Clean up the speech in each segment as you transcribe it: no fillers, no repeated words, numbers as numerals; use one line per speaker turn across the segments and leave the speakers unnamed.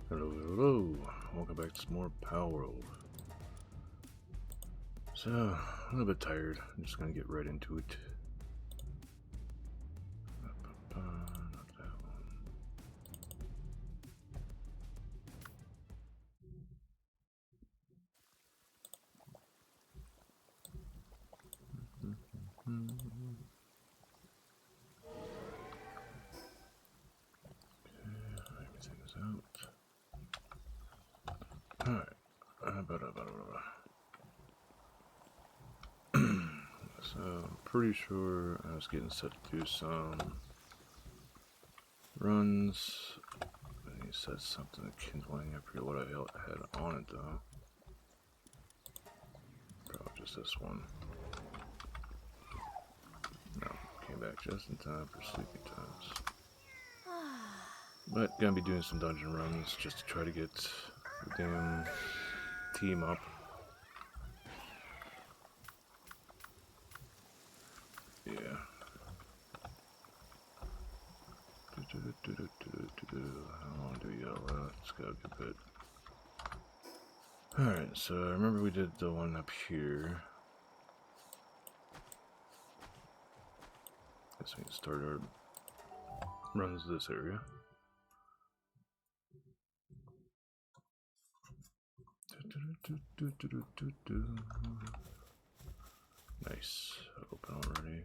Hello, hello. Welcome back to some more Palworld. So, a little bit tired. I'm just gonna get right into it. Not that one. Okay, everything's out. Alright. So, I'm pretty sure I was getting set to do some runs. And he said something kindling. I forget what I had on it though. Probably just this one. No, came back just in time for sleepy times. But gonna be doing some dungeon runs just to try to get the damn team up. Yeah. How long do we got left? It's got a good bit. Alright, so I remember we did the one up here. Guess we can start our runs this area. Nice. Open already.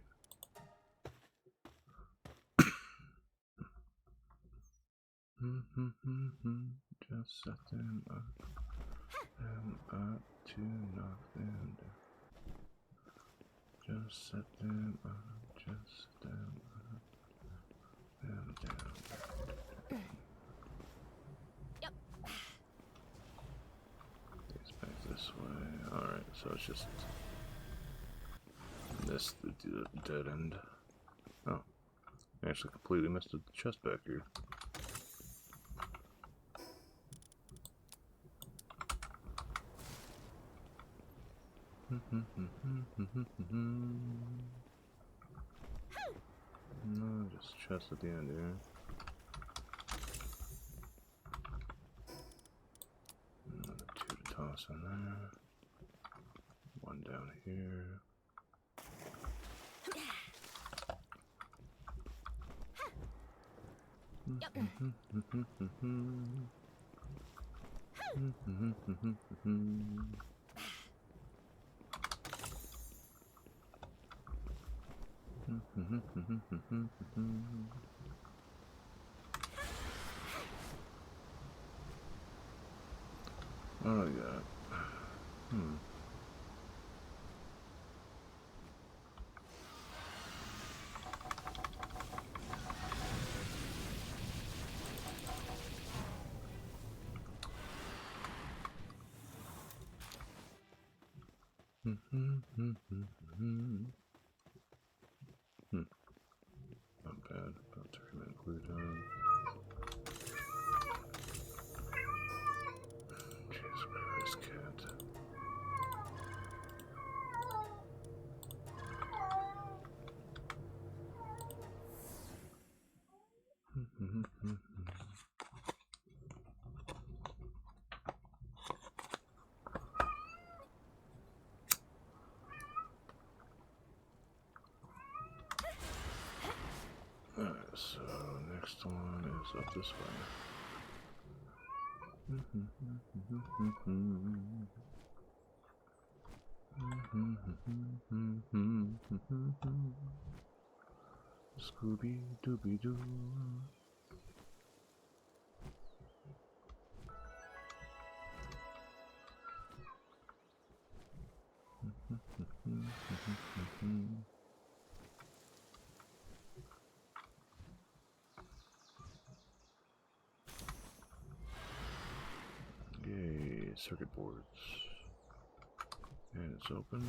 Just set them up to nothing. Just set them up, just set them down.
Yep.
It's back this way. Alright, so it's just missed the dead end. Oh, I actually completely missed the chest back here. No, just chest at the end here. Another two to toss in there. One down here. What do I got? Not bad. About 3 minute cooldown. Jesus Christ, cat. Alright, so next one is up this way. Scooby Dooby Doo. Yay, circuit boards. And it's open.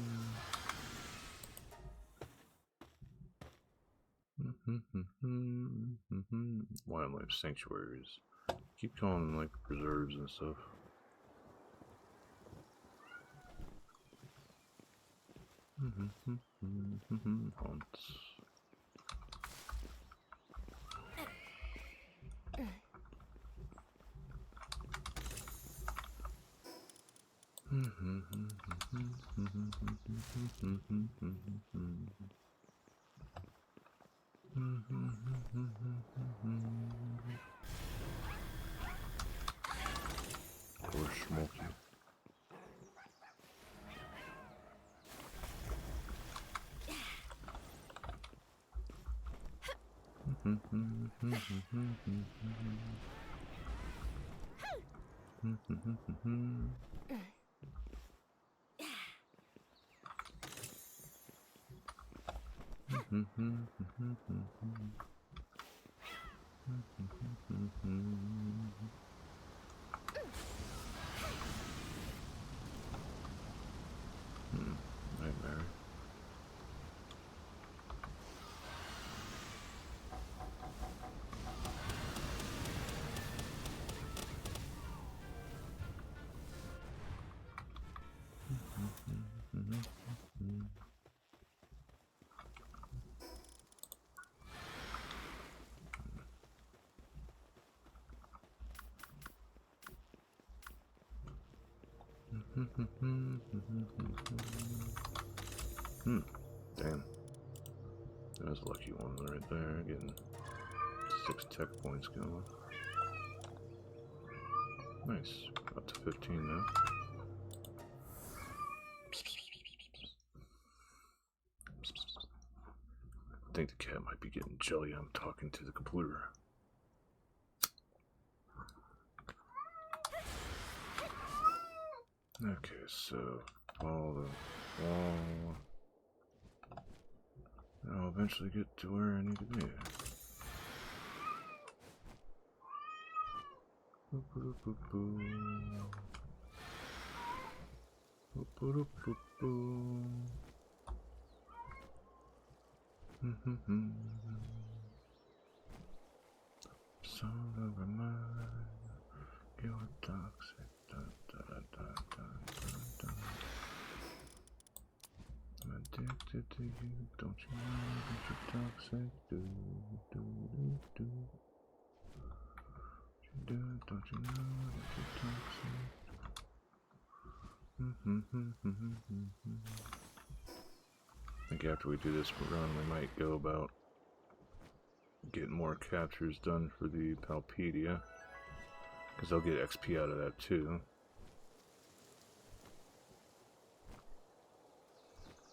Wildlife sanctuaries. Keep calling them like preserves and stuff. Haunts. Poor Smokey. Nightmare. Damn. That was a lucky one right there, getting 6 tech points going. Nice. Up to 15 now. I think the cat might be getting jelly. I'm talking to the computer. Okay, so follow the wall. I'll eventually get to where I need to be. Song of a mind, you're toxic. I'm addicted to you, don't you know that you're toxic? Don't you know that you're toxic? I think after we do this run, we might go about getting more captures done for the Palpedia, because I'll get XP out of that too.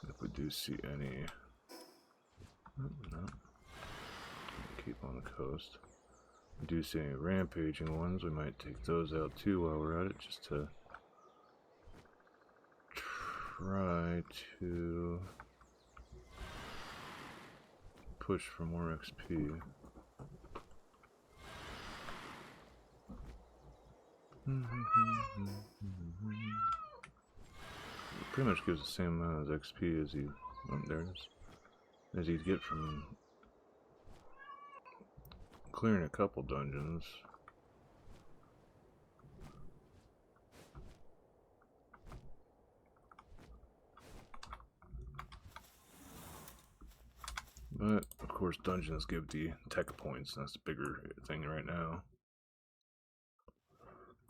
If we do see any, no, keep on the coast. If we do see any rampaging ones, we might take those out too while we're at it, just to try to push for more XP. It pretty much gives the same amount of XP as you, there it is, as you'd get from clearing a couple dungeons. But, of course, dungeons give the tech points, and that's the bigger thing right now.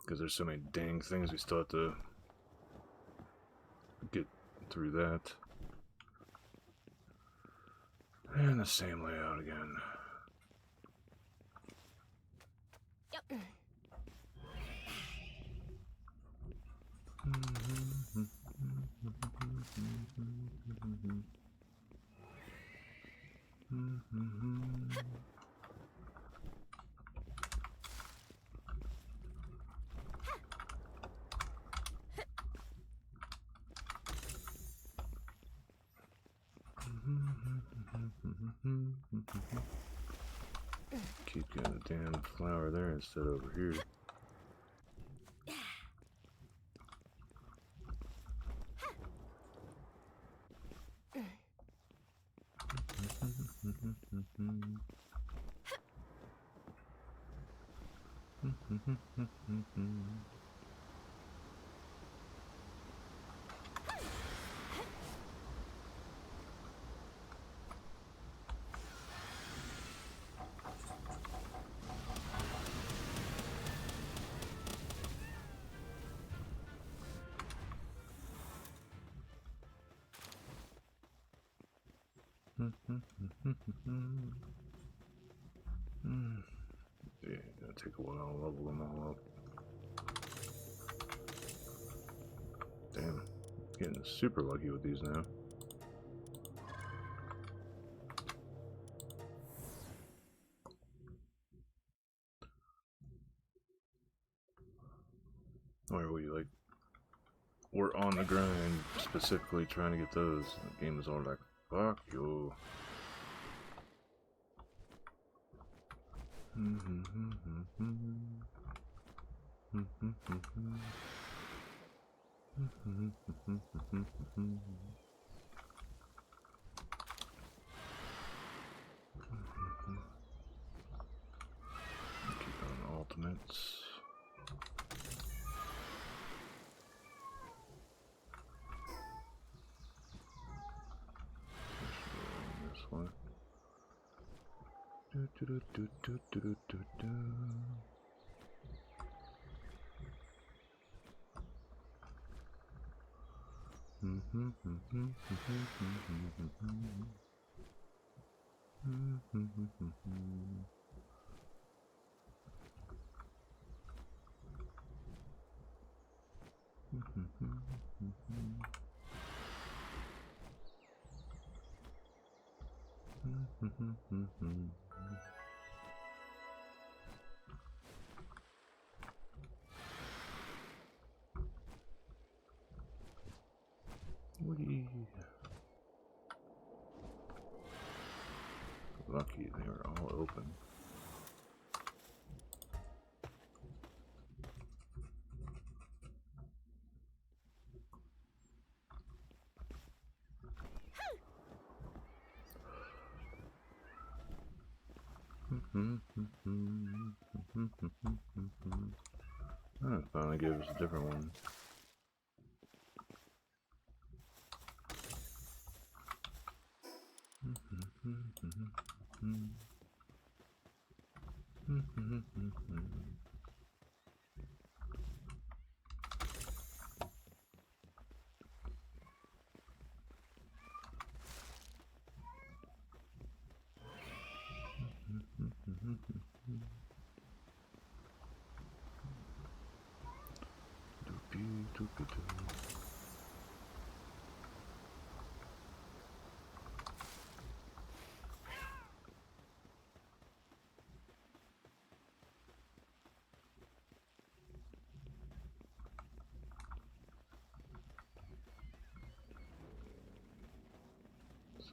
Because there's so many dang things we still have to get through that. And the same layout again.
Yep.
Keep getting the damn flower there instead over here. Yeah, gonna take a while to level them all up. Damn, getting super lucky with these now. Where we like, we're on the grind specifically trying to get those. The game is all like, fuck you. Keep on ultimates. This one. Whee. Lucky they were all open. Oh, it finally gave us a different one.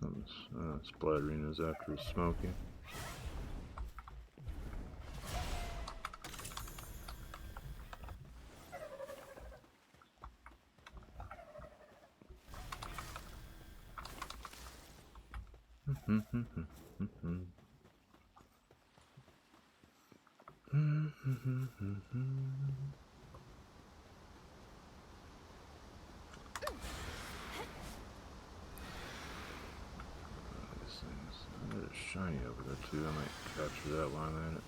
Some splatterina's after smoking. There's shiny over there too. I might capture that while I'm at it.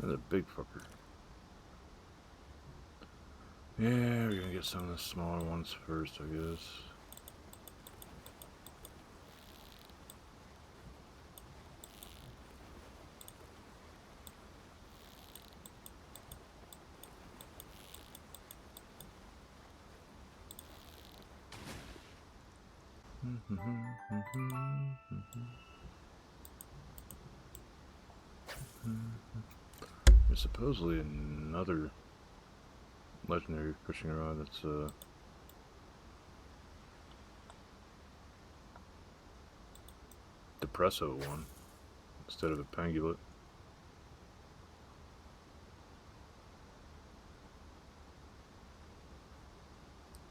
That's a big fucker. Yeah, we're gonna get some of the smaller ones first, I guess. There's supposedly another legendary fishing rod that's depresso one instead of a pangolin.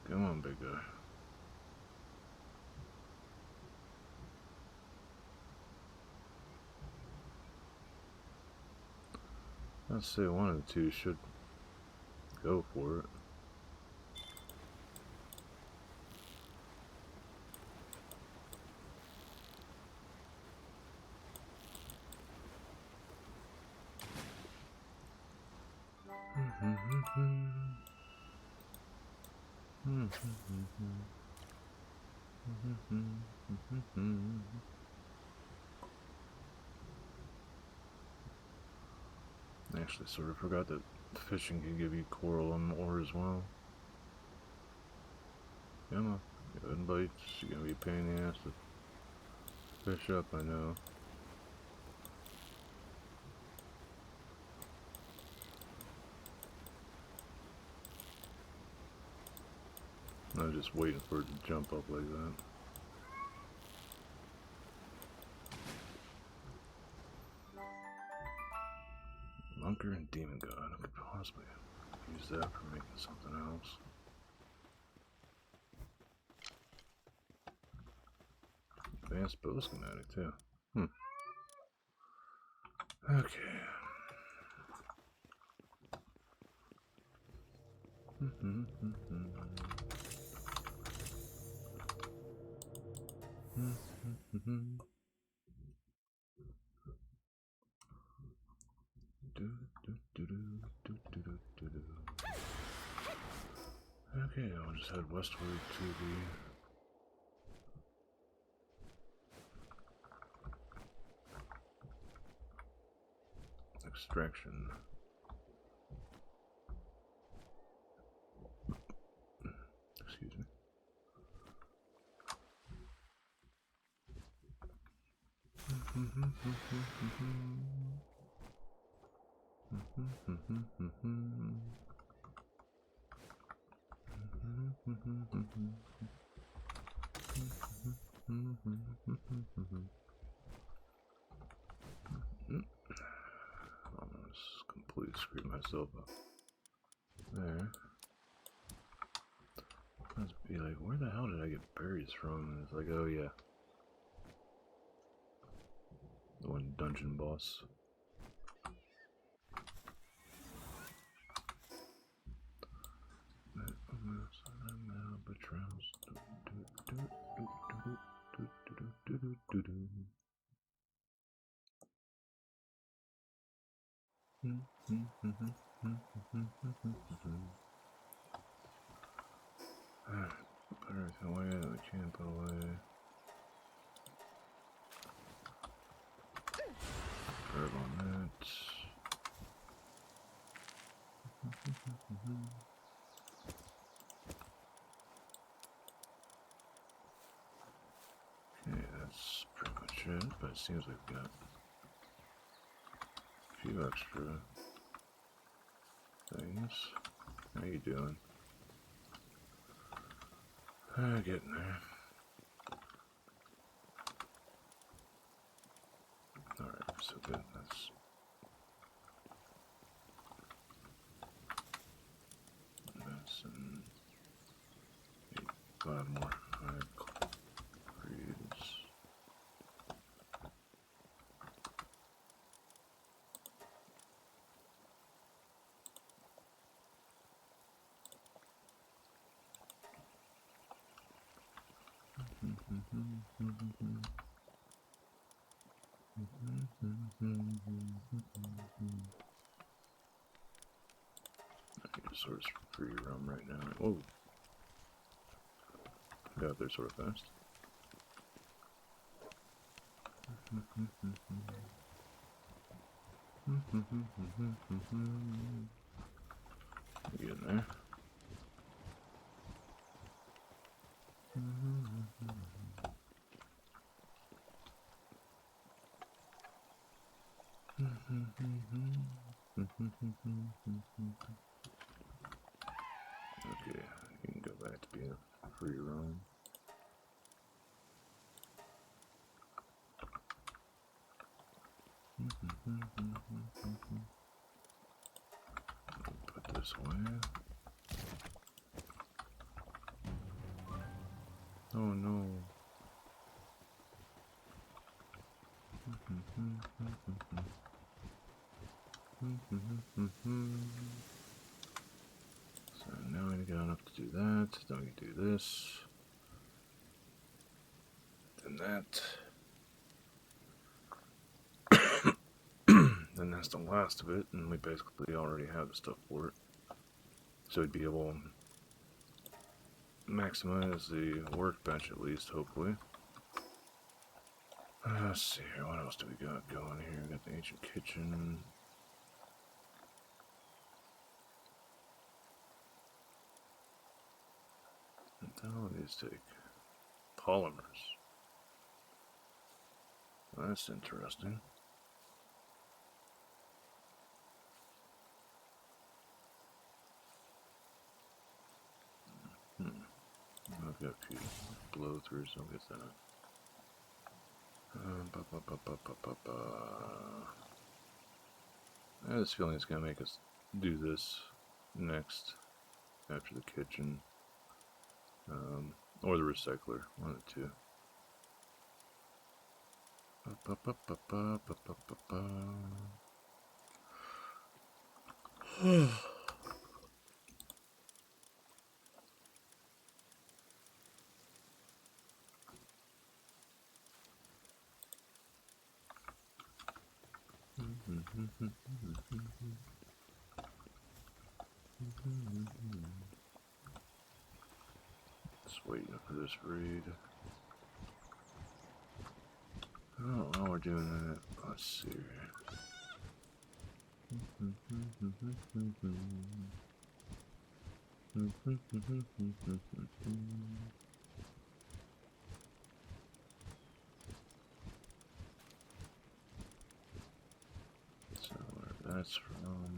Come on, big guy. I'd say one of the two should go for it. Actually, sort of forgot that fishing can give you coral on ore as well. Come on, go ahead and bite. It's gonna be a pain in the ass to fish up, I know. I was just waiting for it to jump up like that. Lunker and Demon God. I could possibly use that for making something else. Advanced bow schematic too. Okay. Okay, I'll just head westward to the extraction. Excuse me. Almost completely screwed myself up there. Must be like, where the hell did I get berries from? And it's like, oh yeah, the one dungeon boss. Put everything away that we can't put away. Herb on that. Okay, that's pretty much it, but it seems like we've got a few extra things. How you doing? Getting there. Alright, so good. That's medicine. 5 more. Alright, creeds. I need to source free rum right now. Oh, got there sort of fast. Get in there. Okay, you can go back to being a free roam. Put this away. Oh no. So now we got enough to do that. Then we can do this. Then that. Then that's the last of it, and we basically already have the stuff for it. So we'd be able to maximize the workbench at least, hopefully. Let's see here, what else do we got going here? We got the ancient kitchen. What the hell do these take? Polymers. Well, that's interesting. I've got a few blow-throughs, I'll get that. I have this feeling it's going to make us do this next, after the kitchen, or the recycler, one of the two. Just waiting for this read. Oh, while we're doing that, let's see. So where that's from.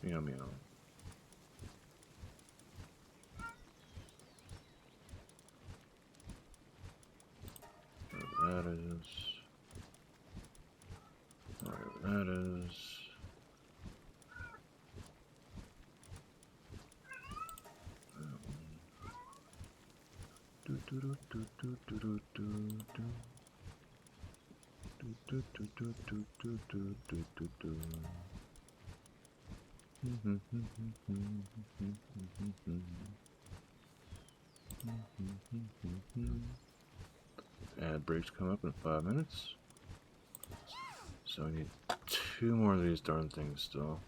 Meow meow. Wherever that is. Wherever that is. Do do do do do do do do. Do do do do do do do do do do. Ad breaks come up in 5 minutes. So I need 2 more of these darn things still.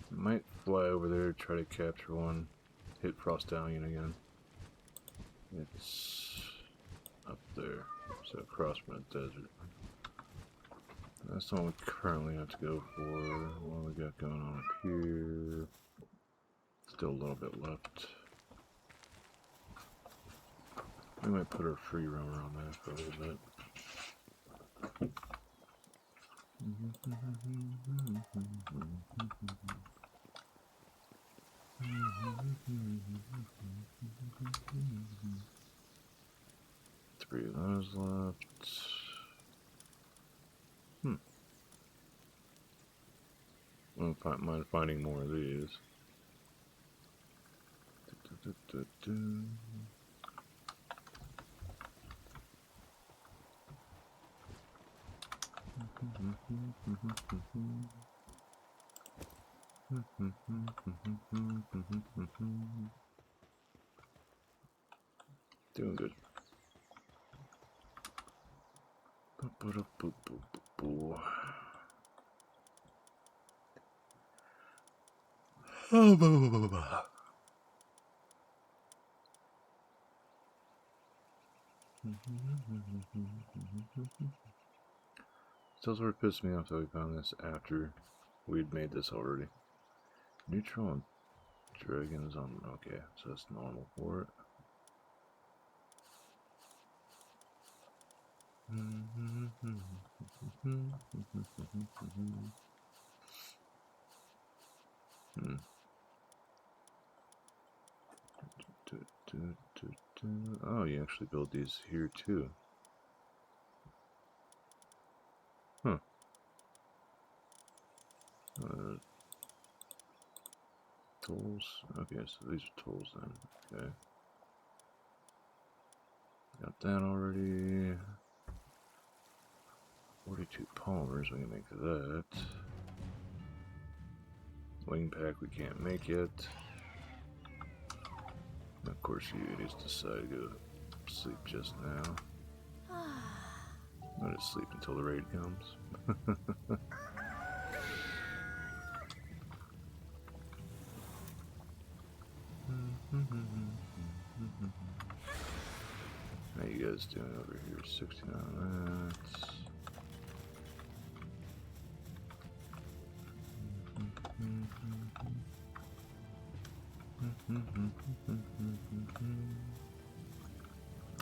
Might fly over there, try to capture one, hit Frost Stallion again. It's up there, so across from the desert. That's the one we currently have to go for. What we got going on up here? Still a little bit left. We might put our free roamer on that for a little bit. Three of those left. I don't mind finding more of these. Doing good. Still sort of pissed me off that we found this after we'd made this already. Neutral dragons on. Okay, so that's normal for it. Oh, you actually build these here too. Huh. Tools. Okay, so these are tools then. Okay. Got that already. 42 polymers, we can make that. Wing pack we can't make yet. And of course you idiots decide to go sleep just now. I'll just sleep until the raid comes. How you guys doing over here? 69 minutes.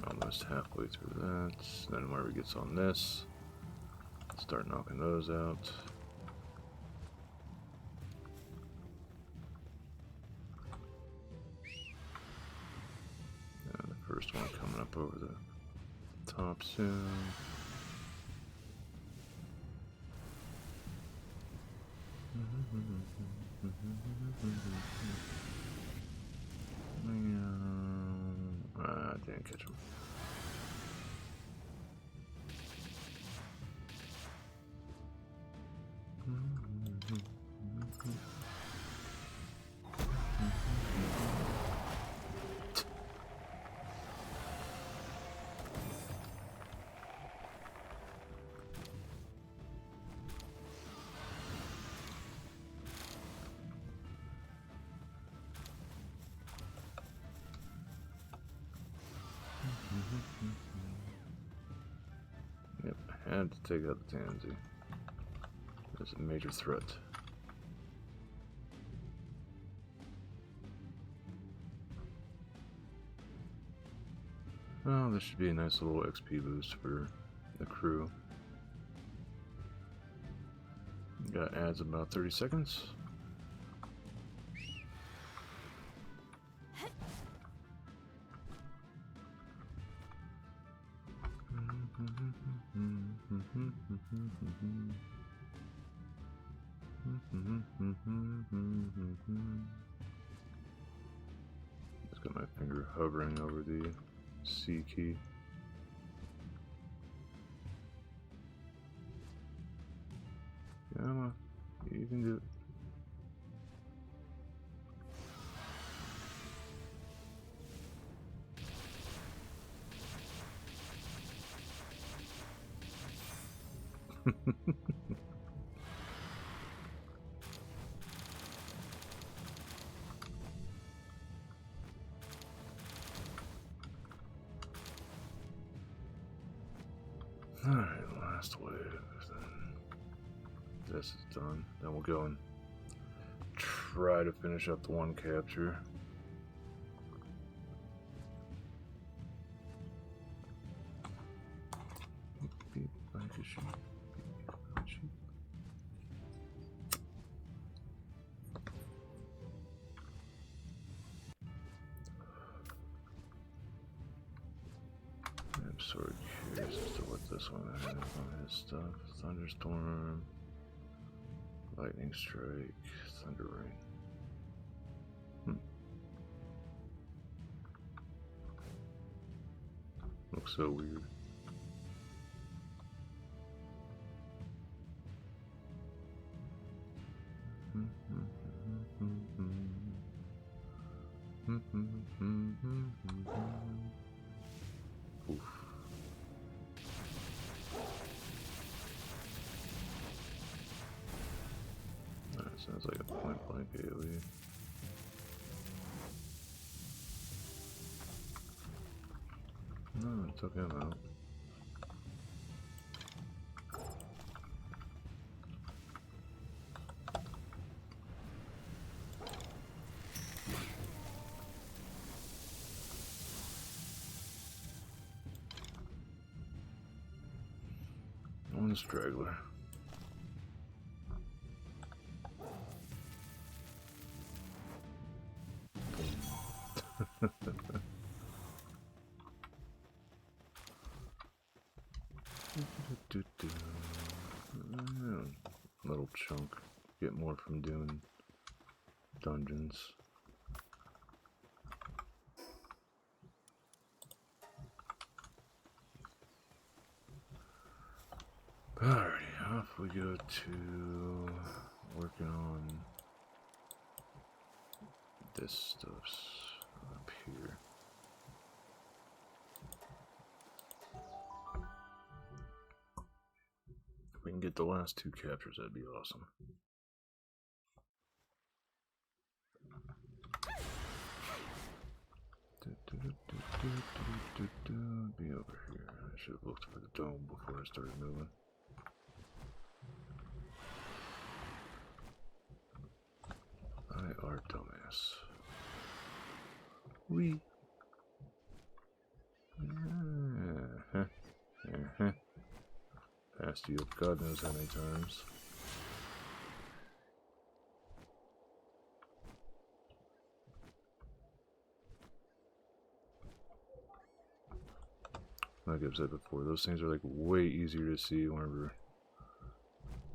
Almost halfway through that. Then whenever it gets on this, start knocking those out. And the first one coming up over the top soon. Didn't catch him. Yep, had to take out the Tansy. There's a major threat. Well, this should be a nice little XP boost for the crew. Got ads about 30 seconds. Just got my finger hovering over the C key. Come on, you can do it. Alright, last wave. Then this is done. Then we'll go and try to finish up the one capture. Beep, like a sheep. Beep, like a sheep. I'm sort of curious as to what this one has on his stuff. Thunderstorm, lightning strike, thunder rain. Looks so weird. Oof. That sounds like a point blank AoE. No, it took him out. One straggler. Little chunk. Get more from doing dungeons. Alrighty, off we go to working on this stuff's up here. If we can get the last two captures, that'd be awesome. Be over here. I should have looked for the dome before I started moving. I are dumbass. Wee. Passed you up God knows how many times. Like I've said before, those things are like way easier to see whenever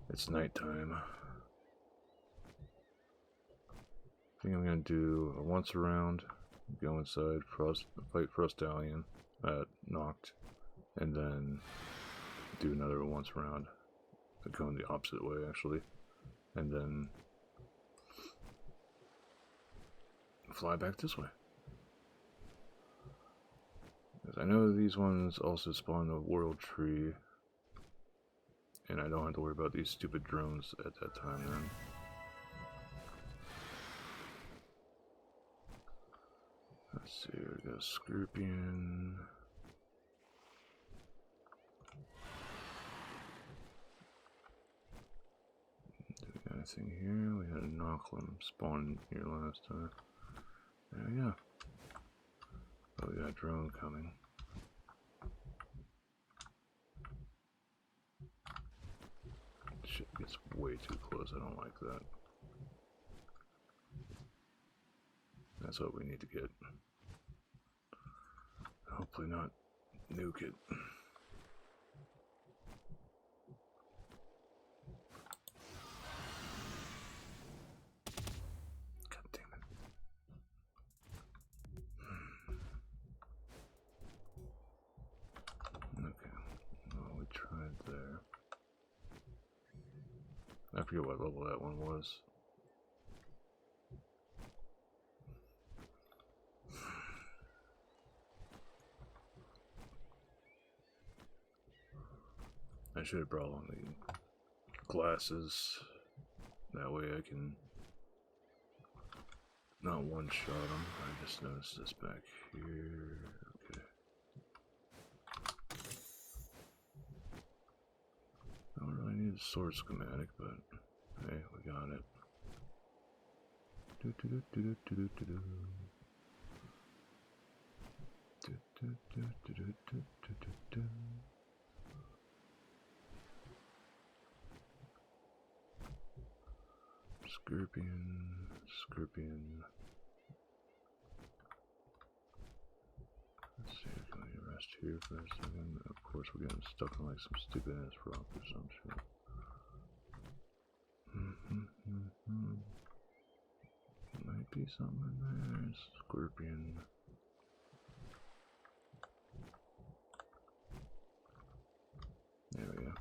it's nighttime. I think I'm gonna do a once around, go inside, fight Frostallion at knocked, and then do another once around, going the opposite way actually, and then fly back this way. Because I know these ones also spawn the world tree, and I don't have to worry about these stupid drones at that time then. Let's see, we got a Scorpion. Do we got anything here? We had a Knocklim spawn here last time. There we go. Oh, we got a drone coming. Shit gets way too close, I don't like that. That's what we need to get. Hopefully not nuke it. God damn it. Okay. Well, we tried there. I forget what level that one was. I should have brought along the glasses. That way I can not one-shot them. I just noticed this back here. Okay. I don't really need a sword schematic, but hey, we got it. Scorpion. Let's see, can we rest here for a second? Of course, we're getting stuck on like some stupid ass rock or some shit. Might be something in there. Scorpion. There we go.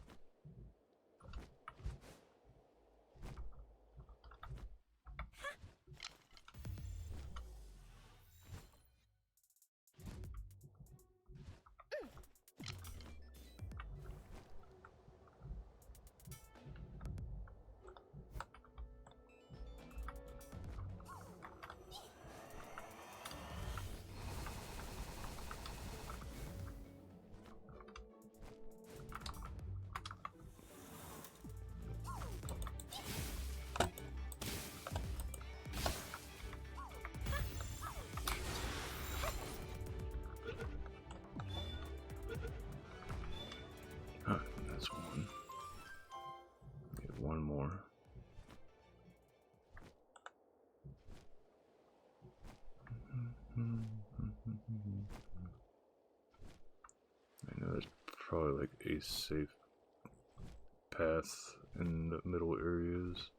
That's one. Get one more. I know there's probably like a safe path in the middle areas,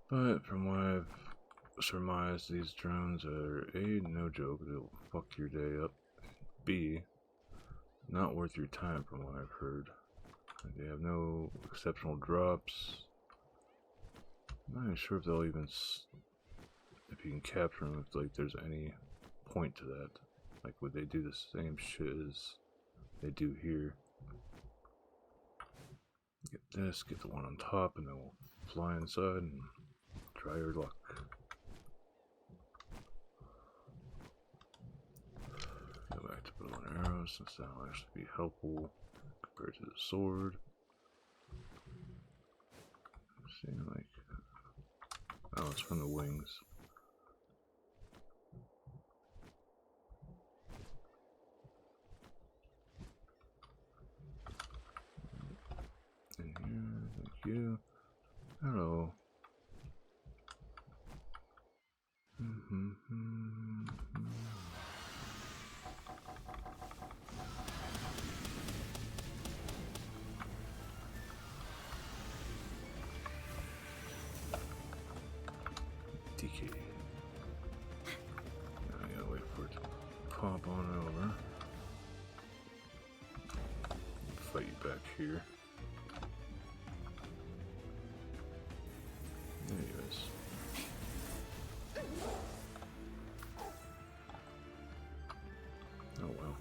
but from what I've surmised, these drones are A, no joke, they'll fuck your day up, B, not worth your time from what I've heard. They have no exceptional drops. I'm not even sure if they'll even, if you can capture them, if like there's any point to that. Like would they do the same shit as they do here? Get this, get the one on top, and then we'll fly inside and try your luck. bow and arrow, since that'll actually be helpful compared to the sword. Seeing like, oh, it's from the wings. In here, thank you. Hello. DK. I gotta wait for it to pop on over. Fight you back here. Anyways. Oh well.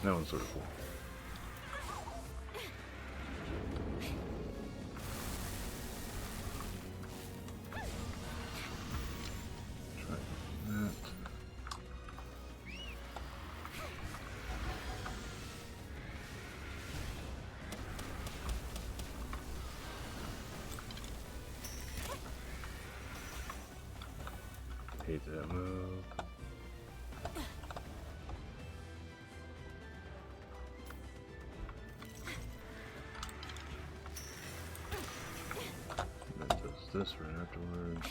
That one's sort of cool. Try that. Hate that move. This right afterwards.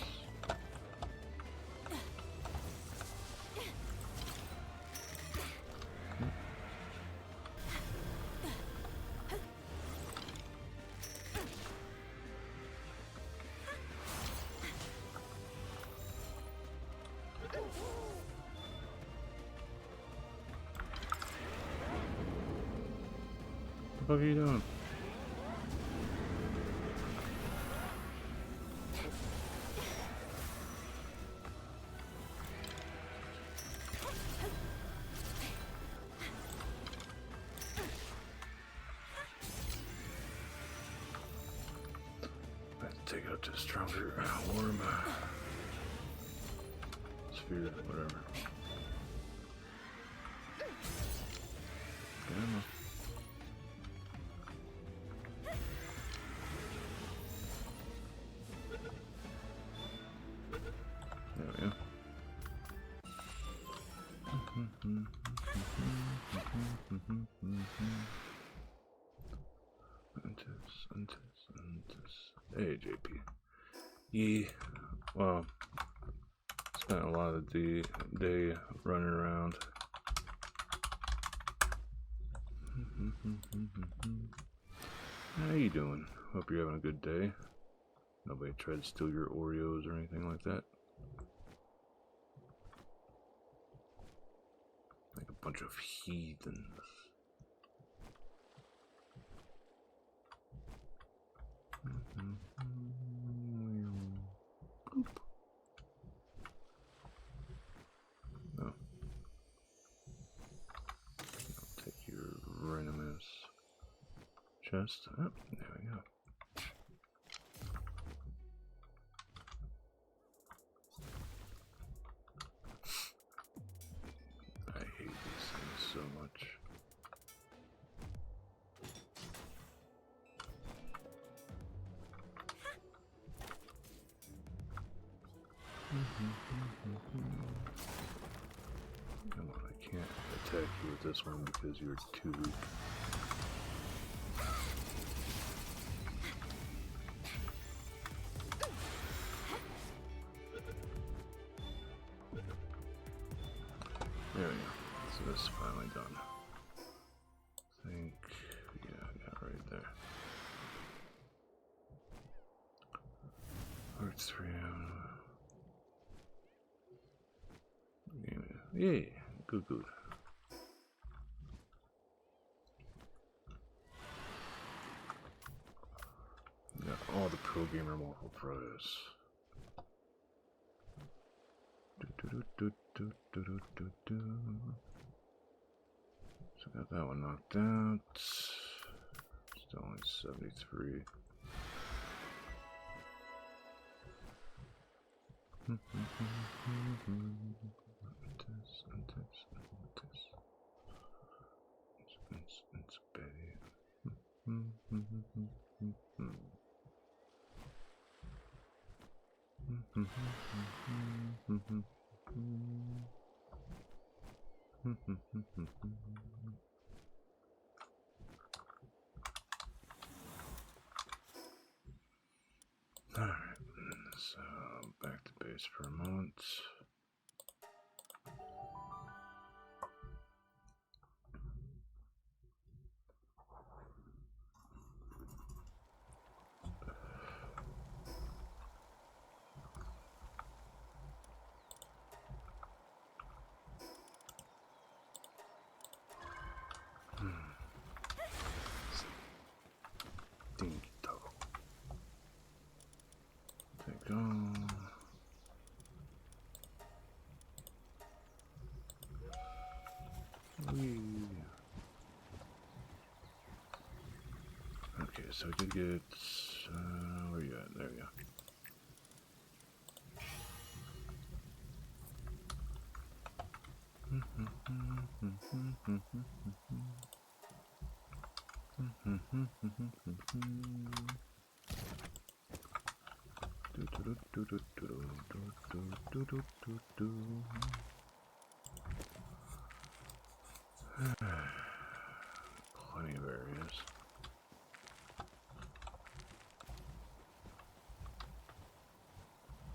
What are you doing? Take it up to stronger warm sphere, whatever. Gamma. There we go. Hey, JP. Yeah, well, spent a lot of the day running around. How you doing? Hope you're having a good day. Nobody tried to steal your Oreos or anything like that. Like a bunch of heathens. Oh. I'll take your randomness chest. Oh, there we go. I hate these things so much. Come on, I can't attack you with this one because you're too weak. There we go. So this is finally done. I think, yeah, right there. Yeah, good, good. Got all the Pro Gamer Waffle Prize. So got that one knocked out. Still only 73. Alright, so back to base for a moment. Dinky dog. Take on. Okay, so we did get. Where you at? There we go. Plenty of areas.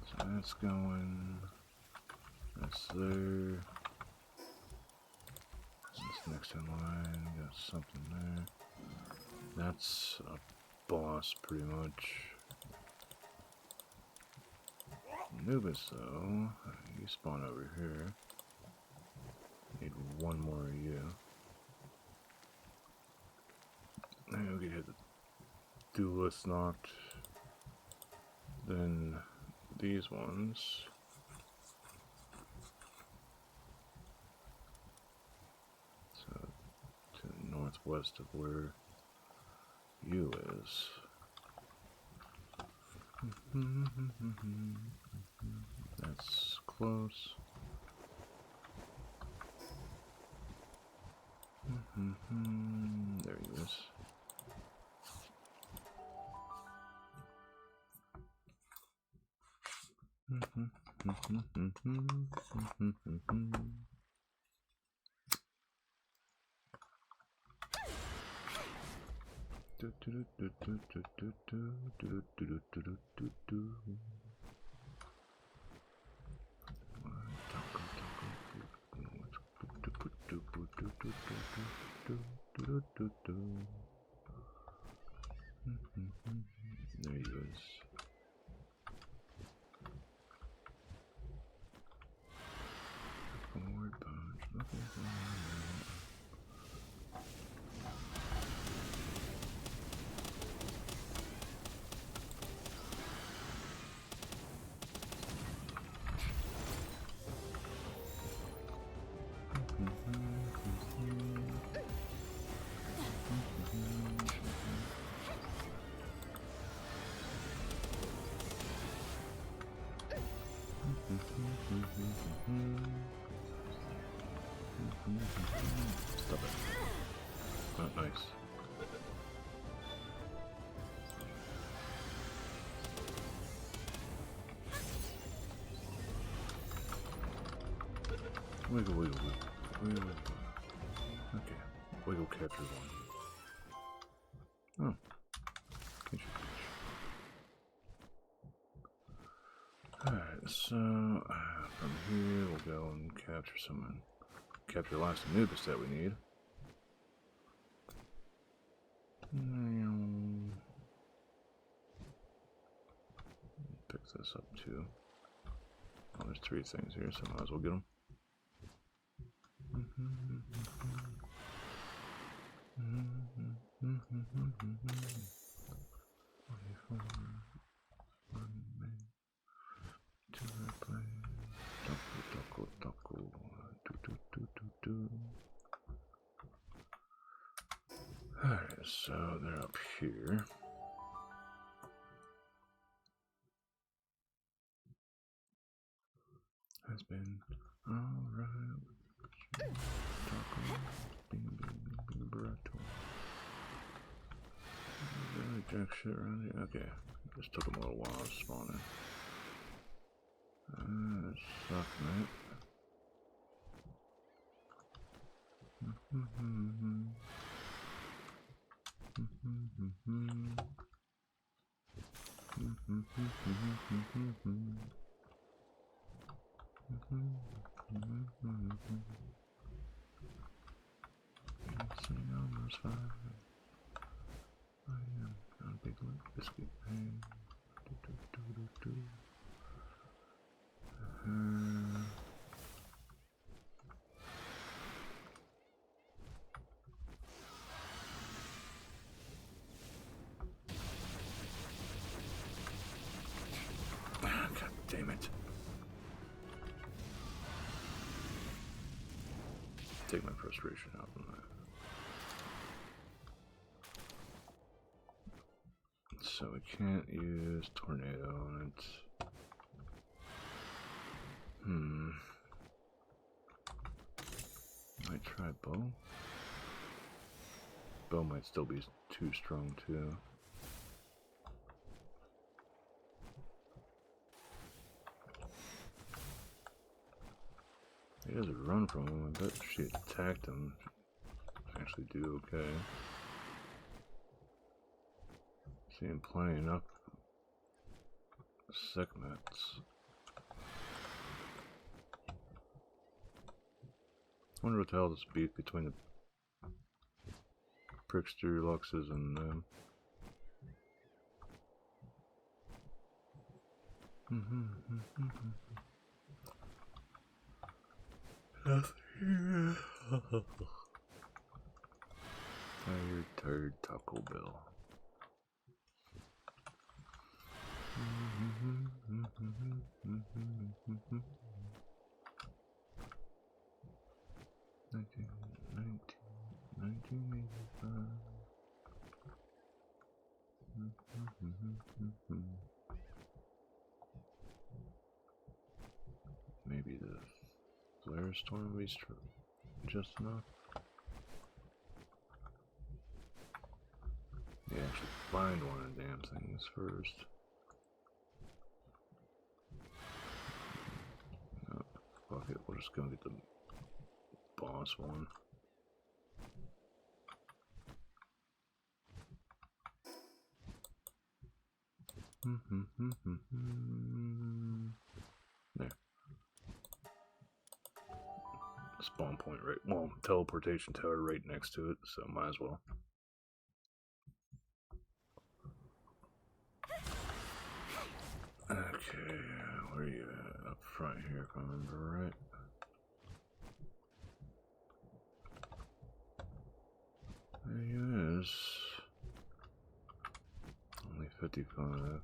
So that's going. That's there. This next in line, got something there. That's a boss, pretty much. Anubis, though, you spawn over here. Need one more of you. Maybe we could hit the duelist knocked. Then these ones. So to the northwest of where you is. That's close. There he is. There he is. Forward punch. Looking for Stop it. Oh, nice. Wiggle, wiggle, wiggle. Wiggle, wiggle. Okay. Wiggle capture one. Oh. Pinch. Alright, so from here we'll go and capture someone. Capture the last Anubis that we need. Pick this up too. Oh, there's 3 things here, so I might as well get them. Alright, so they're up here. Has been alright. Taco. Bing, burrito. Really jack shit around here? Okay. Just took them a little while spawning. That sucks, mate. Almost 5. I am a big biscuit man. God damn it. Take my frustration out on that. So we can't use tornado on it. Might try bow. Bow might still be too strong too. He doesn't run from him. I bet she attacked him. Actually do okay. See him playing up segments. Wonder what the hell this beef between the Prickster Luxes and them. Tired Taco Bell. Maybe the flare storm was just enough. Yeah, actually find one of the damn things first. Oh, fuck it, we're just gonna get the boss one. There. Spawn point right, well, teleportation tower right next to it, so might as well. Okay, where are you at? Up front here, if I remember right. There he is. Only 55.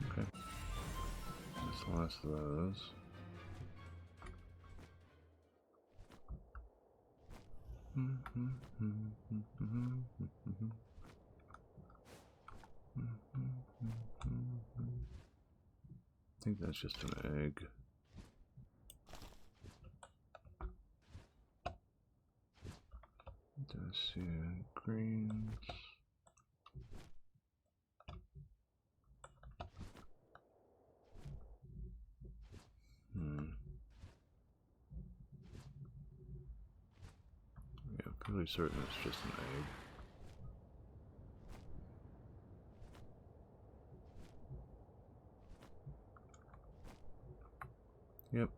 Okay. That's the last of those. I think that's just an egg. Let's see, greens. fairly certain it's just an egg. Yep.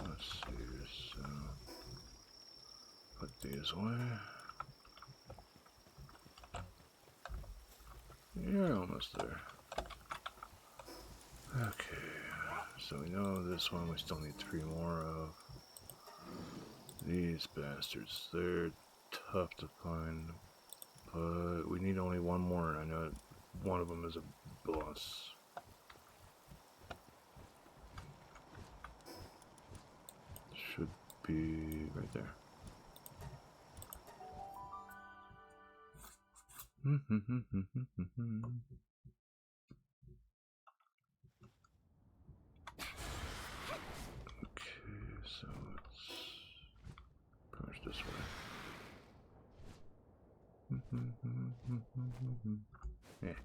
Let's see, so put these away. You're almost there. Okay, so we know this one we still need 3 more of. These bastards, they're tough to find, but we need only 1 more, and I know one of them is a boss. Should be right there. Okay, so let's push this way. Yeah.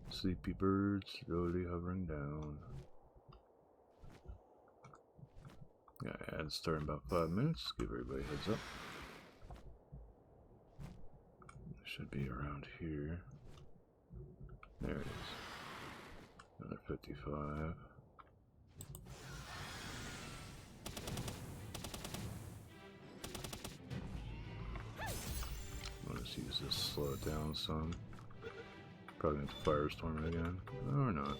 Sleepy birds slowly hovering down. Yeah, ad start in about 5 minutes. Give everybody a heads up. It should be around here. There it is. Another 55. I'll just use this to slow it down some. Probably going to firestorm it again. Or not.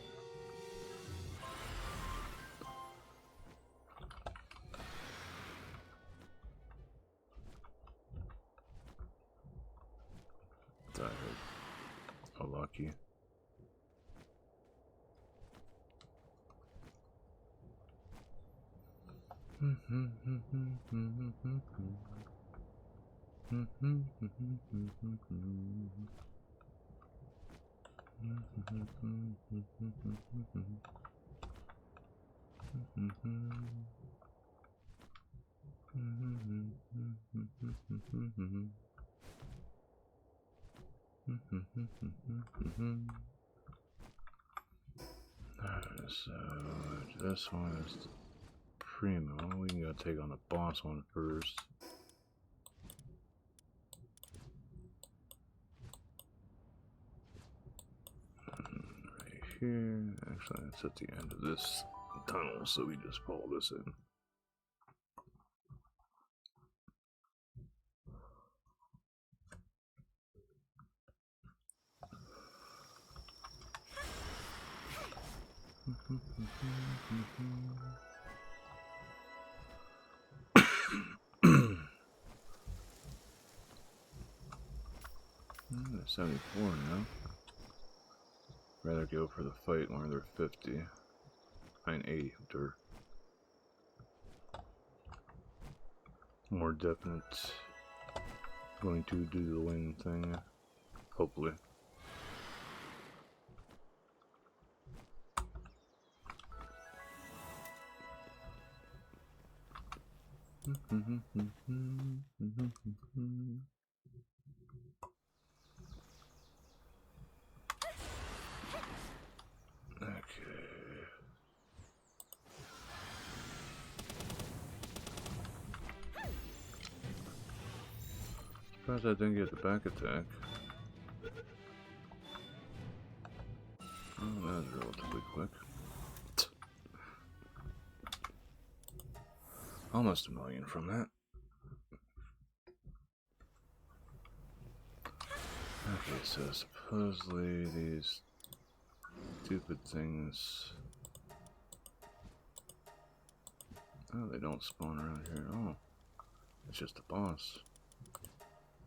That hurt. Oh, lucky. So this one is the primo. We can go take on the boss one first. Right here. Actually, it's at the end of this tunnel, so we just follow this in. They're 74 now. Rather go for the fight when they're 50. I mean 80, dirt. More definite. Going to do the win thing. Hopefully. Okay. Surprised I didn't get the back attack. Oh, that was relatively quick. Almost 1 million from that. Okay, so supposedly these stupid things. Oh, they don't spawn around here at all. It's just a boss.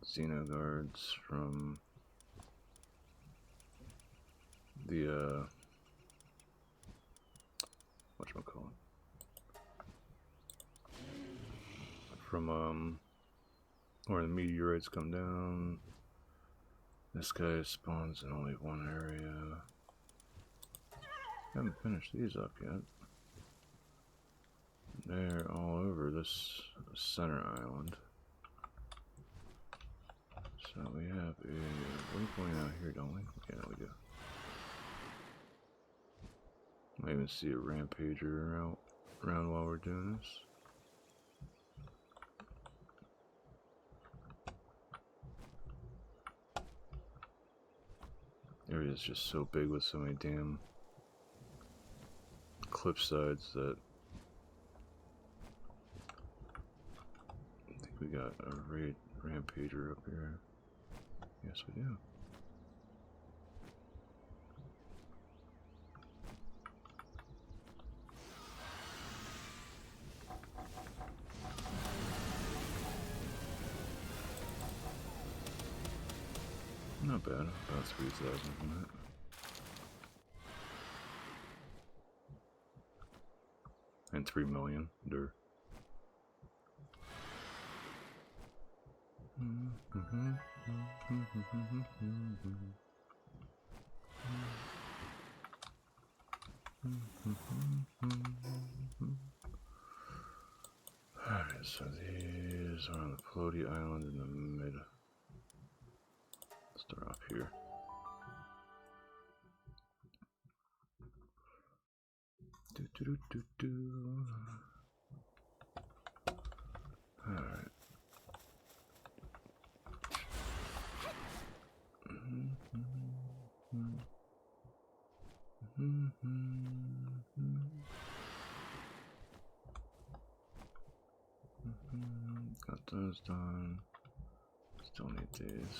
Xeno guards from the whatchamacallit? From where the meteorites come down. This guy spawns in only one area. Haven't finished these up yet. They're all over this center island. So we have a waypoint out here, don't we? Yeah, we do. Might even see a rampager out around while we're doing this. Area is just so big with so many damn cliff sides that I think we got a rampager up here. Yes, we do. Not bad, about 3,000 from that. And 3 million, dirt. Alright, so these are on the floaty island in the mid. Let's start off here. Alright. Got those done. Still need these.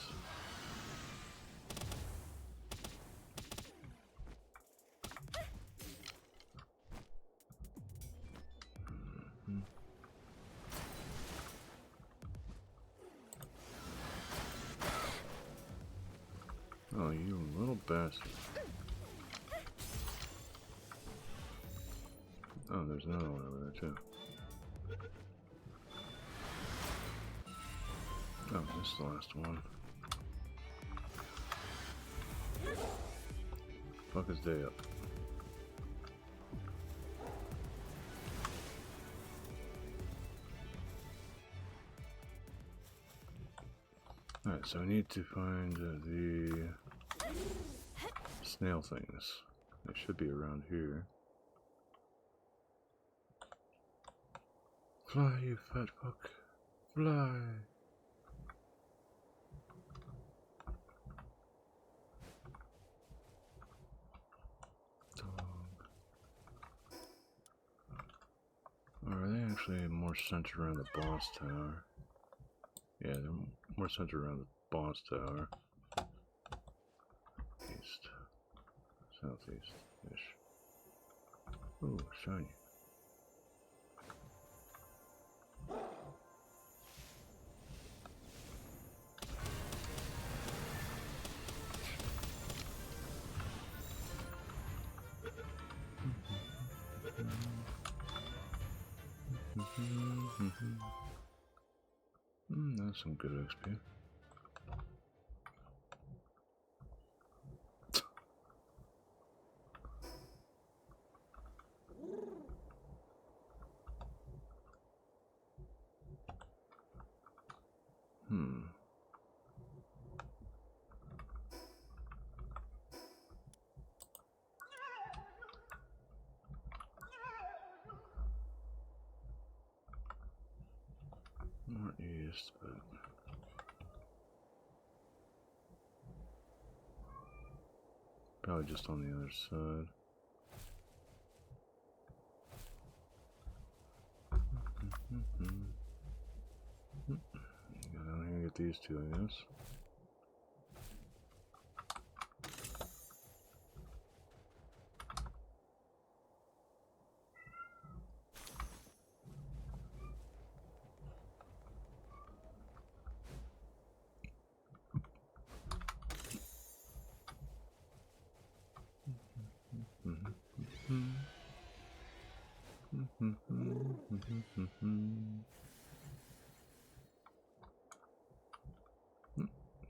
Oh, you little bastard. Oh, there's another one over there, too. Oh, this is the last one. Fuck his day up. Alright, so I need to find the snail things. They should be around here. Fly, you fat fuck. Fly. Or are they actually more centered around the boss tower? Yeah, they're more centered around the boss tower. East. Southeast-ish. Ooh, shiny. That's some good XP. More east, but probably just on the other side. Go down here and get these two, I guess.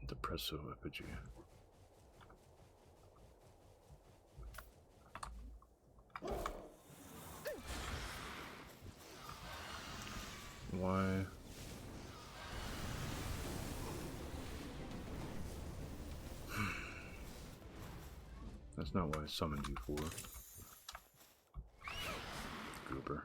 Depresso effigy. Why? That's not what I summoned you for. Goober.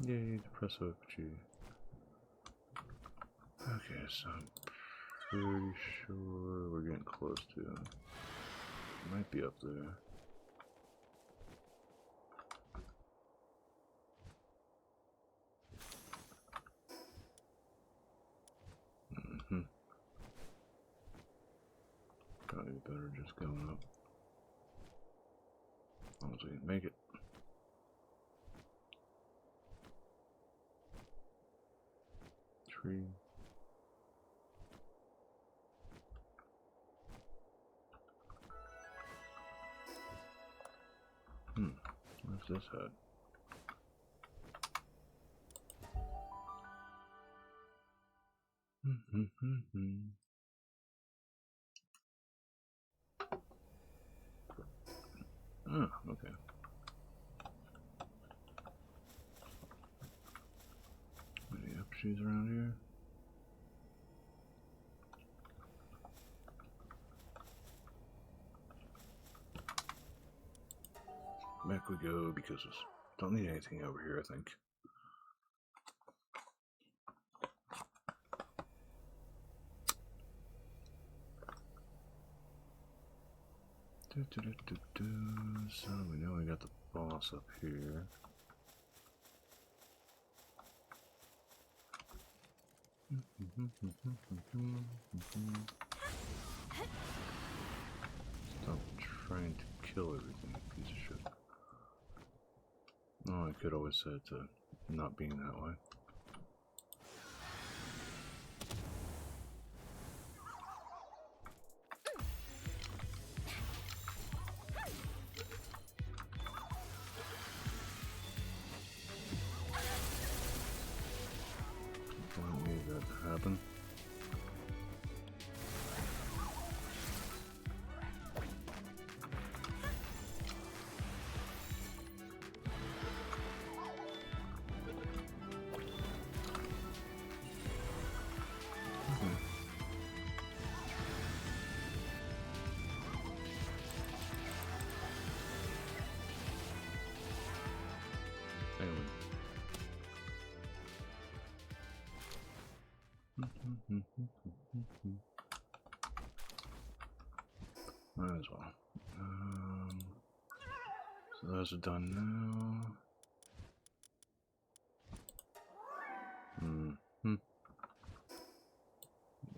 Yay, Depresso FG. Okay, so I'm pretty sure we're getting close to it. Might be up there. Probably better just going up. As long as we can make it. Tree. What's this hut? Oh, okay. Any upshoes around here? Back we go because we don't need anything over here, I think. So we know we got the boss up here. Stop trying to kill everything, piece of shit. Oh, I could always set it to not being that way. Don't need that to happen. Might as well. So those are done now.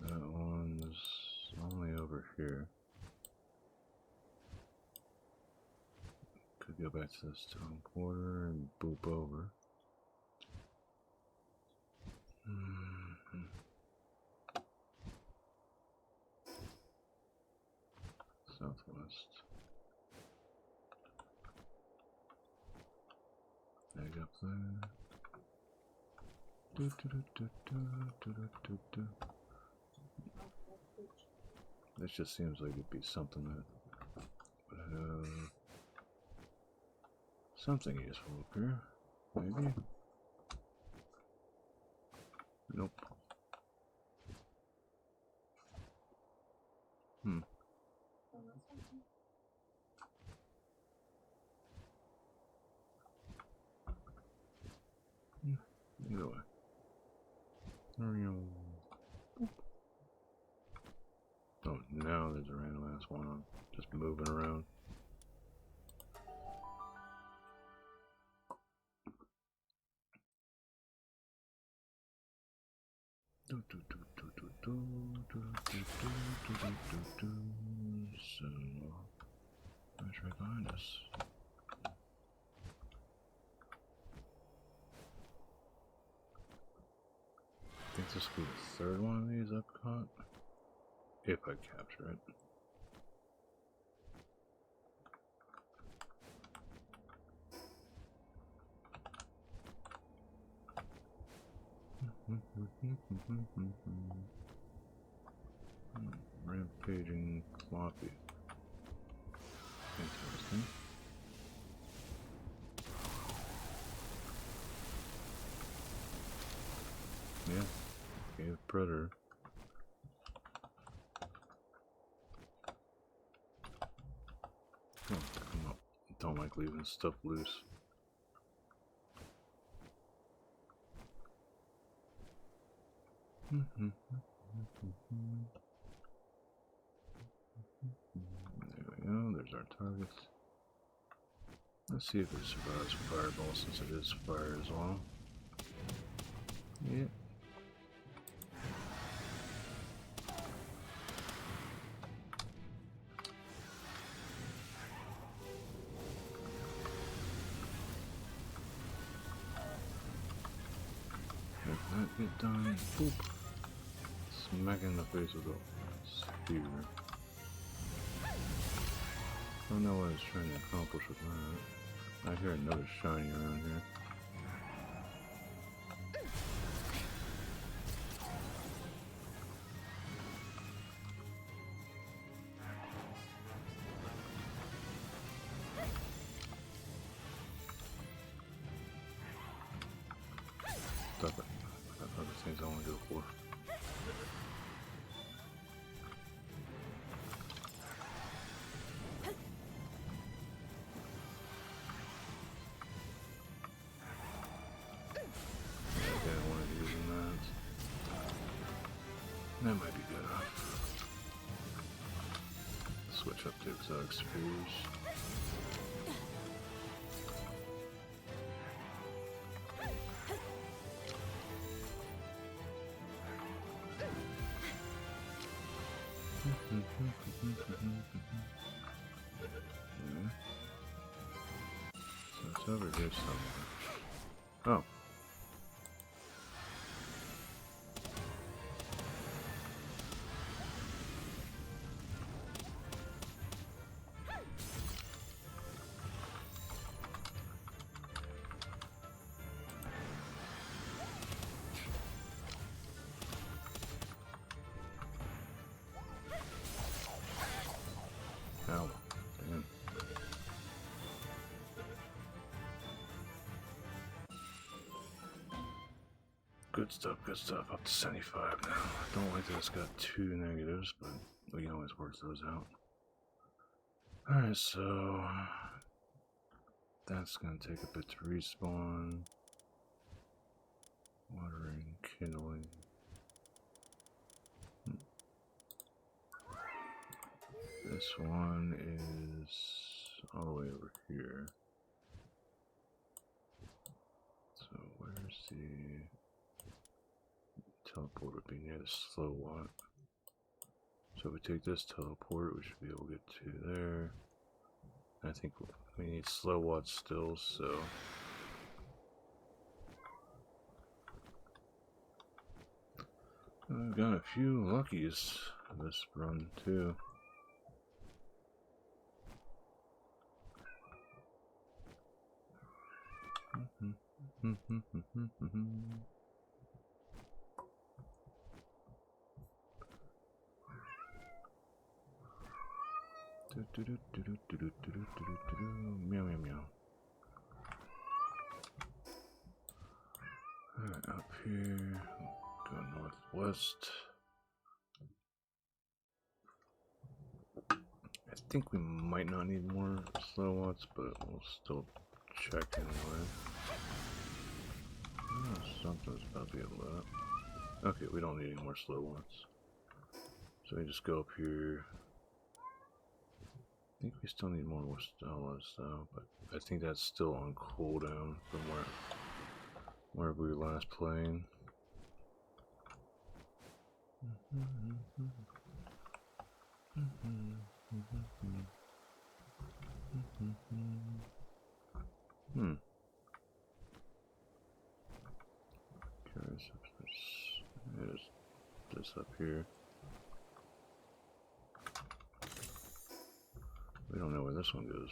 That one's only over here. Could go back to the stone quarter and boop over. Southwest. Egg up there. This just seems like it'd be something that would have something useful up here. Maybe. Nope. Either way. Oh, now there's a random ass one on just moving around. So, that's right behind us. think this will be the third one of these I've caught. If I capture it. Rampaging floppy. Interesting. Yeah, cave predator. Oh, come up. Don't like leaving stuff loose. There we go, there's our targets. Let's see if it survives fireball since it is fire as well. Yep. If that get done, boop. Smack in the face with a spear. I don't know what it's trying to accomplish with that. I hear another shiny around here. Stop it. That's other things I want to go for. That might be good. Switch up to exotic spears. Yeah. So it's over here somewhere. Oh. Ow. Damn. Good stuff, good stuff. Up to 75 now. I don't like that it's got 2 negatives, but we can always work those out. Alright, so that's gonna take a bit to respawn. Watering, kindling. This one is all the way over here. So where's the teleport? Would be near the slow watt. So if we take this teleport, we should be able to get to there. I think we need slow watt still, so I've got a few luckies this run too. Meow meow meow. Alright, up here, go northwest. I think we might not need more slow watts, but we'll still check anyway. Oh, something's about to be able to. Okay, we don't need any more slow watts. So we just go up here. I think we still need more Stellas though, but I think that's still on cooldown from where we were last playing. Curious if there's this up here. We don't know where this one goes.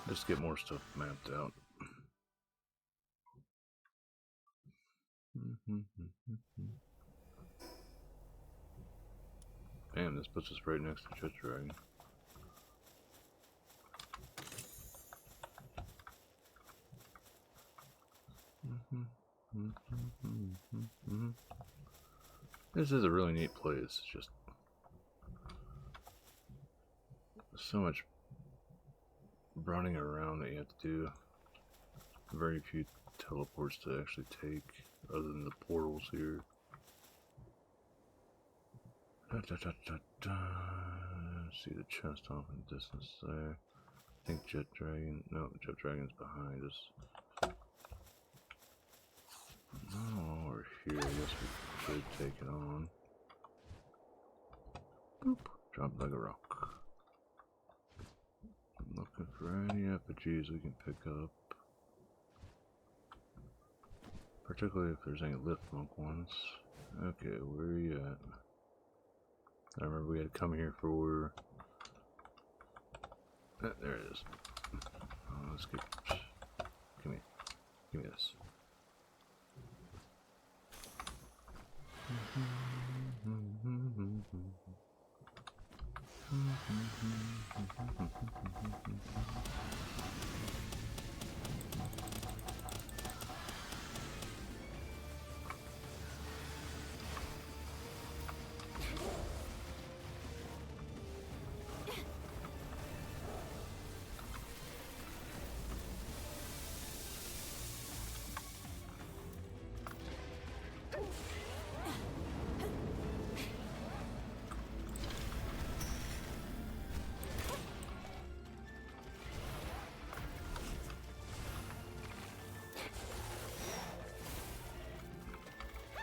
Just get more stuff mapped out. Damn, this puts us right next to Jet Dragon. This is a really neat place. It's just so much running around that you have to do. Very few teleports to actually take, other than the portals here. See the chest off in the distance there. I think Jet Dragon. No, Jet Dragon's behind us. Oh, we're here. I guess we should take it on. Boop. Drop like a rock. I'm looking for any effigies we can pick up. Particularly if there's any lift monk ones. Okay, where are you at? I remember we had to come here for... there it is. Oh, let's get... Come here. Give me this.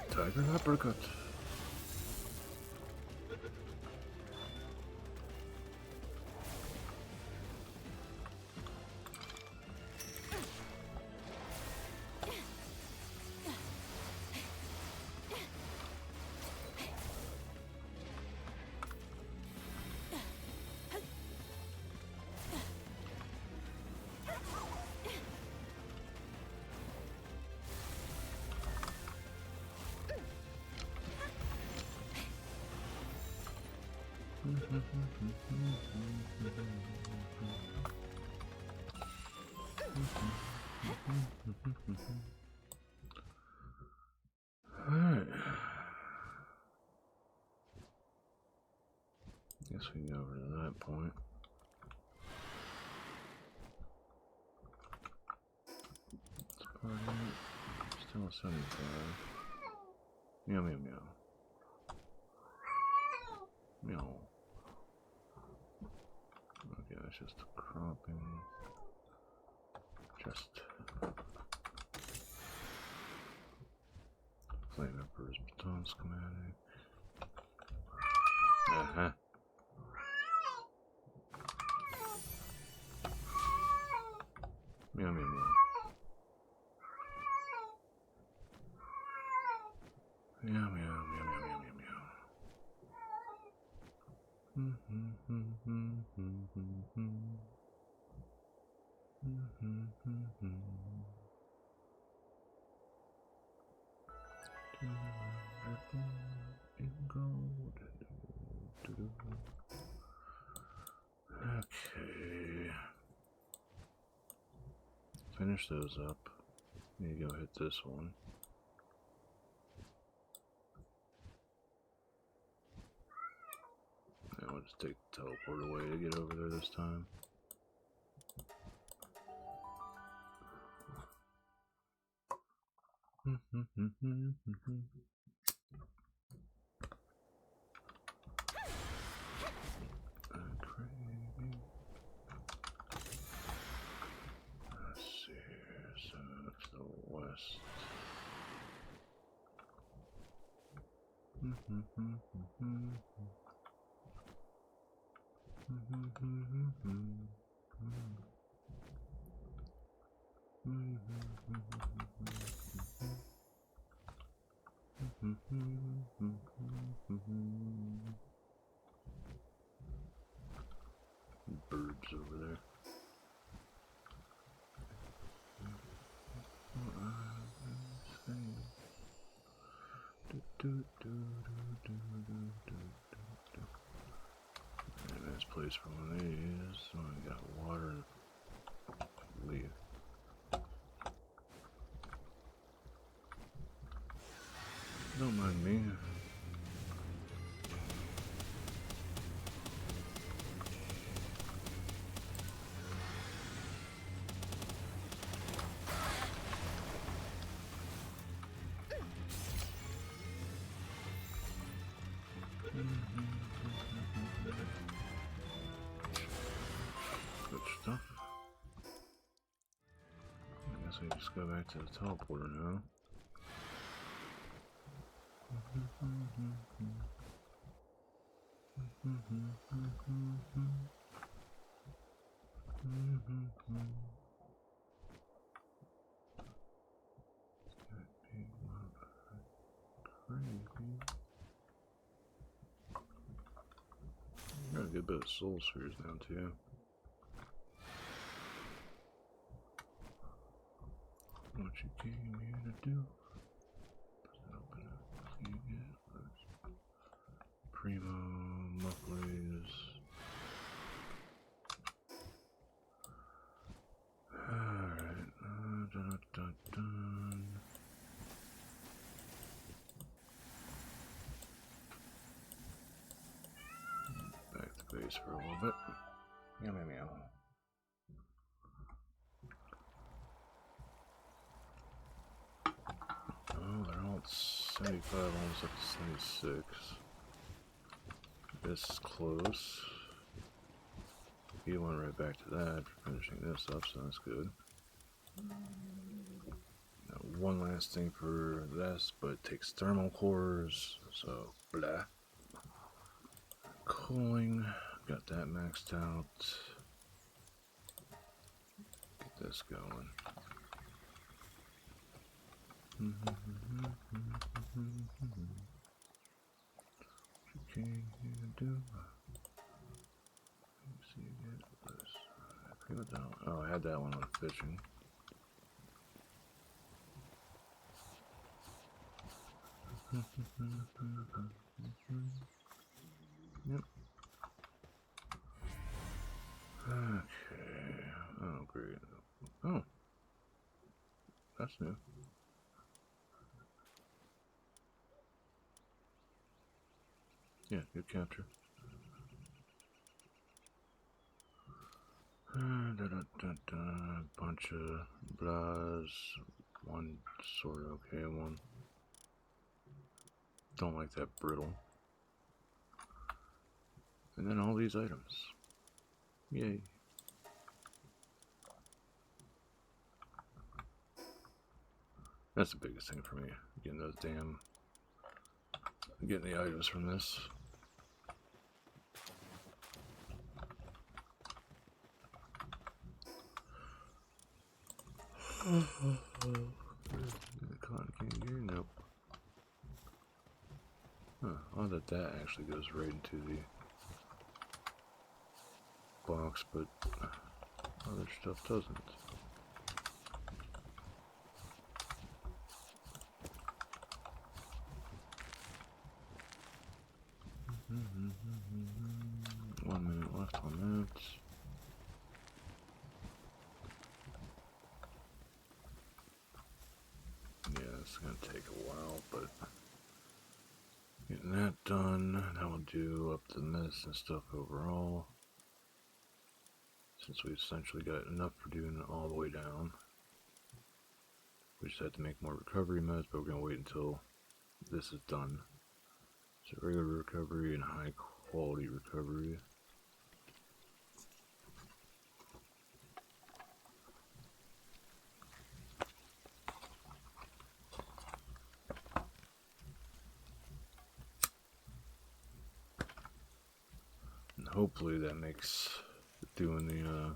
Tiger uppercut. Alright. Guess we can go over to that point. Still a 75. Meow meow meow. Meow. Okay, that's just cropping. Just Flame Emperor's baton schematic. Uh-huh. Meow meow meow. Meow meow meow meow meow meow meow. Okay. Finish those up. Need to go hit this one. And we'll just take the teleport away to get over there this time. Let's see here, so it's the west. Birds over there. Nice place for one of these. So I got water. Leave. Don't mind me. Good stuff. I guess I just go back to the teleporter now. Got a good bit of soul spheres now too. What you came here to do? Open up. See you get those primo mufflies. Alright. Back to base for a little bit. Meow meow meow. Oh, they're all at 75, almost up to 76. This is close. He went right back to that for finishing this up, so that's good. Now, one last thing for this, but it takes thermal cores, so blah. Cooling, got that maxed out. Get this going. What you came here to do? Let's see, get this. I forget what that one. Oh, I had that one on fishing. Yep. Okay. Oh, great. Oh. That's new. Yeah, good capture. Bunch of blahs. One sort of okay one. Don't like that brittle. And then all these items. Yay. That's the biggest thing for me. Getting those getting the items from this. Cotton candy gear? Nope. Huh, oh, that actually goes right into the box, but other stuff doesn't. One minute left on that. Yeah, it's gonna take a while, but getting that done, that will do up the medicine stuff overall. Since we essentially got enough for doing it all the way down. We just have to make more recovery meds, but we're gonna wait until this is done. So regular recovery and high quality recovery. And hopefully that makes doing the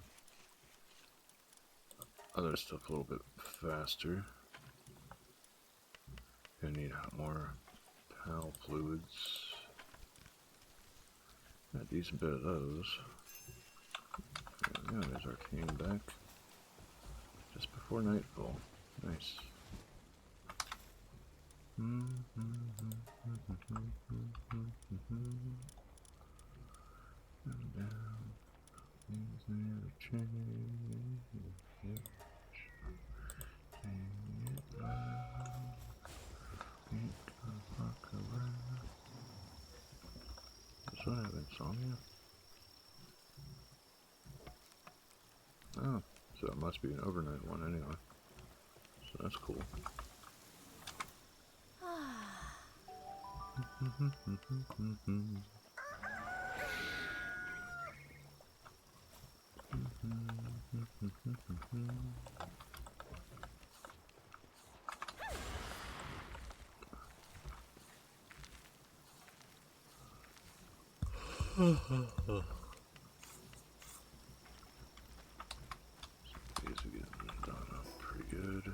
other stuff a little bit faster. Gonna need more PAL fluids. Got a decent bit of those. Yeah, there's our king back. Just before nightfall. Nice. And down is the change. This one have insomnia? Oh, so it must be an overnight one anyway. So that's cool. These are getting done up pretty good.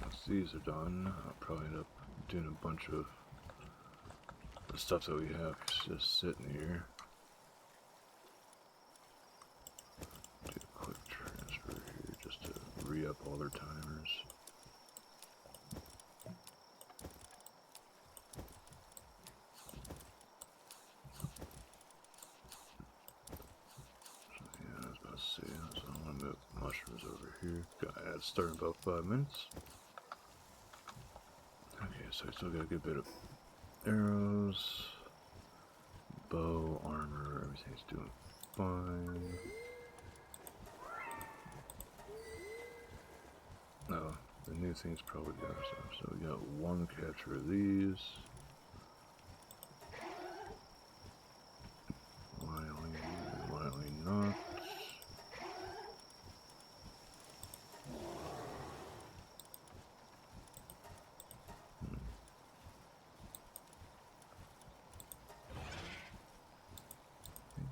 Once these are done, I'll probably end up doing a bunch of the stuff that we have just sitting here. Do a quick transfer here just to re-up all their timers. So I'm gonna move mushrooms over here. Gotta add start in about 5 minutes. Okay, so I still got a good bit of arrows, bow, armor, everything's doing fine. No, the new thing's probably got stuff. So we got one capture of these. Wildly not.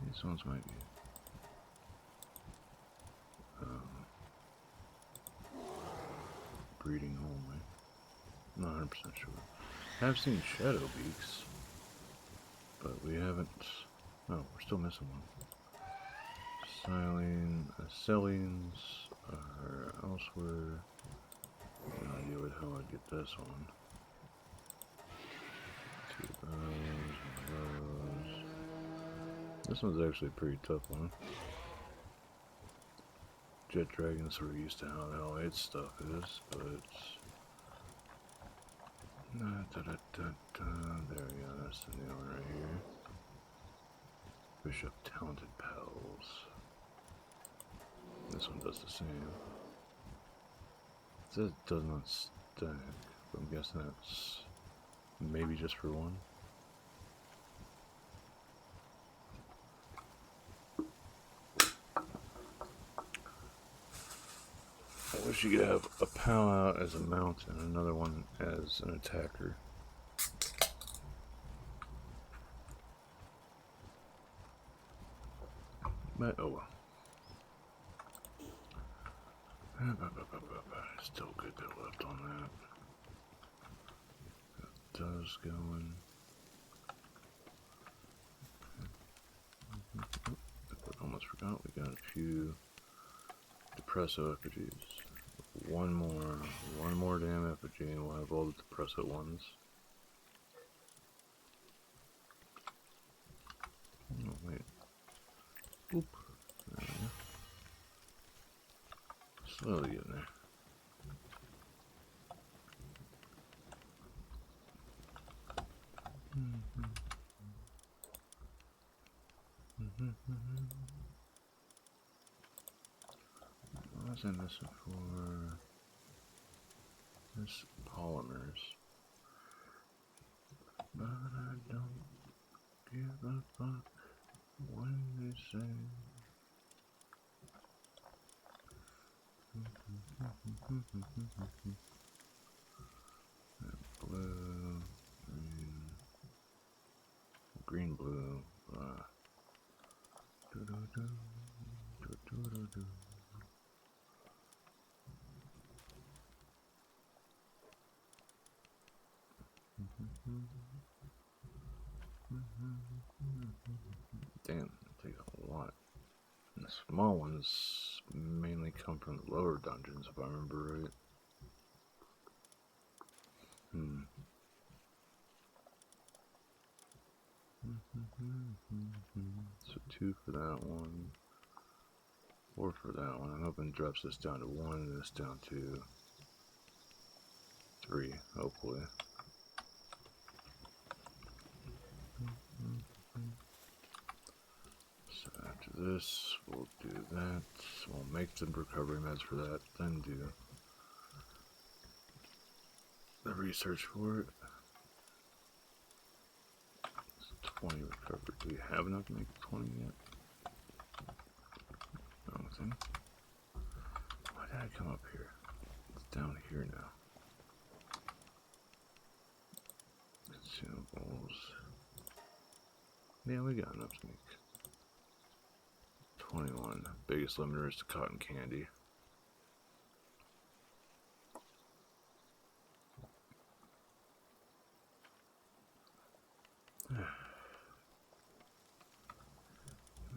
These ones might be breeding only. Not 100% sure. I've seen shadow beaks, but we haven't. Oh, we're still missing one. Selines are elsewhere. No idea what how I'd get this one. Two of those. This one's actually a pretty tough one. Jet Dragon's sort of used to how the hell its stuff is, but there we go, that's the new one right here. Bishop Talented Pals. This one does the same. It says it does not stack, but I'm guessing that's maybe just for one. I wish you could have a pal out as a mount and another one as an attacker. But oh well. Still a good bit left on that. Got those going. Almost forgot, we got a few Depresso effigies. One more damn effigy and we'll have all the Depresso ones. Oh wait. Oop. There we go. Slowly getting there. What was I missing for? This polymers. But I don't give a fuck when they say. Blue, green, blue. Damn, it takes a lot. And the small ones mainly come from the lower dungeons, if I remember right. So 2 for that one. 4 for that one. I'm hoping it drops this down to 1 and this down to 3, hopefully. So after this, we'll do that. We'll make the recovery meds for that, then do the research for it. It's 20 recovery. Do we have enough to make 20 yet? Wrong thing. Why did I come up here? It's down here now. Consumables. Yeah, we got enough to make 21. Biggest limiter is the cotton candy.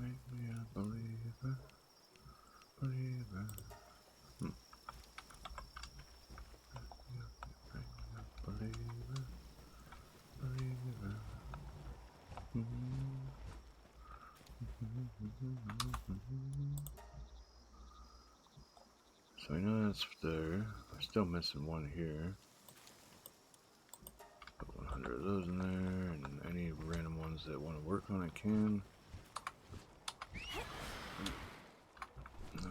Make me a believer, believer. Make me a believer, believer. So I know that's there. I'm still missing one here. Put 100 of those in there, and any random ones that want to work on it can. No.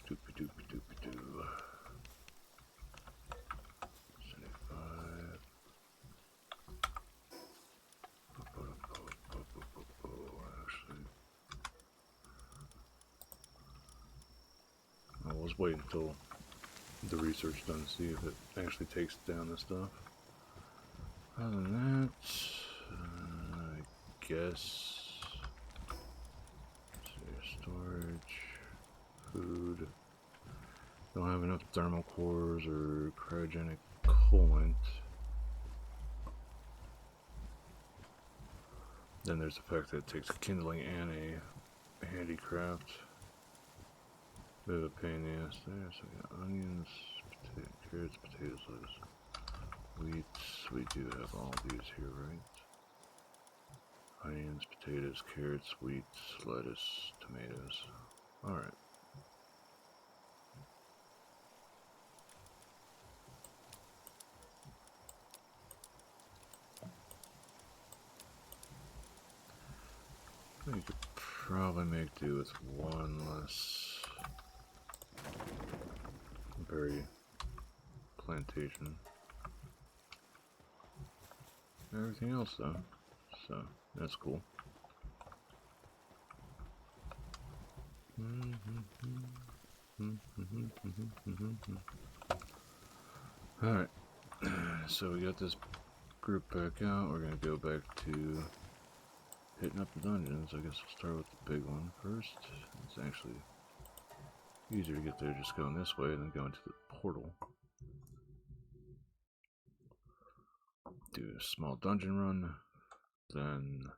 Doopy-doopy-doopy-doo. 75. Actually, I'll just wait until the research done to see if it actually takes down the stuff. Other than that, I guess storage, food. Don't have enough thermal cores or cryogenic coolant. Then there's the fact that it takes kindling and a handicraft. Bit of a pain in the ass there. So we got onions, carrots, potatoes, lettuce, wheat. We do have all these here, right? Onions, potatoes, carrots, wheat, lettuce, tomatoes. Alright. We could probably make do with one less berry plantation. Everything else though, so that's cool. Alright, so we got this group back out. We're gonna go back to hitting up the dungeons. I guess we'll start with the big one first. It's actually easier to get there just going this way than going to the portal. Do a small dungeon run, then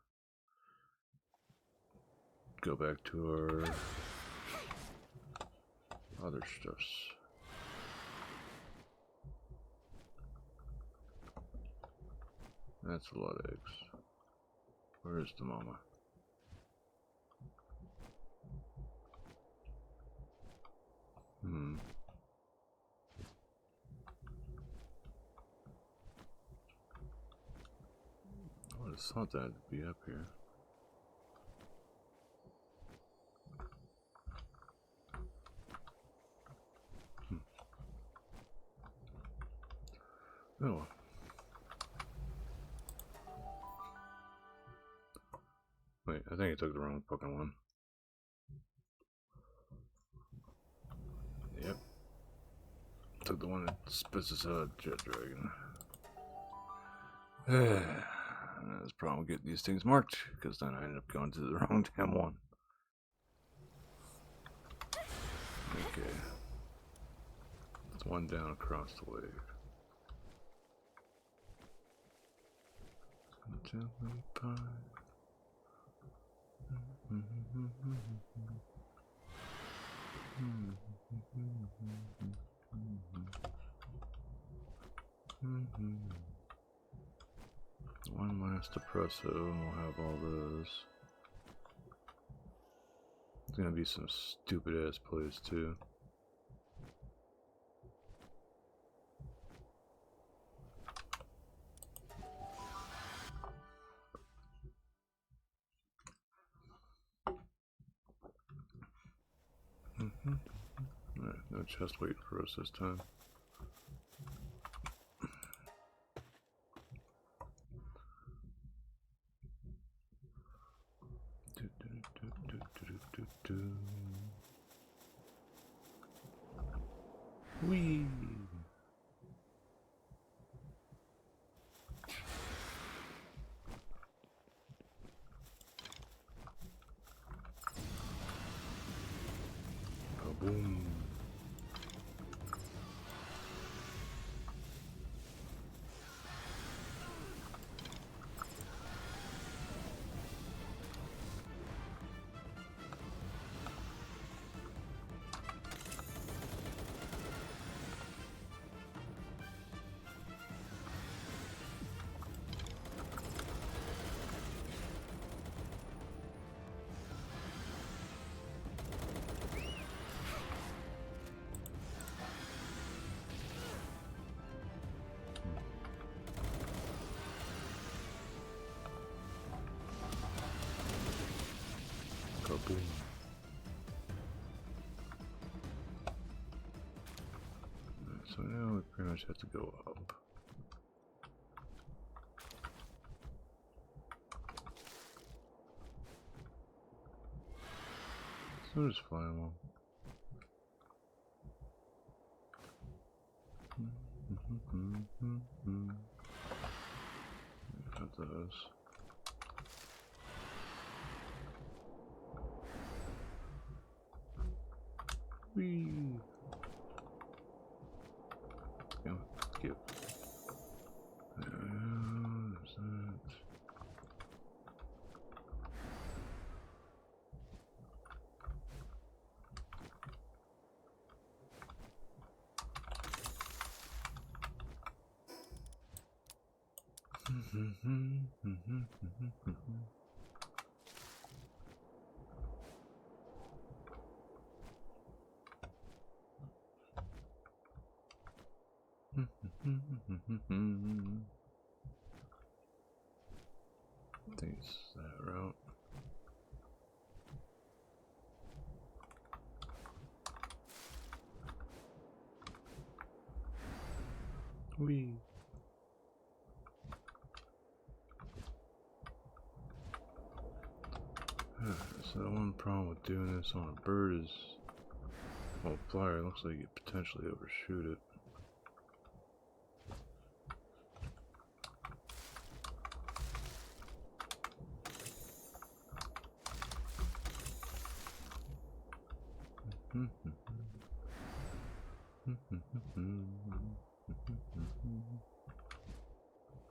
go back to our other stuffs. That's a lot of eggs. Where is the mama? I would have thought that'd be up here. Oh. Wait, I think I took the wrong fucking one. Yep. Took the one that spits us out, Jet Dragon. That's the problem with getting these things marked, because then I end up going to the wrong damn one. Okay. That's one down across the lake. Gently pie. One last espresso and we'll have all those. It's gonna be some stupid ass plays too. Alright, no chest wait for us this time. Whee! Boom. Boom. So now we pretty much have to go up. So just fly along. Got those. Whee! Yeah, cute. There's that. I think it's that route. Whee! So the one problem with doing this on a bird is, well, flyer looks like you potentially overshoot it.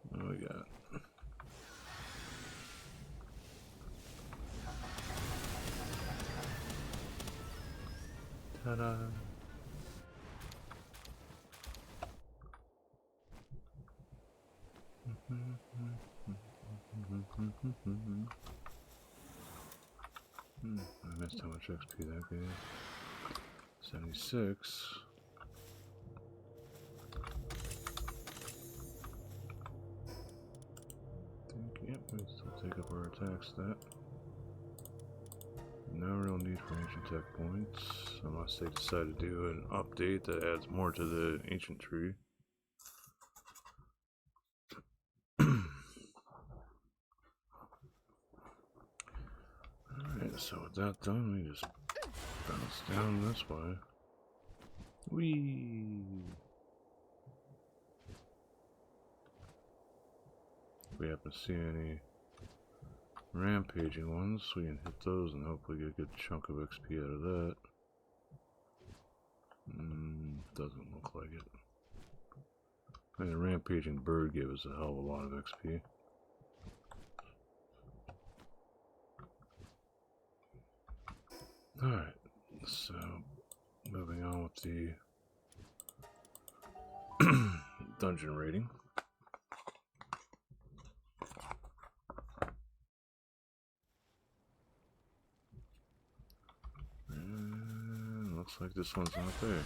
What do we got? Ta-da! I missed how much XP that gave. 76. Yep, we still take up our attack stat. No real need for ancient tech points, unless they decide to do an update that adds more to the ancient tree. Alright, so with that done, we just bounce down this way. Whee! If we happen to see any rampaging ones, we can hit those and hopefully get a good chunk of XP out of that. Doesn't look like it. I mean, the rampaging bird gave us a hell of a lot of XP. Alright, so moving on with the dungeon rating. And looks like this one's not there.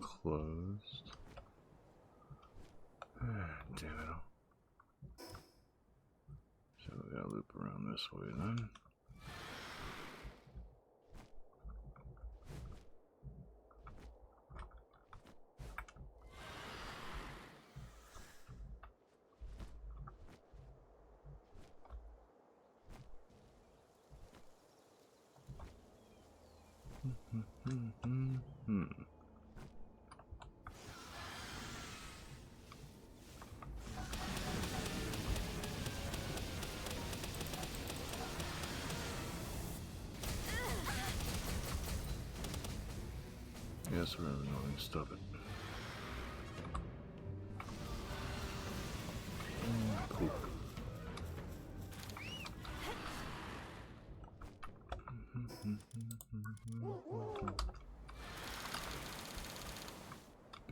Closed. Damn it. So we gotta loop around this way then. Yes, we're annoying. Stop it. Poop.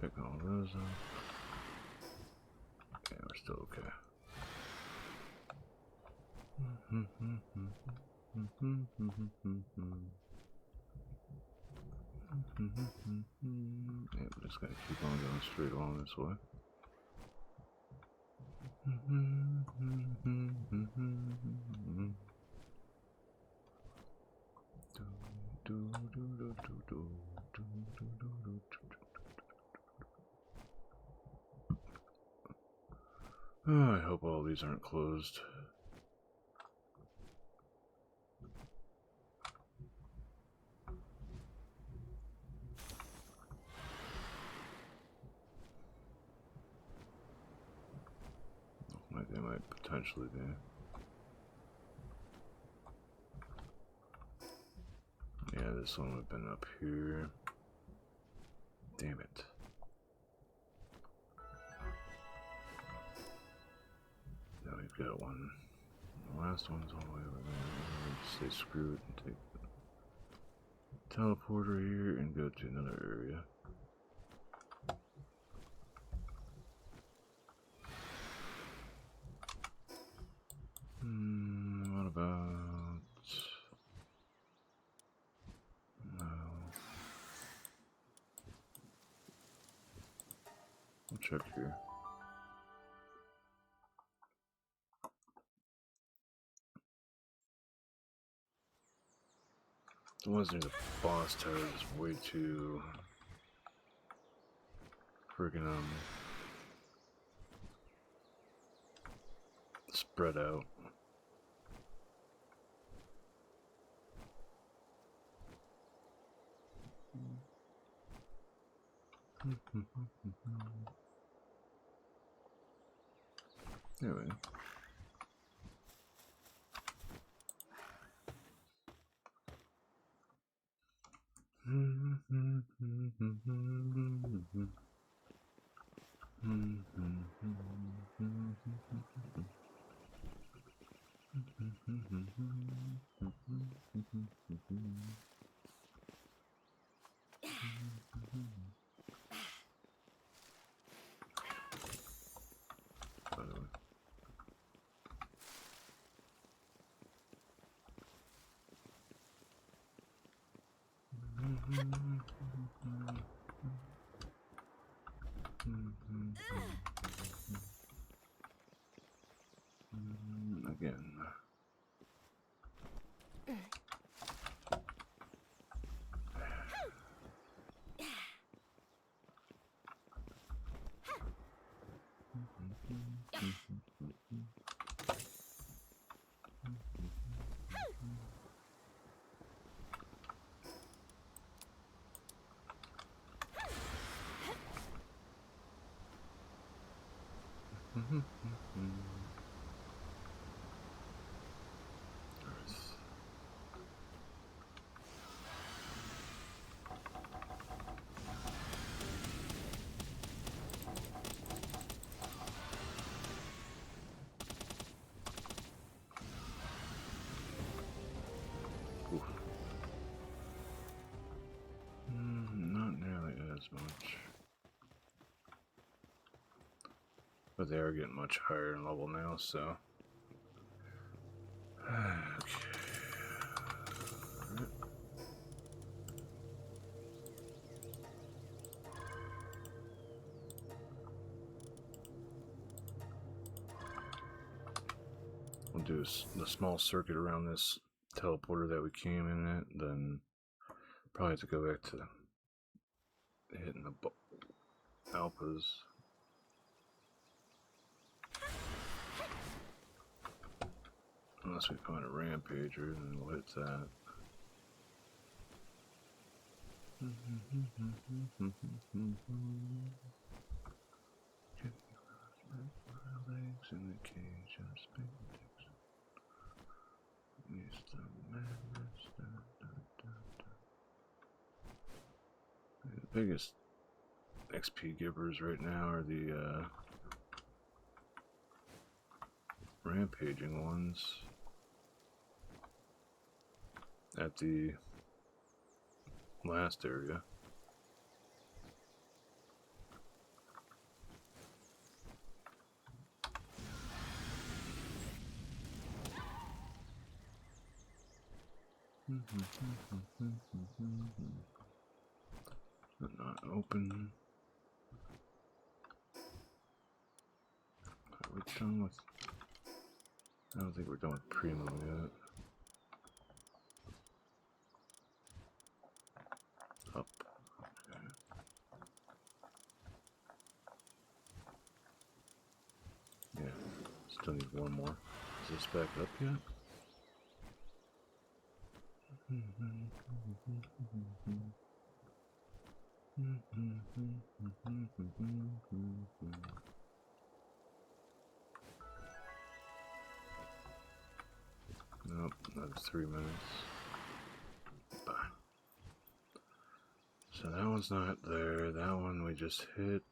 Pick all those up. Yeah, we're still okay. Yeah, we're just gonna keep on going straight along this way. Oh, I hope all these aren't closed. Like they might potentially be. Yeah, this one would have been up here. Damn it. Now we've got one. The last one's all the way over there. Just say screw it and take the teleporter here and go to another area. What about... No. I'll check here. The ones near the boss tower is way too friggin' spread out. Anyway. again. Not nearly as much. But they are getting much higher in level now, so. Okay. We'll do the small circuit around this teleporter that we came in at, then probably have to go back to hitting the alphas. Unless we find a rampager, then we'll hit that. Legs in the cage of spandex. Use the madness. The biggest XP givers right now are the rampaging ones at the last area. Not open. Are we done with? I don't think we're done with Primo yet. Up. Okay. Yeah. Still need one more. Is this back up yet? Nope, another 3 minutes. Bye. So that one's not there. That one we just hit.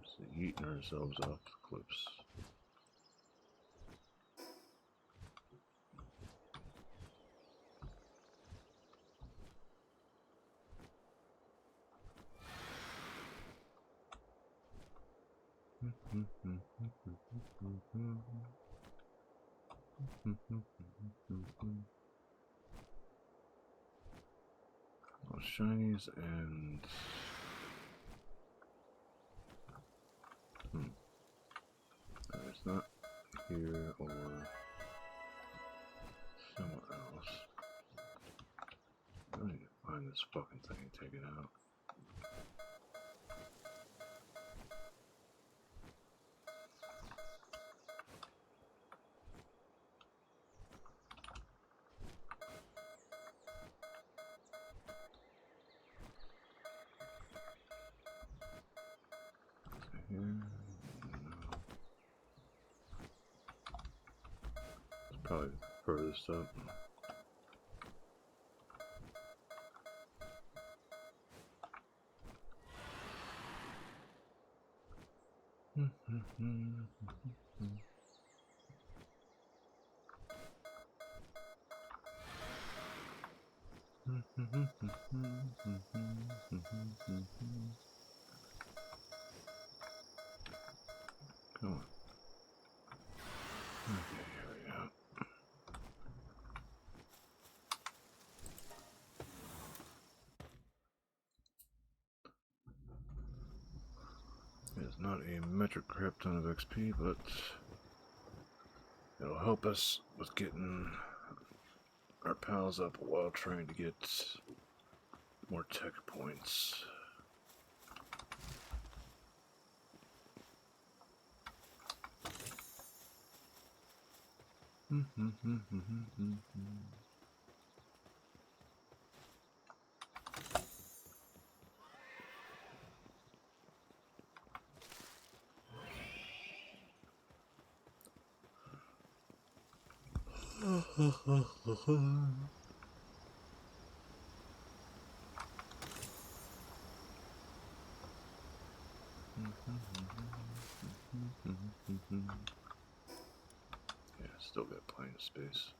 Just eating ourselves off the cliffs. Well, shinies and it's not here or somewhere else. I need to find this fucking thing and take it out. Here, no. It's probably furthest up. Come on. Okay, here we go. Is It's not a metric crap ton of XP, but it'll help us with getting our pals up while trying to get more tech points. Yeah, still got plenty of space.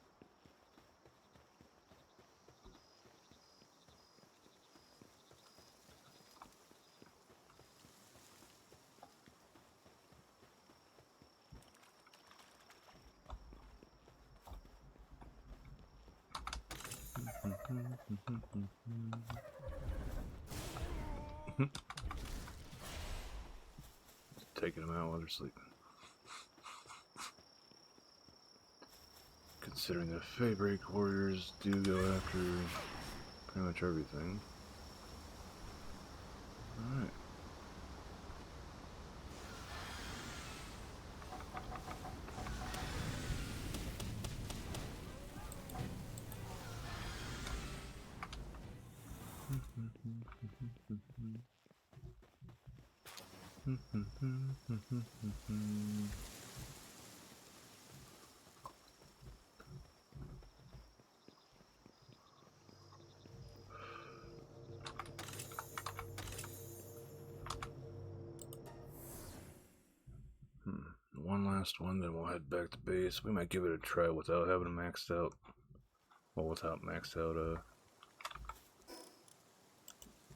Taking them out while they're sleeping. Considering the Faebreak warriors do go after pretty much everything. Alright. One last one, then we'll head back to base. We might give it a try without having it maxed out. Well, without maxed out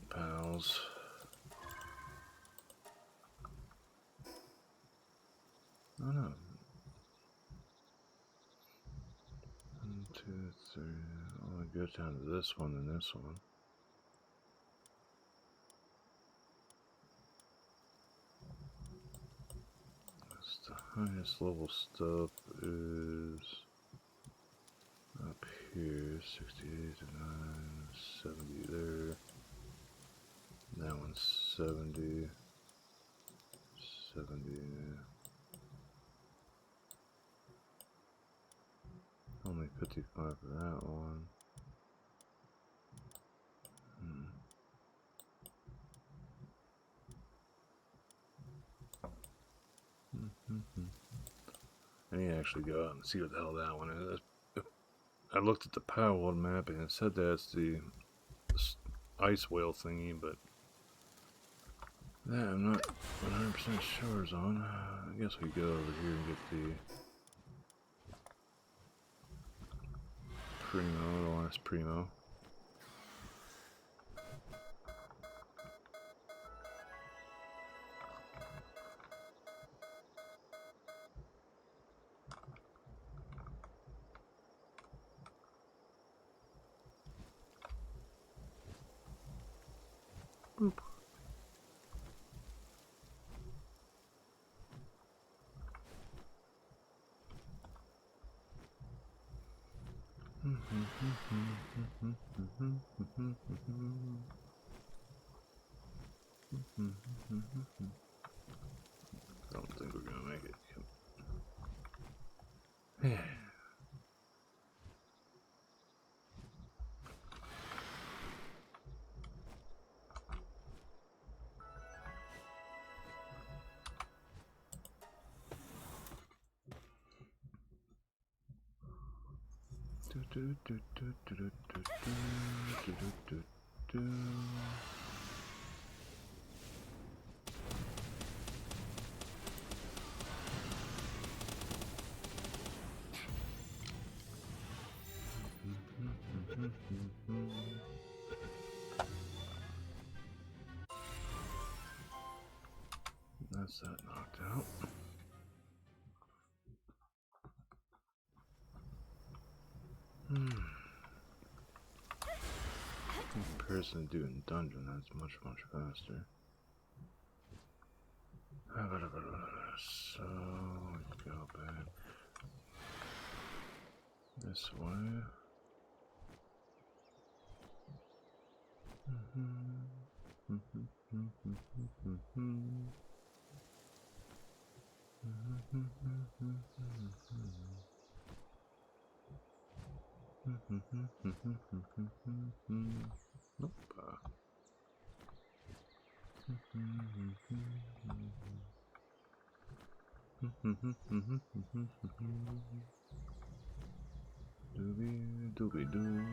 pals. I don't know. 1, 2, 3. I'll go down to this one and this one. That's the highest level stuff is up here, 68 to 9, 70 there. That one's 70, 70. Only 55 for that one. I need to actually go out and see what the hell that one is. I looked at the Palworld map and it said that's the ice whale thingy, but that I'm not 100% sure is on. I guess we go over here and get the Primo, the last Primo. Boop. I don't think we're gonna make it. Yeah. That's that knocked out. In comparison to doing dungeon, that's much faster. So go back this way. Nope. Doobie doobie doo.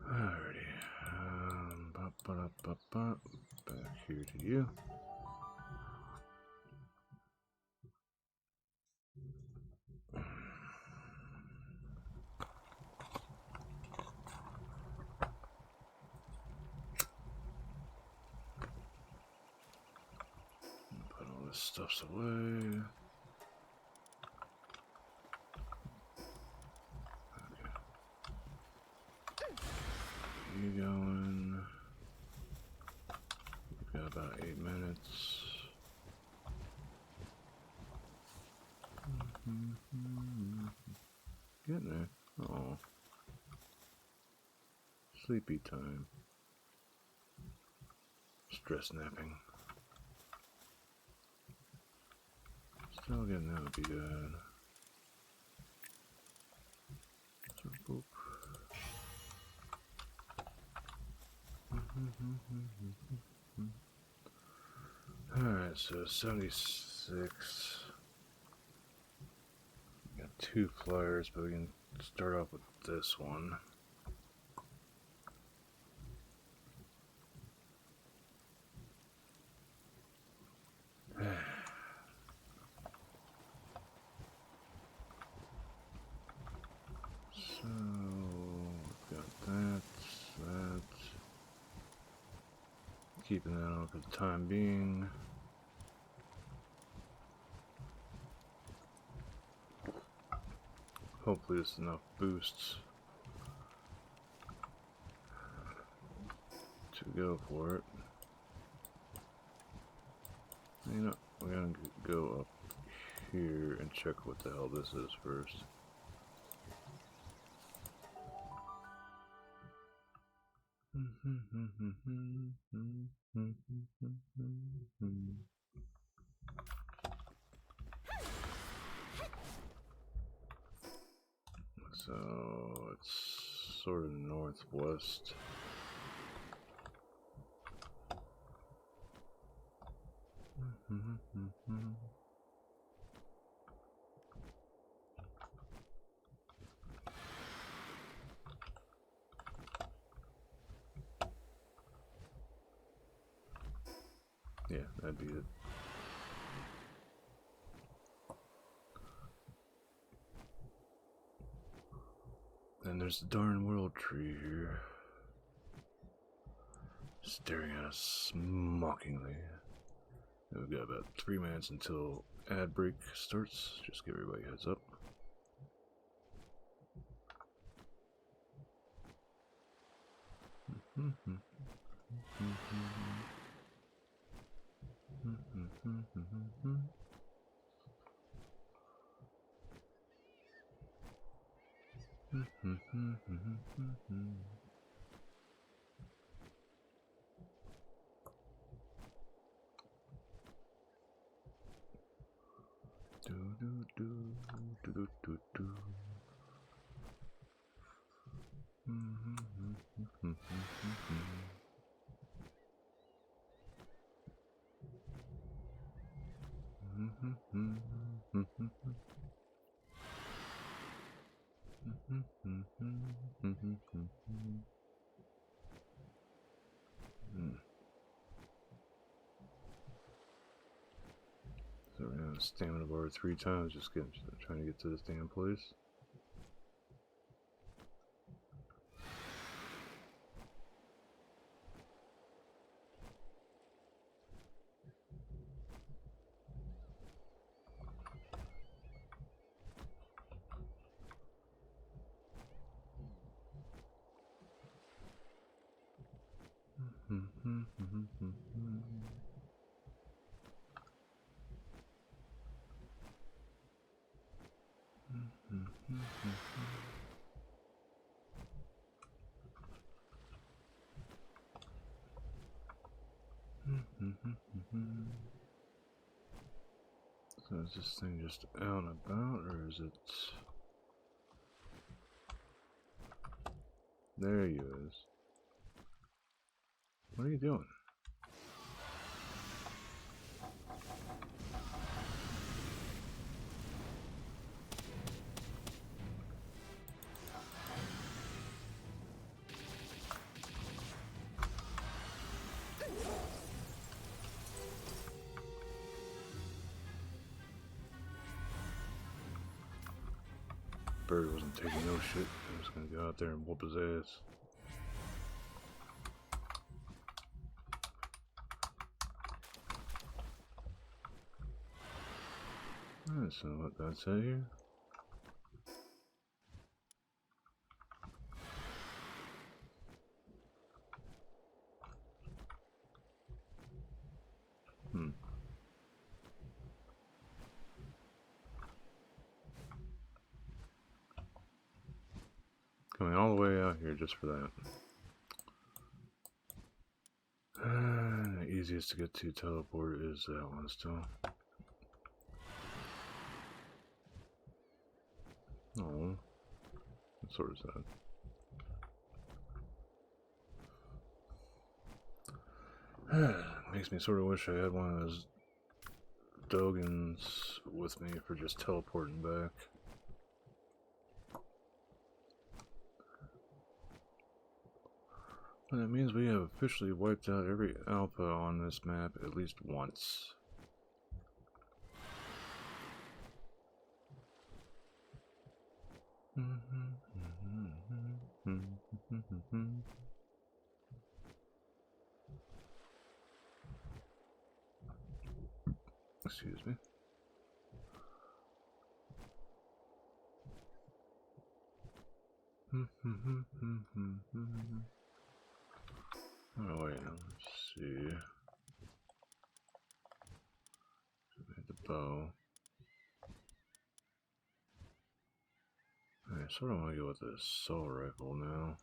Alrighty. Back here to you. Put all this stuff away. Okay. You going? We've got about 8 minutes. Getting there. Oh. Sleepy time. Stress napping. Still getting that would be good. So, boop. Alright, so 76. Got 2 flyers, but we can start off with this one. So, we've got that. Keeping that on for the time being. Hopefully it's enough boosts to go for it. You know, we're gonna go up here and check what the hell this is first. So it's sort of northwest. Yeah, that'd be it. And there's the darn world tree here, staring at us mockingly. And we've got about 3 minutes until ad break starts. Just give everybody a heads up. So we're gonna stamina bar 3 times, just trying to get to this damn place. So is this thing just out and about, or is it... There he is. What are you doing? Bird wasn't taking no shit. He was gonna go out there and whoop his ass. Alright, so what that's it here? Coming all the way out here just for that. The easiest to get to teleport is that one still. Oh, what sort is that? Makes me sort of wish I had one of those Dogans with me for just teleporting back. And that means we have officially wiped out every alpha on this map at least once. Excuse me. Oh wait, let's see. The bow. I sort of want to go with the assault rifle now.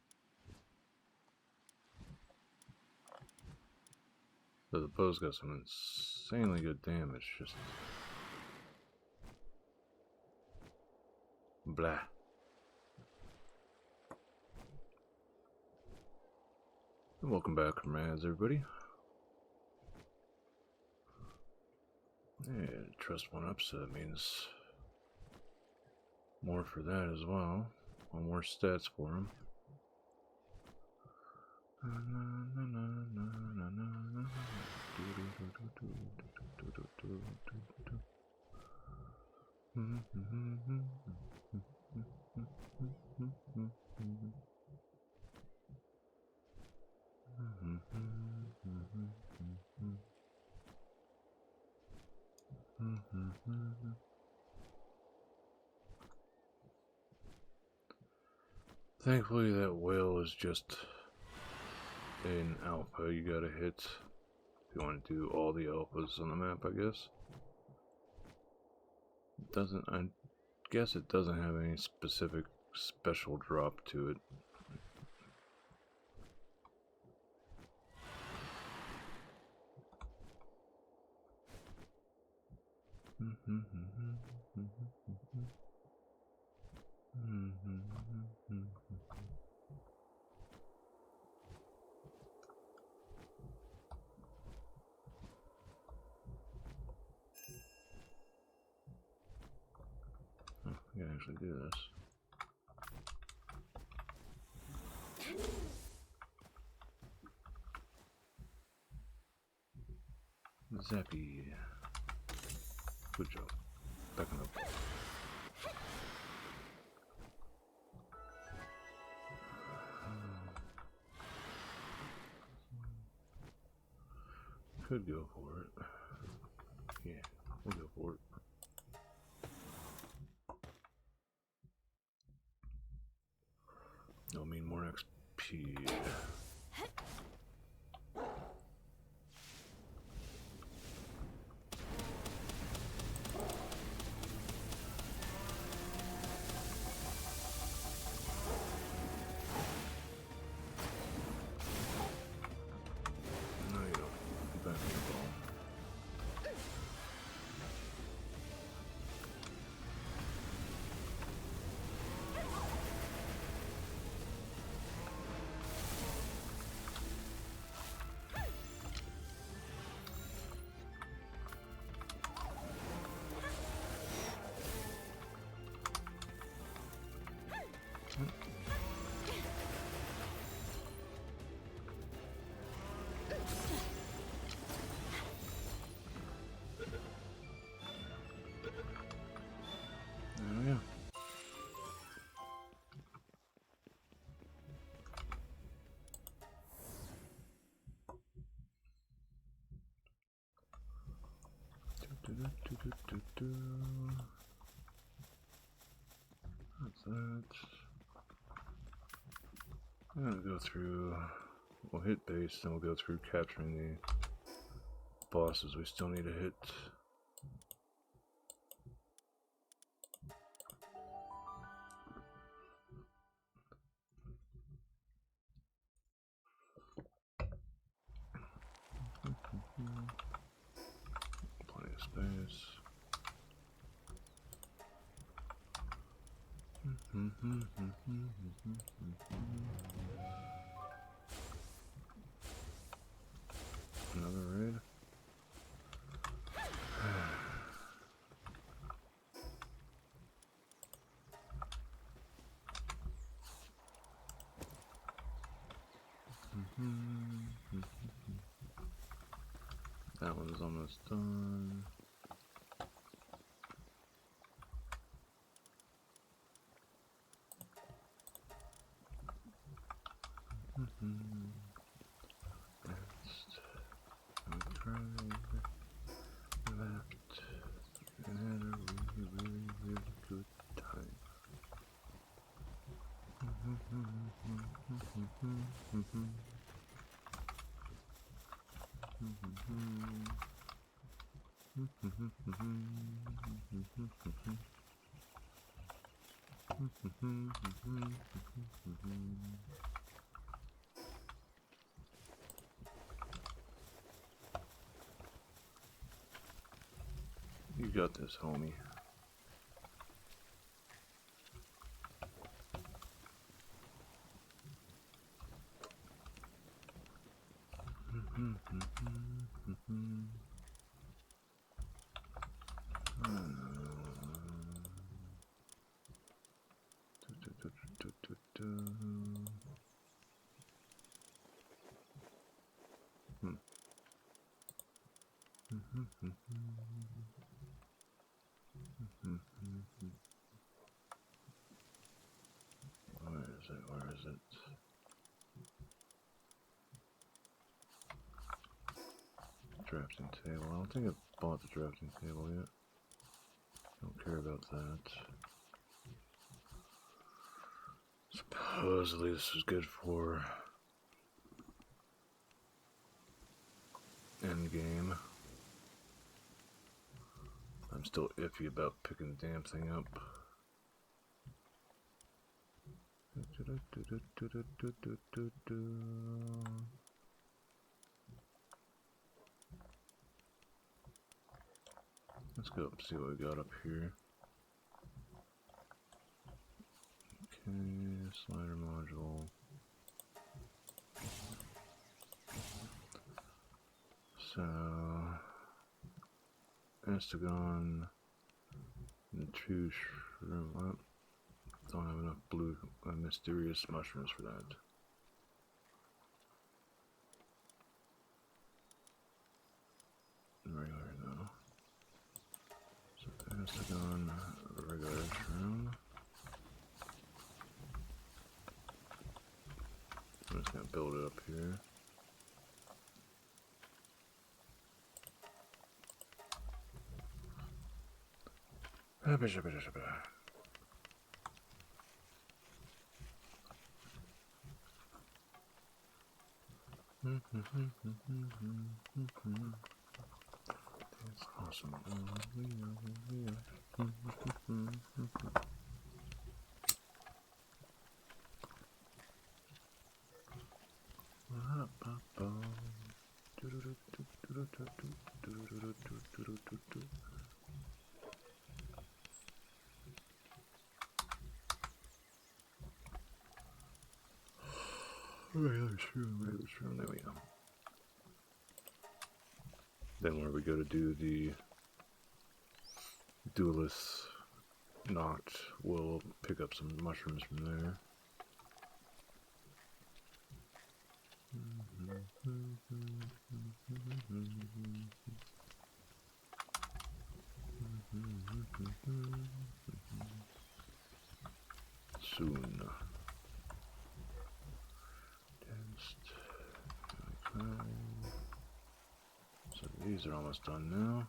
So the bow's got some insanely good damage, just... blah. Welcome back from ads, everybody. Yeah, trust one up, so that means more for that as well. One more stats for him. Thankfully that whale is just an alpha you gotta hit if you want to do all the alphas on the map, I guess. It doesn't, I guess it doesn't have any specific special drop to it. Oh, I can actually do this. Zappy. Good job. Backing up. Could go for it. Yeah, we'll go for it. It'll mean more XP. That's that. I'm gonna go through. We'll hit base, then we'll go through capturing the bosses we still need to hit. Plenty of space. Another raid. That one's almost done. Next, right, left, and had a really good time. You got this, homie. Where is it? Drafting table. I don't think I've bought the drafting table yet. Don't care about that. Supposedly this is good for endgame. I'm still iffy about picking the damn thing up. Let's go up and see what we got up here. Okay, slider module. So, Estagon and two shroom. Don't have enough blue mysterious mushrooms for that. Regular though. So Estagon, regular shroom. I'm just gonna build it up here. That's awesome. Regular shroom, there we go. Then where we go to do the duelist knot, we'll pick up some mushrooms from there. Soon. So these are almost done now.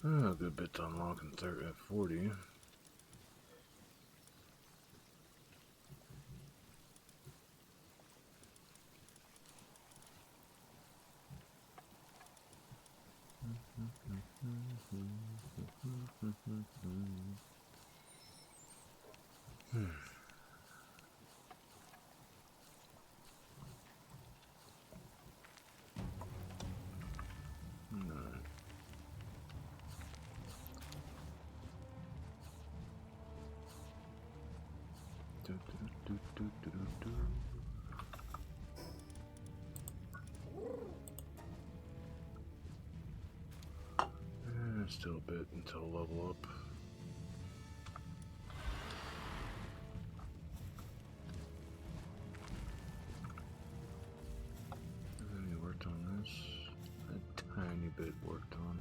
A good bit to unlock in at 40. Still a bit until level up. Any worked on this? A tiny bit worked on.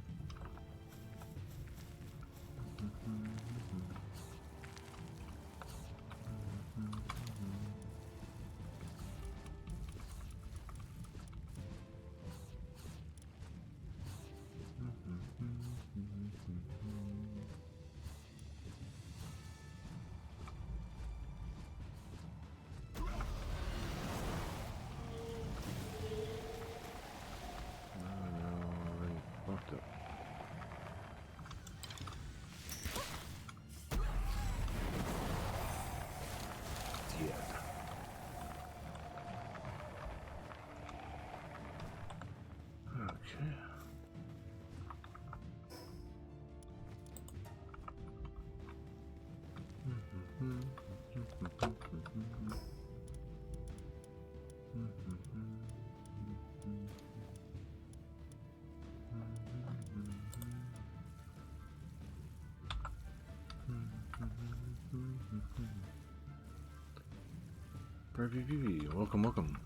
Welcome, welcome.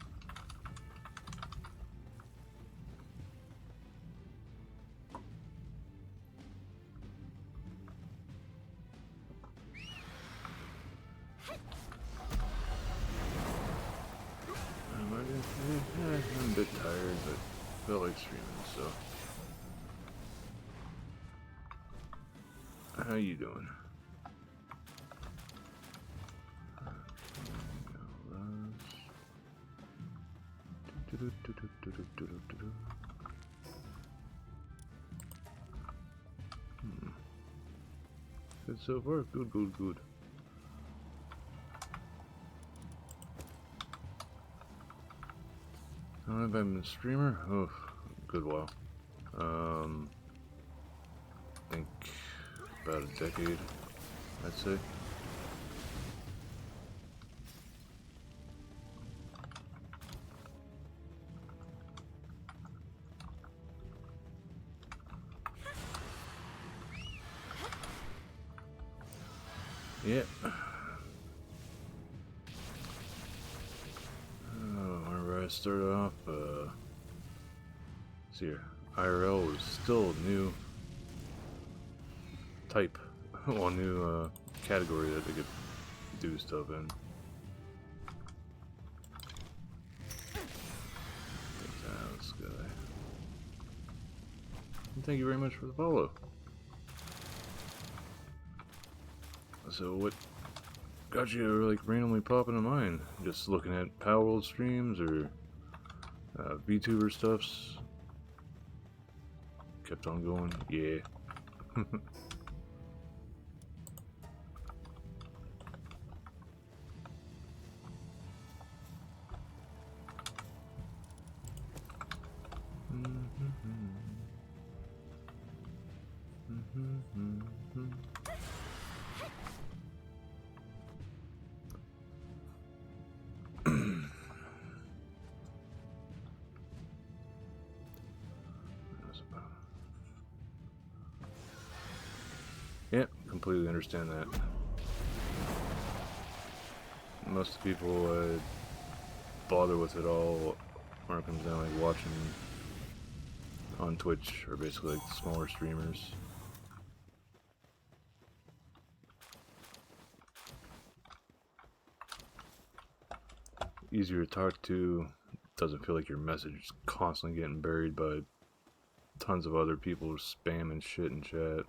I'm a bit tired, but felt like streaming, so. How you doing? Good so far. Good, good, good. How long have I been a streamer? Oh, a good while. I think about a decade, I'd say. Yeah. Whenever I started off, see here, IRL was still a new type, well, new category that they could do stuff in. This guy. And thank you very much for the follow. So what got you like randomly pop into mine? Just looking at Palworld streams or VTuber stuffs? Kept on going, yeah. Yeah, completely understand that. Most people bother with it all when it comes down like watching on Twitch are basically like smaller streamers. Easier to talk to, doesn't feel like your message is constantly getting buried by tons of other people spamming shit in chat.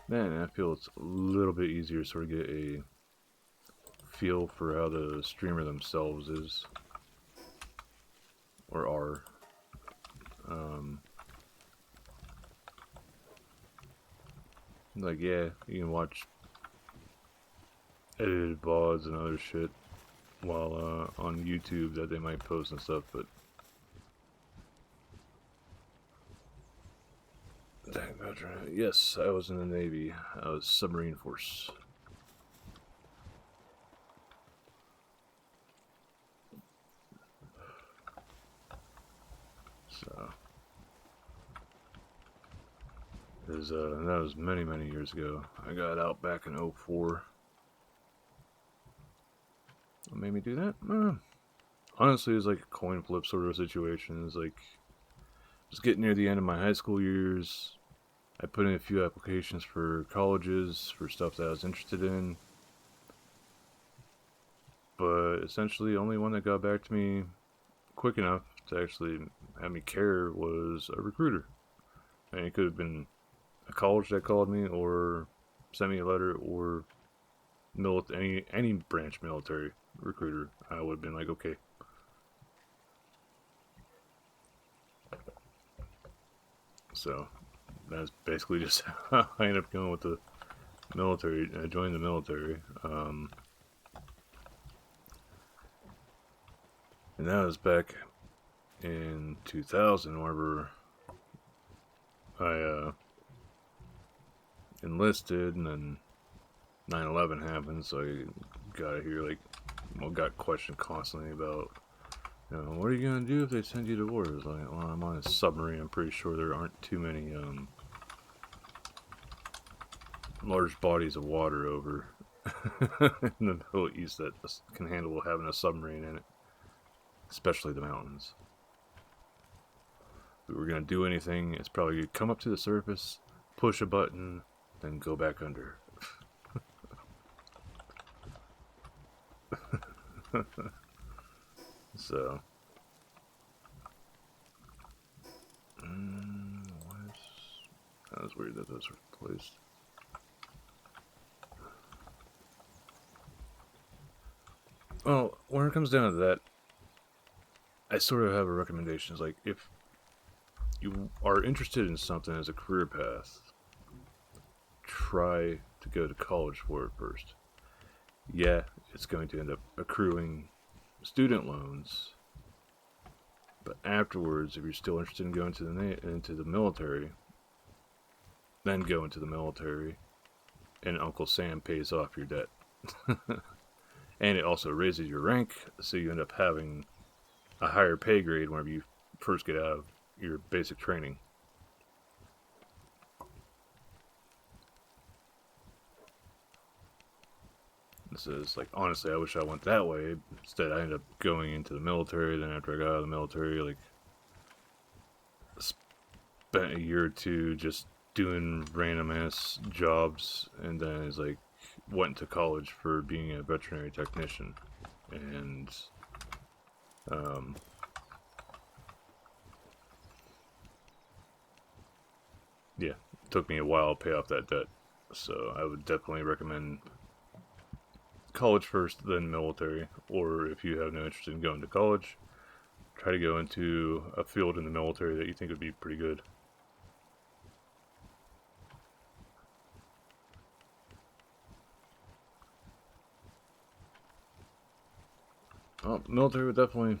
Man, I feel it's a little bit easier to sort of get a feel for how the streamer themselves is. Or are. Like, yeah, you can watch edited VODs and other shit while on YouTube that they might post and stuff, but dang, veteran. Yes, I was in the Navy. I was submarine force. So that was many, many years ago. I got out back in 04. What made me do that? Honestly, it was like a coin flip sort of situation. It's like just getting near the end of my high school years. I put in a few applications for colleges for stuff that I was interested in, but essentially, the only one that got back to me quick enough to actually have me care was a recruiter. And it could have been a college that called me, or sent me a letter, or any branch military recruiter. I would have been like, okay. So that's basically just how I ended up going with the military. I joined the military, and that was back in 2000, whenever I enlisted, and then 9/11 happened, so I got questioned constantly about, what are you gonna do if they send you to war? It's like, well, I'm on a submarine. I'm pretty sure there aren't too many large bodies of water over in the Middle East that can handle having a submarine in it, especially the mountains. If we were gonna do anything, it's probably come up to the surface, push a button, then go back under. So, that was weird that those were placed. Well, when it comes down to that, I sort of have a recommendation. It's like, if you are interested in something as a career path, try to go to college for it first. Yeah, it's going to end up accruing student loans, but afterwards, if you're still interested in going into the military, then go into the military, and Uncle Sam pays off your debt. And it also raises your rank, so you end up having a higher pay grade whenever you first get out of your basic training. This is like, honestly, I wish I went that way. Instead, I ended up going into the military. Then after I got out of the military, like, spent a year or two just doing random ass jobs, and then it's like, went to college for being a veterinary technician, and yeah, it took me a while to pay off that debt. So I would definitely recommend college first, then military. Or if you have no interest in going to college, try to go into a field in the military that you think would be pretty good. Well, military would definitely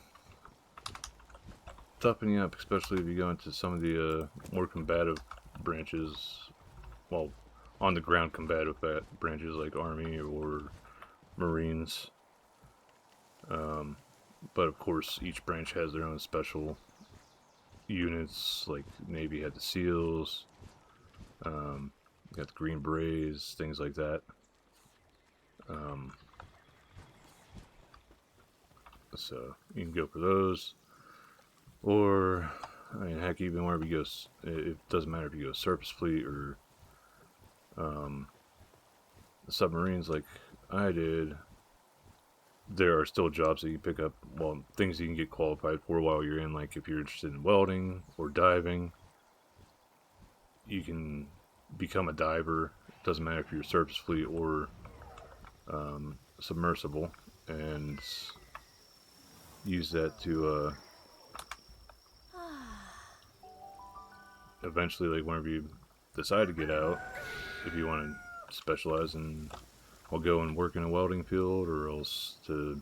toughen you up, especially if you go into some of the more combative branches. Well, on the ground combative branches like Army or Marines. But of course, each branch has their own special units. Like Navy had the SEALs, got the Green Berets, things like that. So you can go for those, or I mean, heck, even wherever you go, it doesn't matter if you go surface fleet or submarines like I did, there are still jobs that you pick up, well, things you can get qualified for while you're in. Like if you're interested in welding or diving, you can become a diver. It doesn't matter if you're surface fleet or submersible, and use that to eventually, like whenever you decide to get out, if you want to specialize in, I'll go and work in a welding field, or else to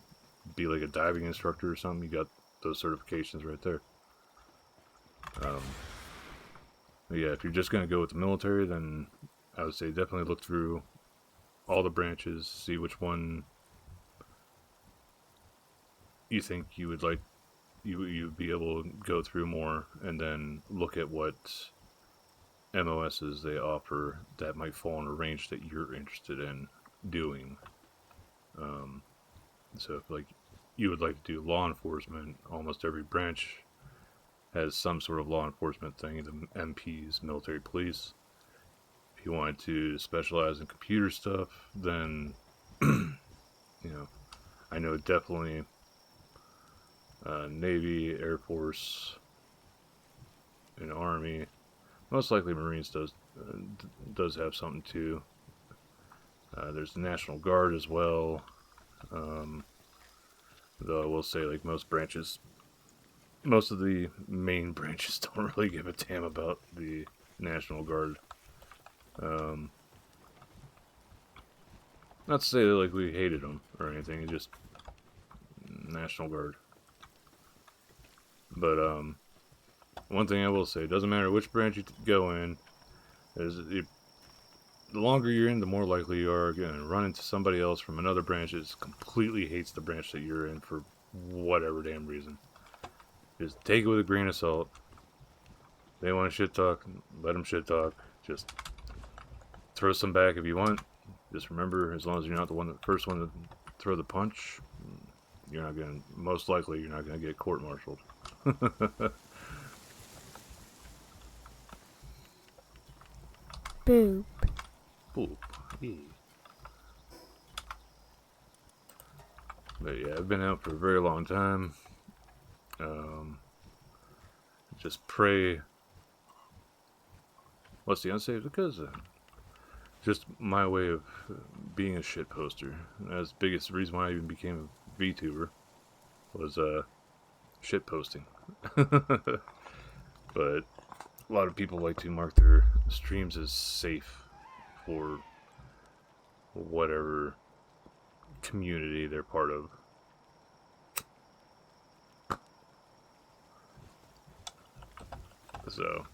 be like a diving instructor or something. You got those certifications right there. Yeah, if you're just gonna go with the military, then I would say definitely look through all the branches, see which one you think you would like, you'd be able to go through more, and then look at what MOSs they offer that might fall in a range that you're interested in doing. So if like you would like to do law enforcement, almost every branch has some sort of law enforcement thing. The MPs, military police. If you wanted to specialize in computer stuff, then I know definitely Navy, Air Force, and Army. Most likely Marines does have something too. There's the National Guard as well. Though I will say, like most branches, most of the main branches don't really give a damn about the National Guard. Not to say that like we hated them or anything, it's just National Guard. But one thing I will say, it doesn't matter which branch you go in, the longer you're in, the more likely you are going to run into somebody else from another branch that completely hates the branch that you're in for whatever damn reason. Just take it with a grain of salt. They want to shit talk, let them shit talk. Just throw some back if you want. Just remember, as long as you're not the first one to throw the punch, you're not going to, most likely, you're not going to get court-martialed.
Boop.
Boop. Yeah. But yeah, I've been out for a very long time. Just pray. What's the unsafe? Because just my way of being a shit poster. That's the biggest reason why I even became a VTuber was shit posting. But a lot of people like to mark their streams as safe for whatever community they're part of. So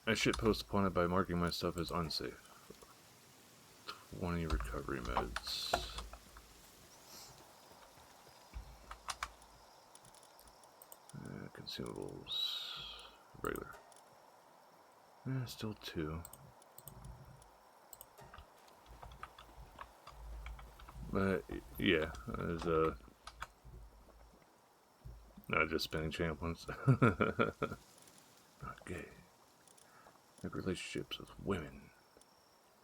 I shitpost upon it by marking my stuff as unsafe. 20 recovery meds. Consumables. Regular. Still 2. But yeah, there's not just spinning champlins. Okay. Like relationships with women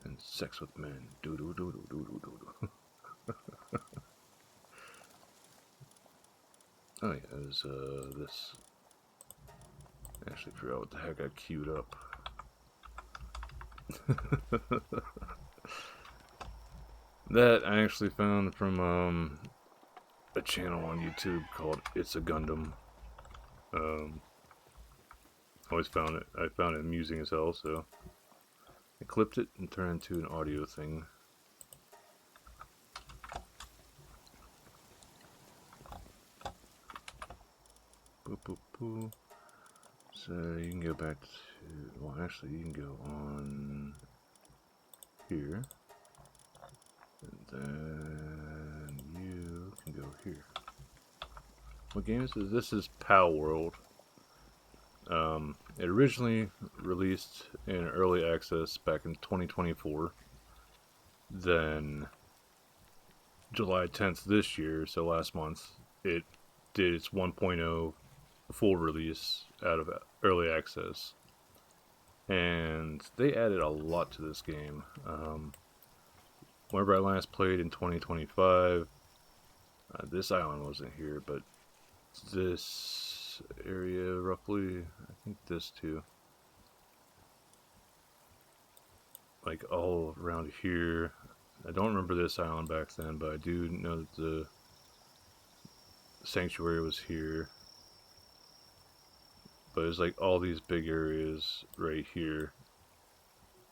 and sex with men. Do do do do do do do. Oh yeah, there's this. I actually forgot what the heck I queued up. That I actually found from a channel on YouTube called It's a Gundam. Always found it. I found it amusing as hell, so I clipped it and turned it into an audio thing. Boop boop boop. So you can go back to, well, actually you can go on here, and then you can go here. What game is this? This is Palworld. It originally released in early access back in 2024. Then July 10th this year, so last month, it did its 1.0 full release out of early access. And they added a lot to this game. whenever I last played in 2025, this island wasn't here, but this area roughly, I think this too. Like all around here. I don't remember this island back then, but I do know that the sanctuary was here. But it's like all these big areas right here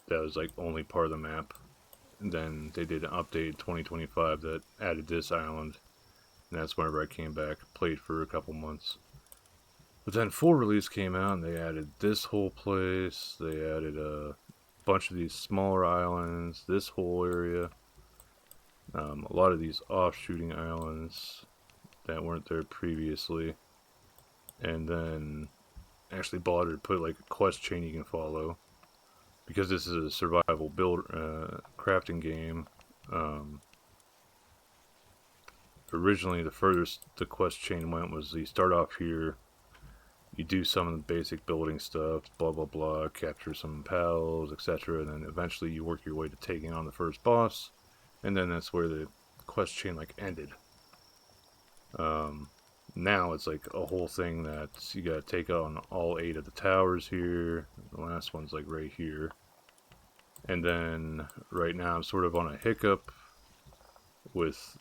that was like only part of the map. And then they did an update in 2025 that added this island. And that's whenever I came back, played for a couple months. But then full release came out and they added this whole place. They added a bunch of these smaller islands, this whole area. A lot of these offshooting islands that weren't there previously. And then actually bothered to put like a quest chain you can follow. Because this is a survival build crafting game. Originally, the furthest the quest chain went was you start off here, you do some of the basic building stuff, blah blah blah, capture some pals, etc., and then eventually you work your way to taking on the first boss, and then that's where the quest chain like ended. Now it's like a whole thing that you gotta take on all 8 of the towers here. The last one's like right here. And then right now I'm sort of on a hiccup with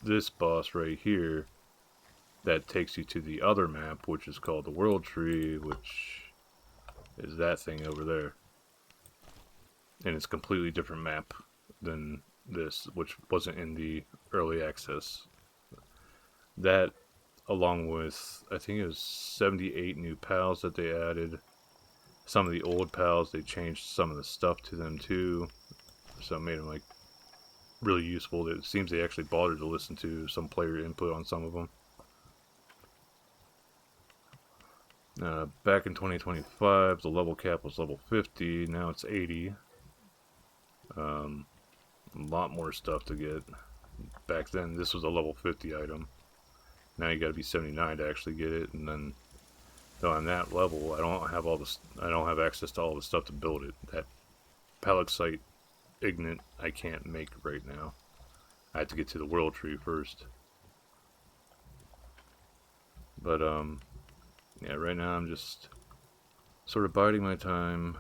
this boss right here that takes you to the other map, which is called the World Tree, which is that thing over there. And it's a completely different map than this, which wasn't in the early access. That, along with, I think it was 78 new pals that they added. Some of the old pals, they changed some of the stuff to them too. So it made them like really useful. It seems they actually bothered to listen to some player input on some of them. Back in 2025, the level cap was level 50. Now it's 80. A lot more stuff to get. Back then, this was a level 50 item. Now you got to be 79 to actually get it, and then on that level, I don't have access to all the stuff to build it. That Palworld Ignite I can't make right now. I have to get to the World Tree first. But yeah, right now I'm just sort of biding my time,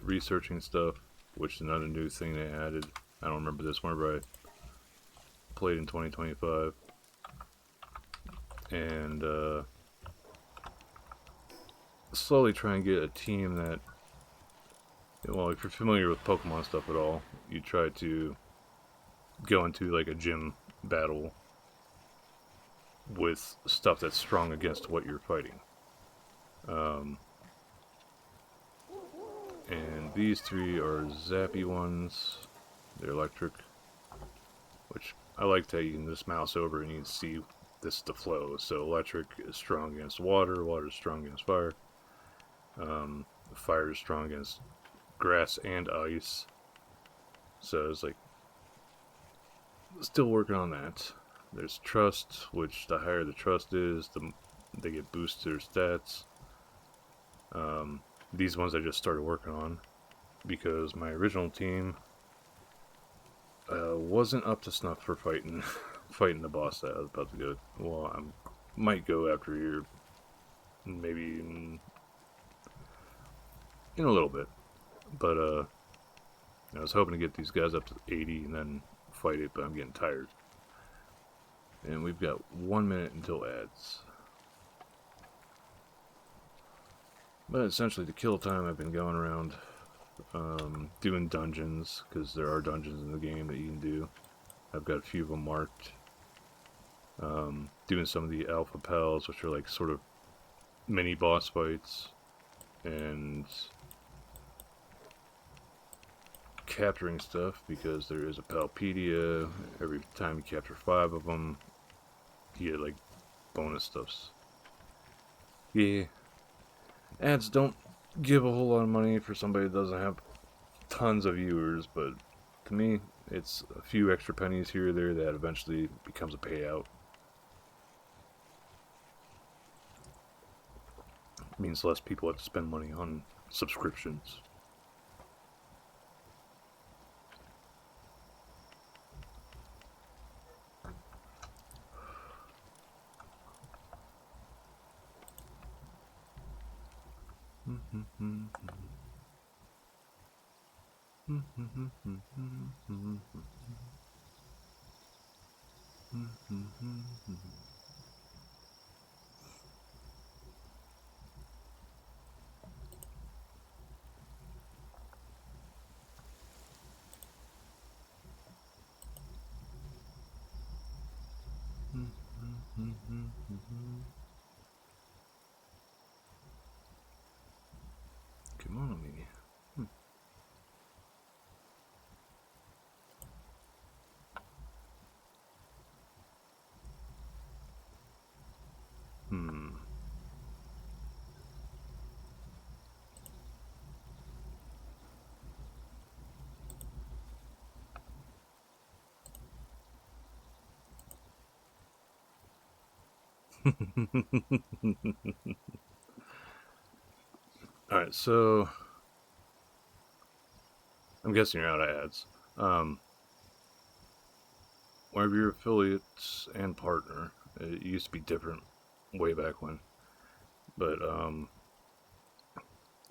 researching stuff, which is another new thing they added. I don't remember this whenever I played in 2025. And slowly try and get a team that, well, if you're familiar with Pokemon stuff at all, you try to go into like a gym battle with stuff that's strong against what you're fighting. And these 3 are zappy ones. They're electric, which I like that you can just mouse over and you can see this the flow. So electric is strong against water, water is strong against fire. Fire is strong against grass and ice. So it's like still working on that. There's trust, which the higher the trust is, they get boosted their stats. These ones I just started working on because my original team wasn't up to snuff for fighting the boss that I was about to go. Well, I might go after here, maybe in a little bit. But I was hoping to get these guys up to 80 and then fight it, but I'm getting tired. And we've got 1 minute until ads. But essentially, the kill time, I've been going around doing dungeons, because there are dungeons in the game that you can do. I've got a few of them marked. Doing some of the alpha pals, which are like sort of mini boss fights, and capturing stuff, because there is a Palpedia. Every time you capture 5 of them, you get like bonus stuffs. Yeah, ads don't give a whole lot of money for somebody that doesn't have tons of viewers, but to me, it's a few extra pennies here or there that eventually becomes a payout. It means less people have to spend money on subscriptions. Come on, me. Alright, so I'm guessing you're out of ads. Wherever your affiliates and partner, it used to be different way back when, but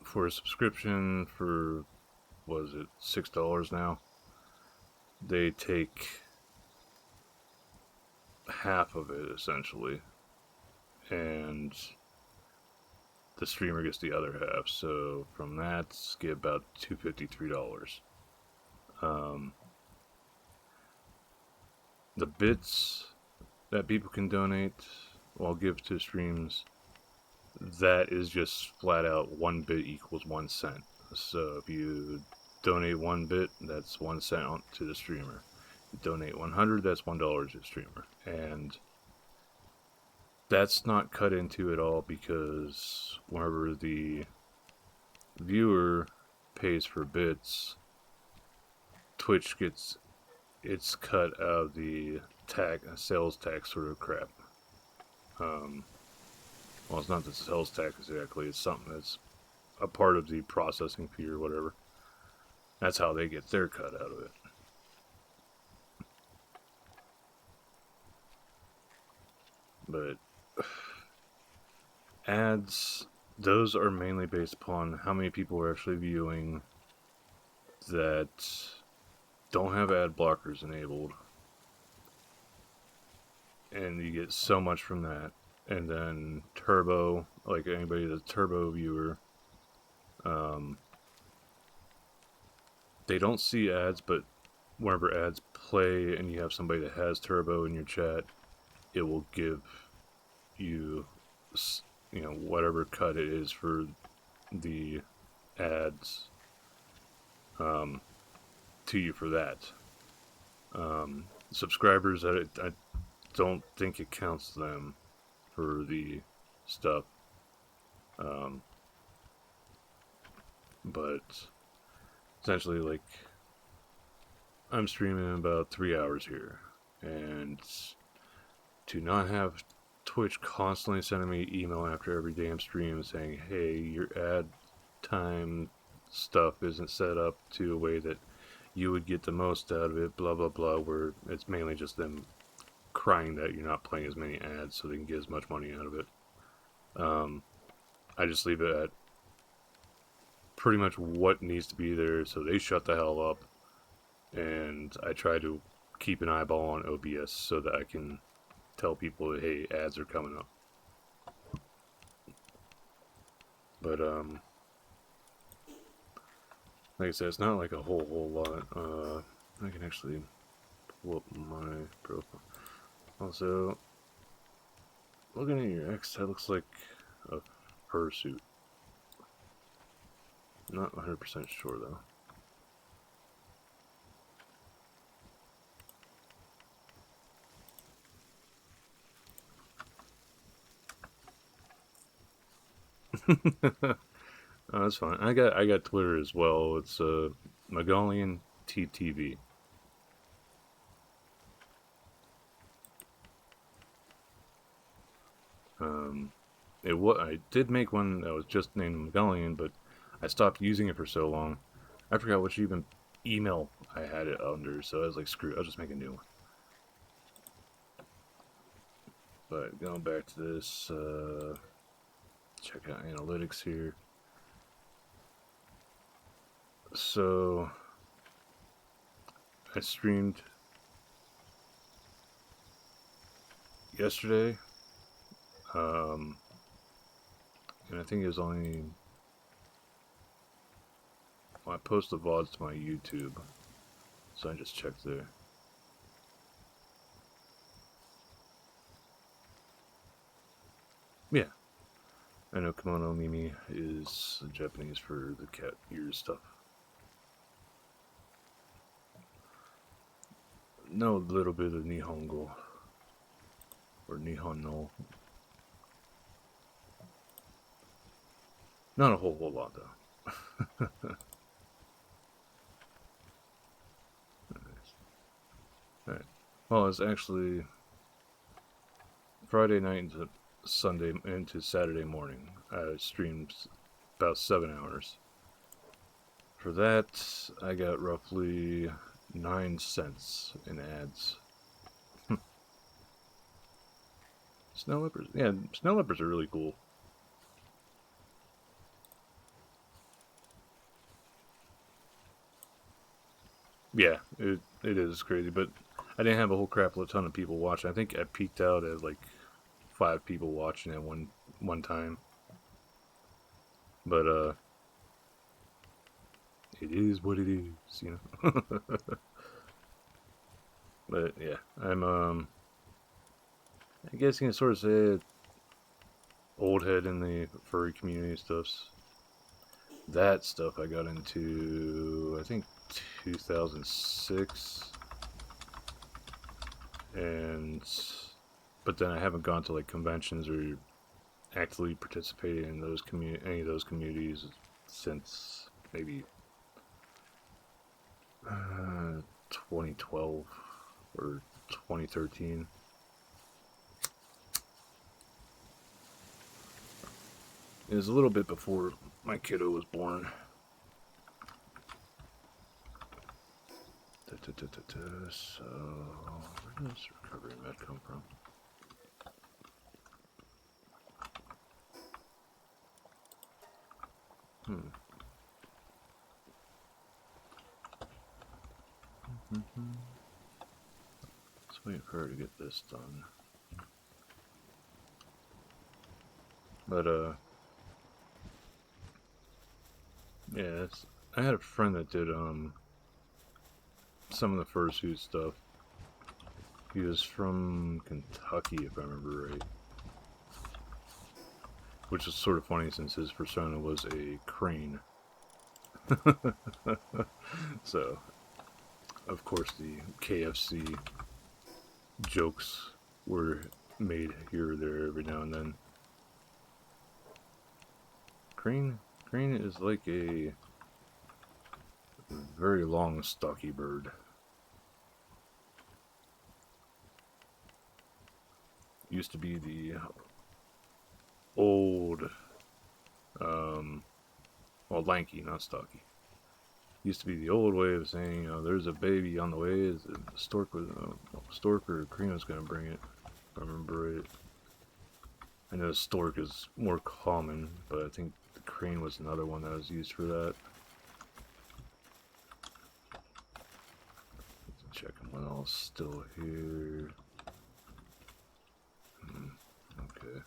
for a subscription for, what is it, $6 now, they take half of it essentially, and the streamer gets the other half. So from that, get about $253. The bits that people can donate or give to streams, that is just flat out 1 bit equals 1 cent. So if you donate 1 bit, that's 1 cent to the streamer. You donate 100, that's $1 to the streamer. And that's not cut into at all, because whenever the viewer pays for bits, Twitch gets its cut out of the sales tax sort of crap. Well, it's not the sales tax exactly, it's something that's a part of the processing fee or whatever. That's how they get their cut out of it. But ads, those are mainly based upon how many people are actually viewing that don't have ad blockers enabled. And you get so much from that. And then turbo, like anybody that's a turbo viewer, they don't see ads, but whenever ads play and you have somebody that has turbo in your chat, it will give you, whatever cut it is for the ads to you for that. Subscribers, I don't think it counts them for the stuff. But essentially, like, I'm streaming about 3 hours here, and to not have Twitch constantly sending me email after every damn stream saying, hey, your ad time stuff isn't set up to a way that you would get the most out of it, blah blah blah, where it's mainly just them crying that you're not playing as many ads so they can get as much money out of it. I just leave it at pretty much what needs to be there, so they shut the hell up, and I try to keep an eyeball on OBS so that I can tell people that, hey, ads are coming up. But like I said, it's not like a whole lot. I can actually pull up my profile. Also, looking at your X, that looks like a fursuit. Not 100% sure though. Oh, that's fine. I got Twitter as well. It's Megalian TTV. I did make one that was just named Megalian, but I stopped using it for so long. I forgot which even email I had it under, so I was like, screw it, I'll just make a new one. But going back to this, check out analytics here. So I streamed yesterday, and I think it was only, well, I posted the VODs to my YouTube, so I just checked there. Yeah, I know kimono mimi is Japanese for the cat ears stuff. Know a little bit of Nihongo, or Nihon no. Not a whole lot though. Alright. Well, it's actually Friday night into Sunday into Saturday morning. I streamed about 7 hours. For that, I got roughly 9 cents in ads. Snow leopards? Yeah, snow leopards are really cool. Yeah, it is crazy, but I didn't have a whole crap a ton of people watching. I think I peaked out at like 5 people watching at one time. But it is what it is, you know. But yeah, I'm I guess you can sort of say old head in the furry community stuffs. That stuff I got into, I think, 2006, and but then I haven't gone to like conventions or actively participated in those any of those communities since maybe 2012 or 2013. It was a little bit before my kiddo was born. So, where does recovery med come from? Let's wait for her to get this done. But, yeah, I had a friend that did, some of the fursuit stuff. He was from Kentucky, if I remember right. Which is sort of funny since his persona was a crane. So, of course, the KFC jokes were made here or there every now and then. Crane is like a very long, stocky bird. Used to be the old, well, lanky, not stocky. Used to be the old way of saying, you know, there's a baby on the way. Is a stork or a crane was going to bring it? If I remember right. I know stork is more common, but I think the crane was another one that was used for that. Let's check what else still here. Okay.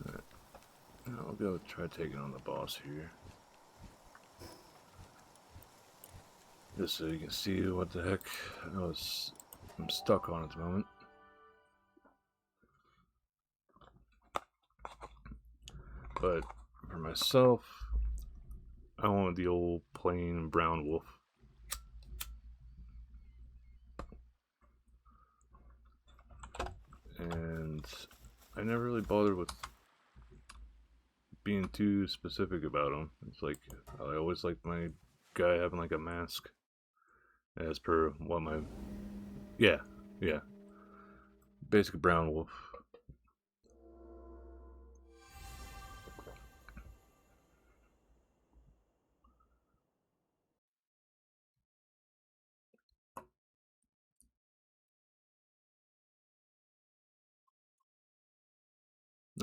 Alright. I'll go try taking on the boss here. Just so you can see what the heck I'm stuck on at the moment. But for myself, I want the old plain brown wolf. And I never really bothered with being too specific about them. It's like, I always liked my guy having like a mask. As per what my... Yeah. Basic brown wolf.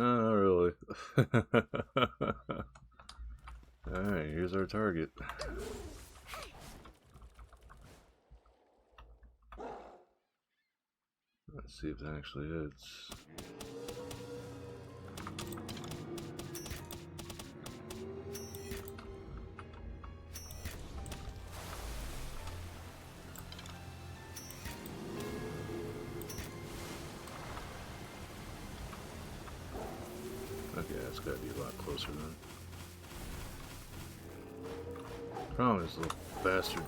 No, not really. Alright, here's our target. Let's see if it actually hits. Okay, that's gotta be a lot closer then. Problem is, little bastard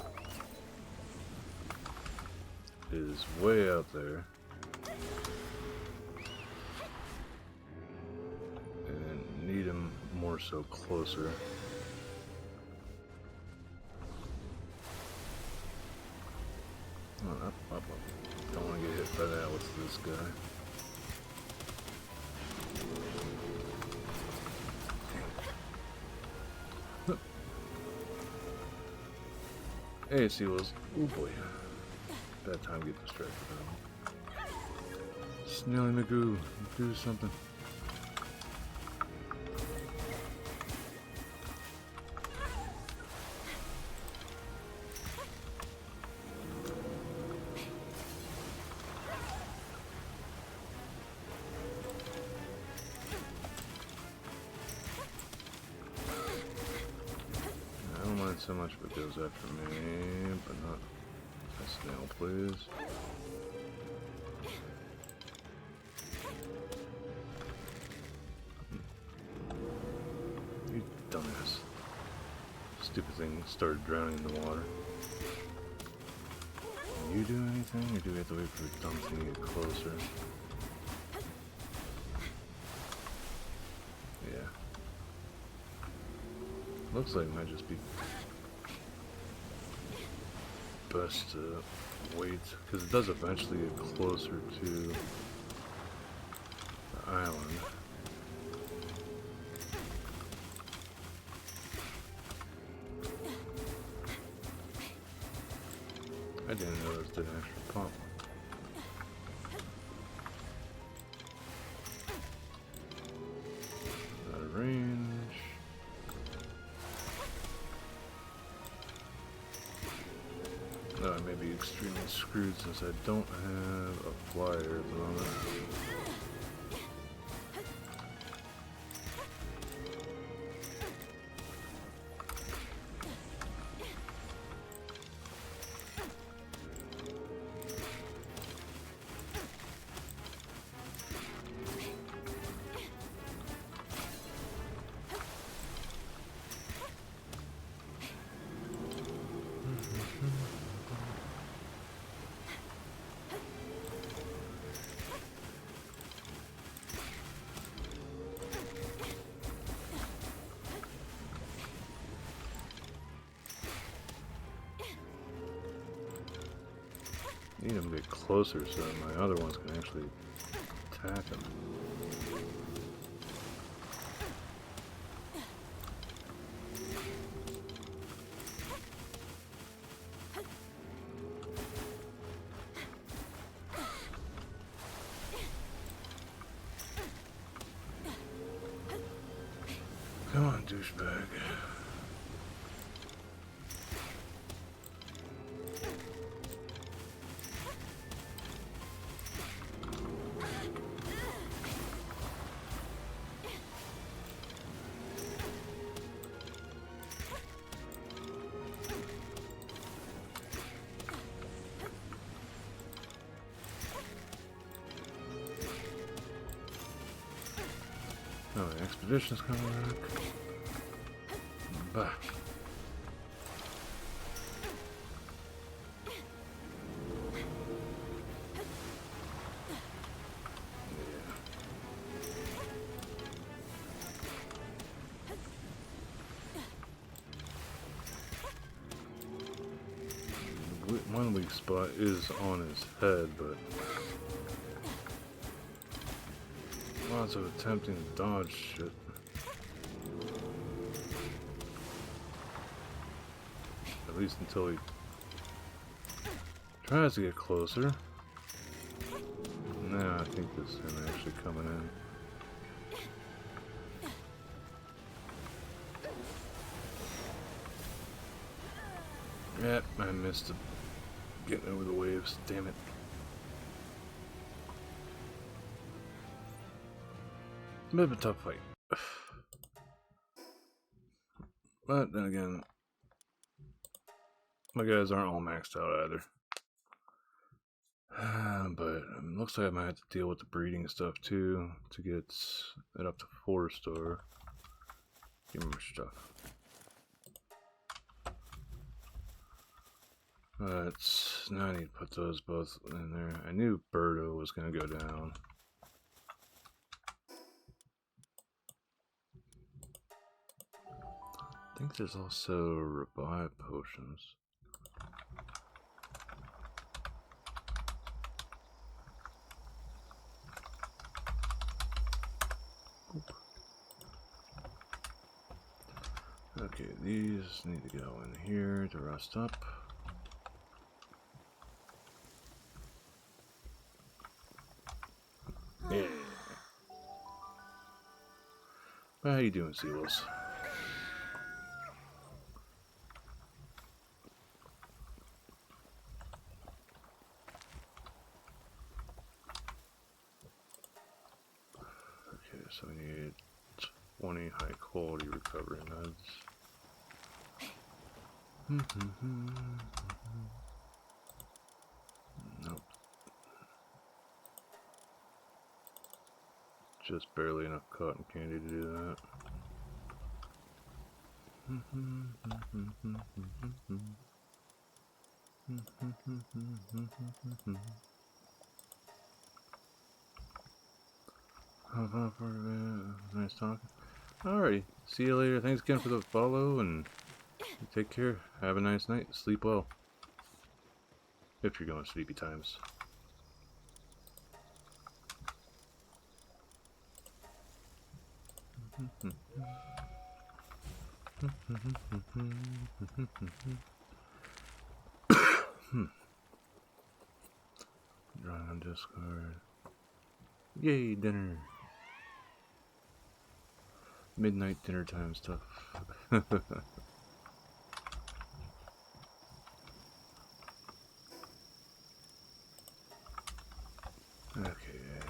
is way out there. And need him more so closer. Oh, up. Don't want to get hit by that with this guy. Hey, Seals. Oh boy. Bad time to get distracted. Snelly Magoo, do something. I don't mind so much if it goes after me, but not a snail, please. You dumbass. Stupid thing started drowning in the water. Can you do anything, or do we have to wait for the dumb thing to get closer? Yeah. Looks like it might just be best to wait, because it does eventually get closer to the island. I didn't know this didn't actually pop. Out of range. No, I may be extremely screwed since I don't have a flyer at the moment. Need him to get closer so that my other ones can actually attack him. Come on, douchebag. Oh, the expedition's coming back. Bah. One weak spot is on his head, but lots of attempting to dodge shit. At least until he tries to get closer. Now I think this is him actually coming in. Yep, I missed it. Getting over the waves. Damn it. A bit of a tough fight. But then again, my guys aren't all maxed out either. But it looks like I might have to deal with the breeding stuff too to get it up to 4-star. Give me more stuff. But now I need to put those both in there. I knew Birdo was going to go down. I think there's also revive potions. Oop. Okay, these need to go in here to rust up. Yeah. How you doing, Seals? Okay, so we need 20 high quality recovery meds. Nope. Just barely enough cotton candy to do that. Nice talking. Alrighty, see you later. Thanks again for the follow, and take care. Have a nice night. Sleep well. If you're going sleepy times. Drawing on Discord. Yay, dinner. Midnight dinner time stuff. Okay,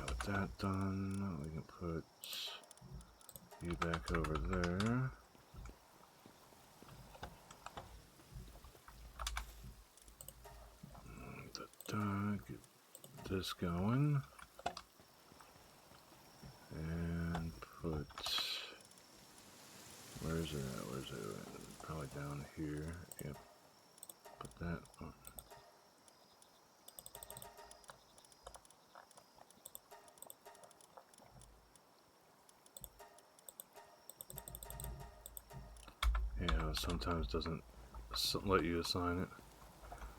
with that done, we can put you back over there. Get this going. And put... Where's it at? Where's it at? Probably down here. Yep. Put that on. Yeah, sometimes doesn't let you assign it.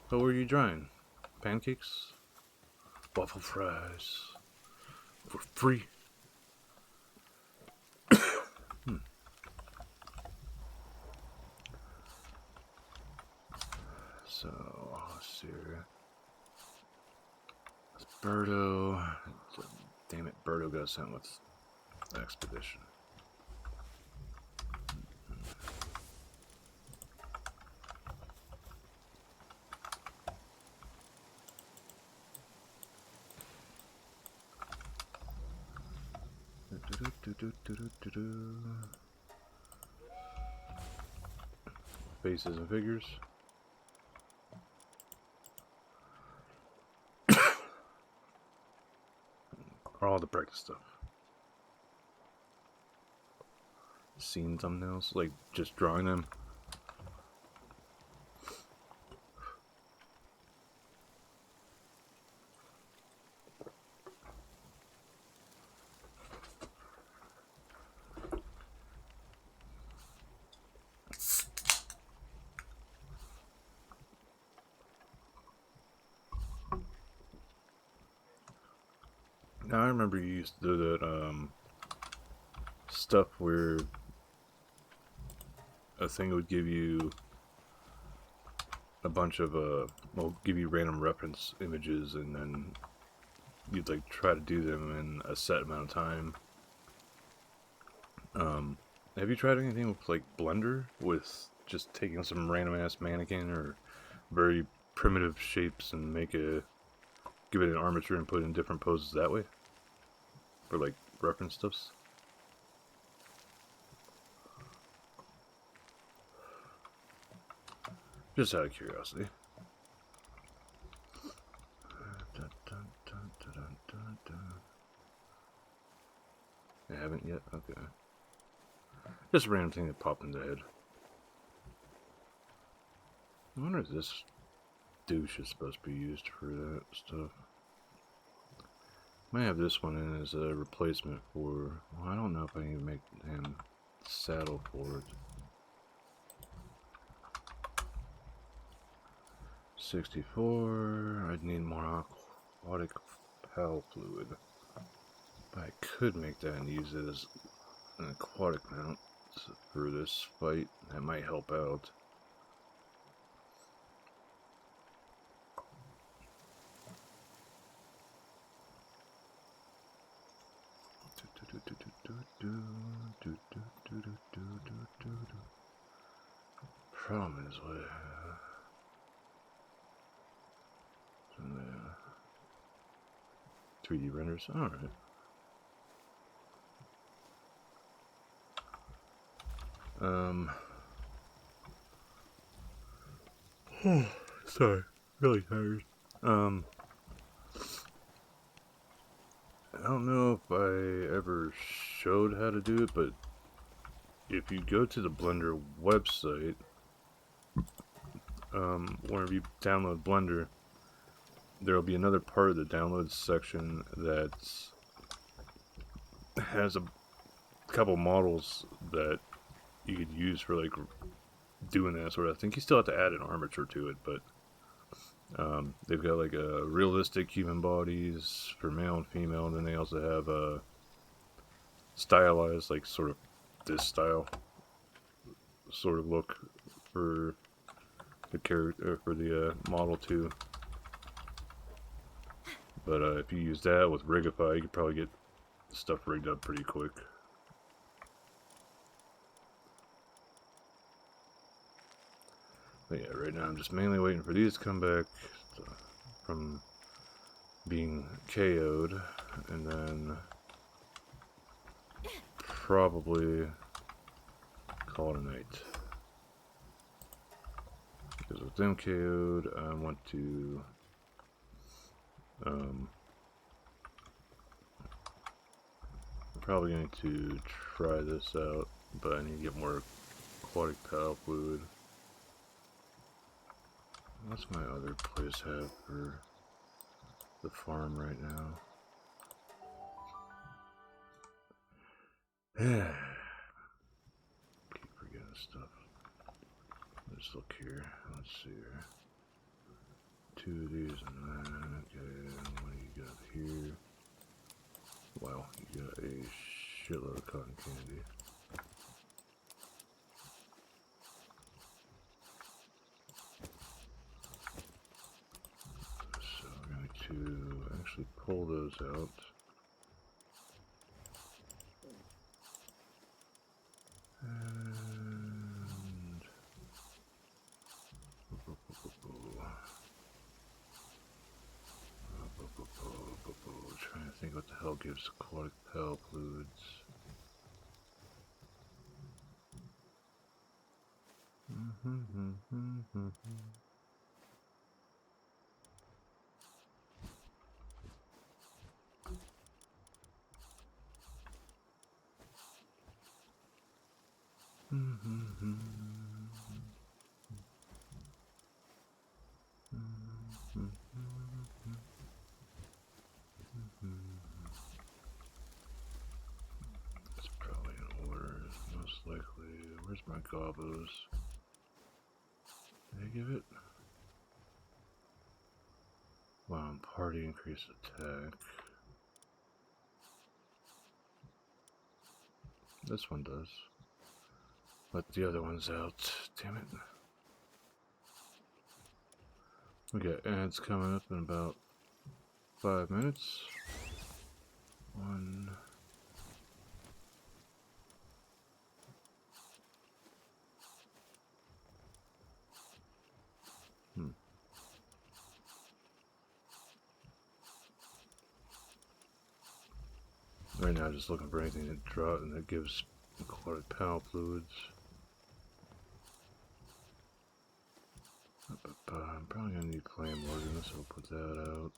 What were you drying? Pancakes? Waffle fries? For free? So, let's see here. It's Birdo. Damn it, Birdo got sent with Expedition. Faces and figures. All the practice stuff. Scene thumbnails, like just drawing them. Now I remember you used to do that stuff where a thing would give you a bunch of well, give you random reference images, and then you'd like try to do them in a set amount of time. Have you tried anything with like Blender, with just taking some random ass mannequin or very primitive shapes and give it an armature and put it in different poses that way? For like reference stuffs? Just out of curiosity. I haven't yet? Okay. Just a random thing that popped in the head. I wonder if this douche is supposed to be used for that stuff. Might have this one in as a replacement for... Well, I don't know if I need to make him saddle for it. 64. I'd need more aquatic pal fluid. But I could make that and use it as an aquatic mount for this fight. That might help out. Problem is what 3D renders. All right. Sorry, really tired. I don't know if I ever showed how to do it, but if you go to the Blender website, whenever you download Blender, there will be another part of the download section that has a couple models that you could use for like doing that sort of thing. You still have to add an armature to it, but they've got like a realistic human bodies for male and female, and then they also have stylized, like sort of this style sort of look for the character, for the model too. But if you use that with Rigify, you could probably get stuff rigged up pretty quick. But yeah, right now I'm just mainly waiting for these to come back from being KO'd, and then probably call it a night. Because with them KO'd, I want to I'm probably going to try this out, but I need to get more aquatic pal fluid. What's my other place have for the farm right now? Keep forgetting stuff. Let's look here. Let's see here. 2 of these and that. Okay, and what do you got here? Wow, you got a shitload of cotton candy. So I'm going to actually pull those out. And trying to think what the hell gives aquatic pal fluids. It's probably in order, most likely. Where's my gobos? Did I give it? Wow, party increase attack. This one does. But the other one's out. Damn it. Okay, ads coming up in about 5 minutes. 1. Right now, just looking for anything that draw and that gives aquatic power fluids. I'm probably gonna need Palworld in this, so I'll put that out.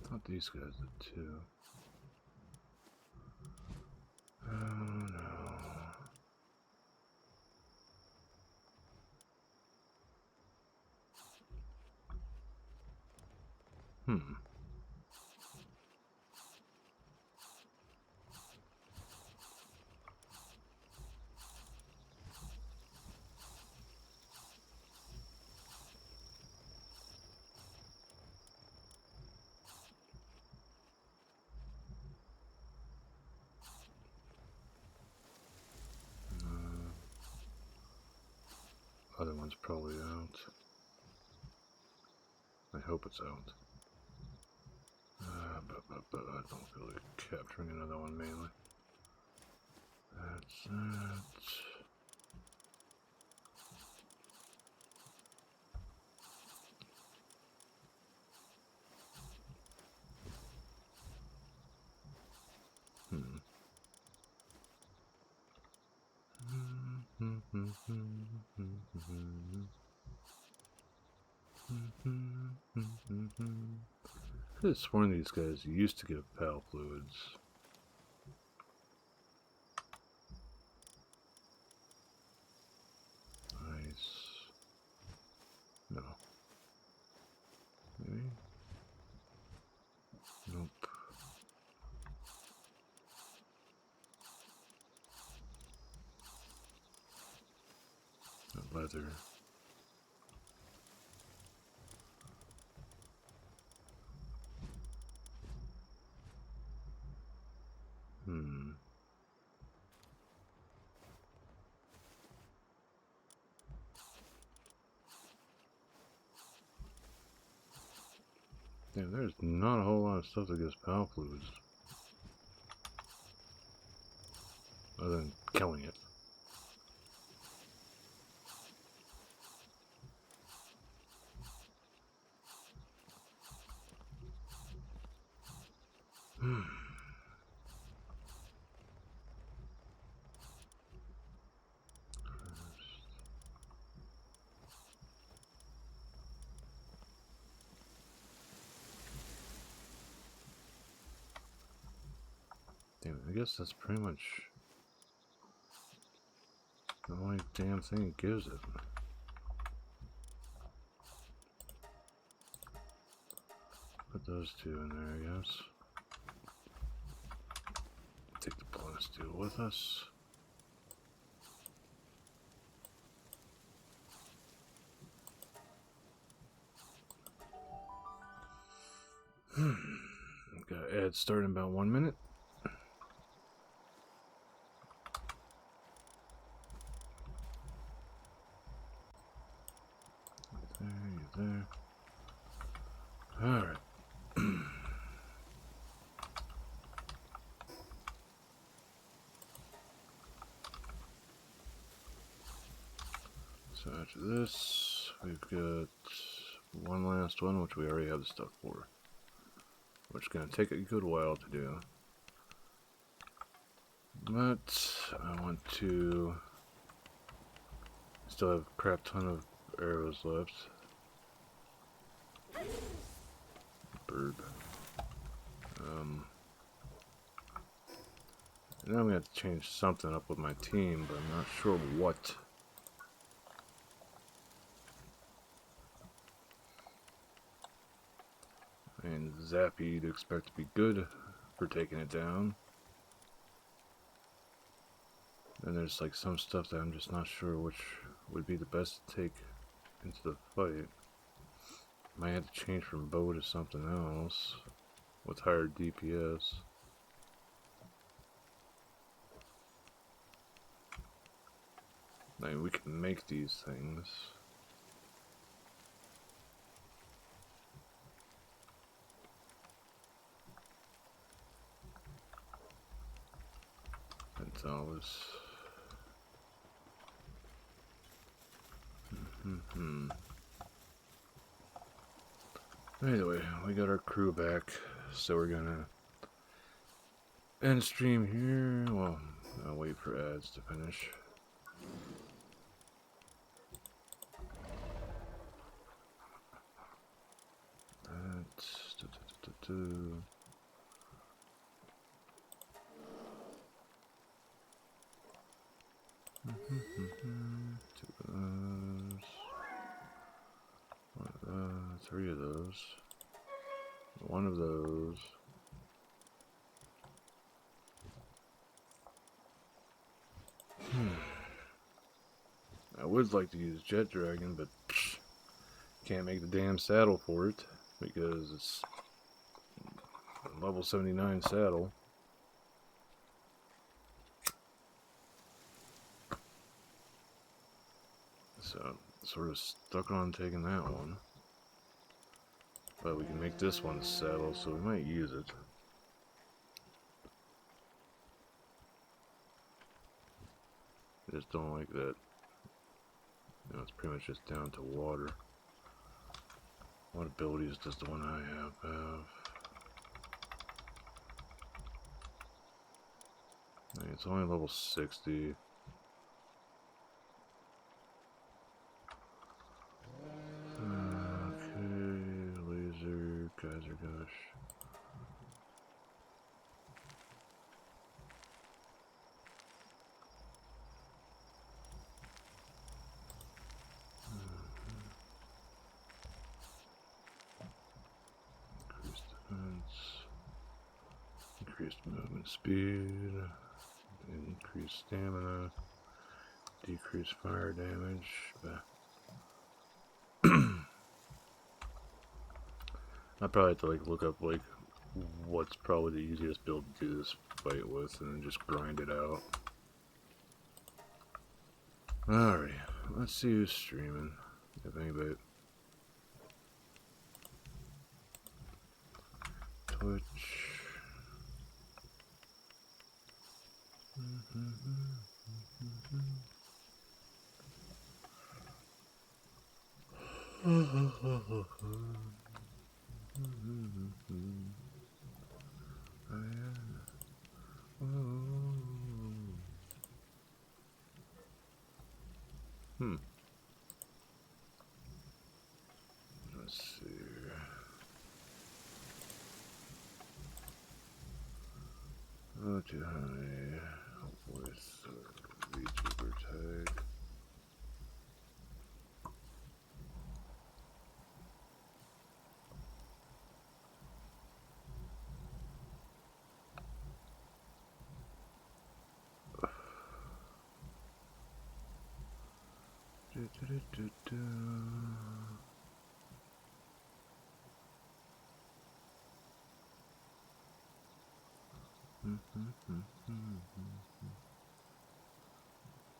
I thought these guys did too. Oh no. Hmm. Other one's probably out. I hope it's out. But I don't feel like capturing another one mainly. That's that. I could have sworn these guys used to give pal fluids. Nice. No. Maybe? Nope. Leather. Yeah, there's not a whole lot of stuff that gives power fluids. Other than killing it. Damn it, I guess that's pretty much the only damn thing it gives it. Put those two in there, I guess. Take the bonus steel with us. Got ad start in about 1 minute. There. Alright. So after this, we've got one last one, which we already have the stuff for. Which is going to take a good while to do. But I want to still have a crap ton of arrows left. Bird. And I'm going to have to change something up with my team, but I'm not sure what. And Zappy you'd expect to be good for taking it down. And there's like some stuff that I'm just not sure which would be the best to take into the fight. Might have to change from bow to something else with higher DPS. I mean, we can make these things. That's all this. Anyway, we got our crew back, so we're gonna end stream here. Well, I'll wait for ads to finish. That's two of those. One of those. 3 of those. 1 of those. I would like to use Jet Dragon, but can't make the damn saddle for it because it's a level 79 saddle. So, sort of stuck on taking that one. But we can make this one saddle, so we might use it. I just don't like that. You know, it's pretty much just down to water. What abilities does the one I have? It's only level 60. Okay, laser, geyser gush. Increased defense. Increased movement speed. Increased stamina. Decreased fire damage. I probably have to like look up like what's probably the easiest build to do this fight with, and then just grind it out. Alright, let's see who's streaming. If anybody. Twitch. Let's see. Oh, too high with VTuber tag.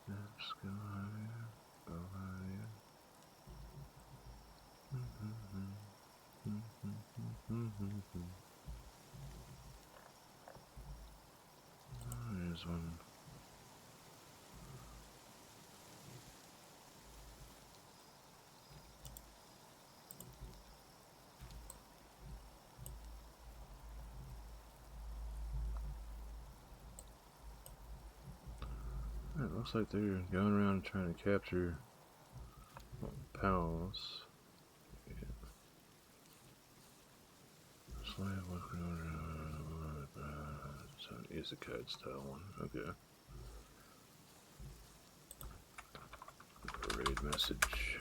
Let's go higher, go higher. Oh, there's one. It looks like they're going around trying to capture pals. Yeah. Slave walking it's an isekai style one. Okay. Raid message.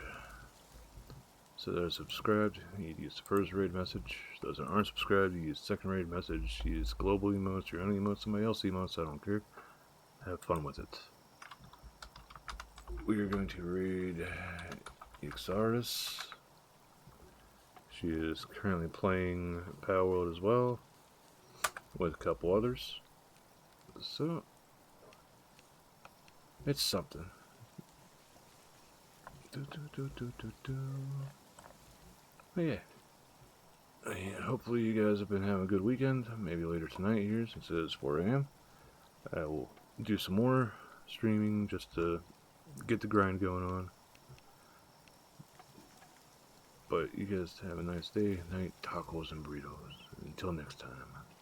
So those subscribed, you use the first raid message. Those that aren't subscribed, you use the second raid message. Use global emotes, your own emotes, somebody else's emotes, I don't care. Have fun with it. We are going to raid Ixaris. She is currently playing Palworld as well, with a couple others. So, it's something. But yeah. Hopefully you guys have been having a good weekend. Maybe later tonight here, since it is 4 AM. I will do some more streaming just to get the grind going on. But you guys have a nice day, night, tacos and burritos. Until next time.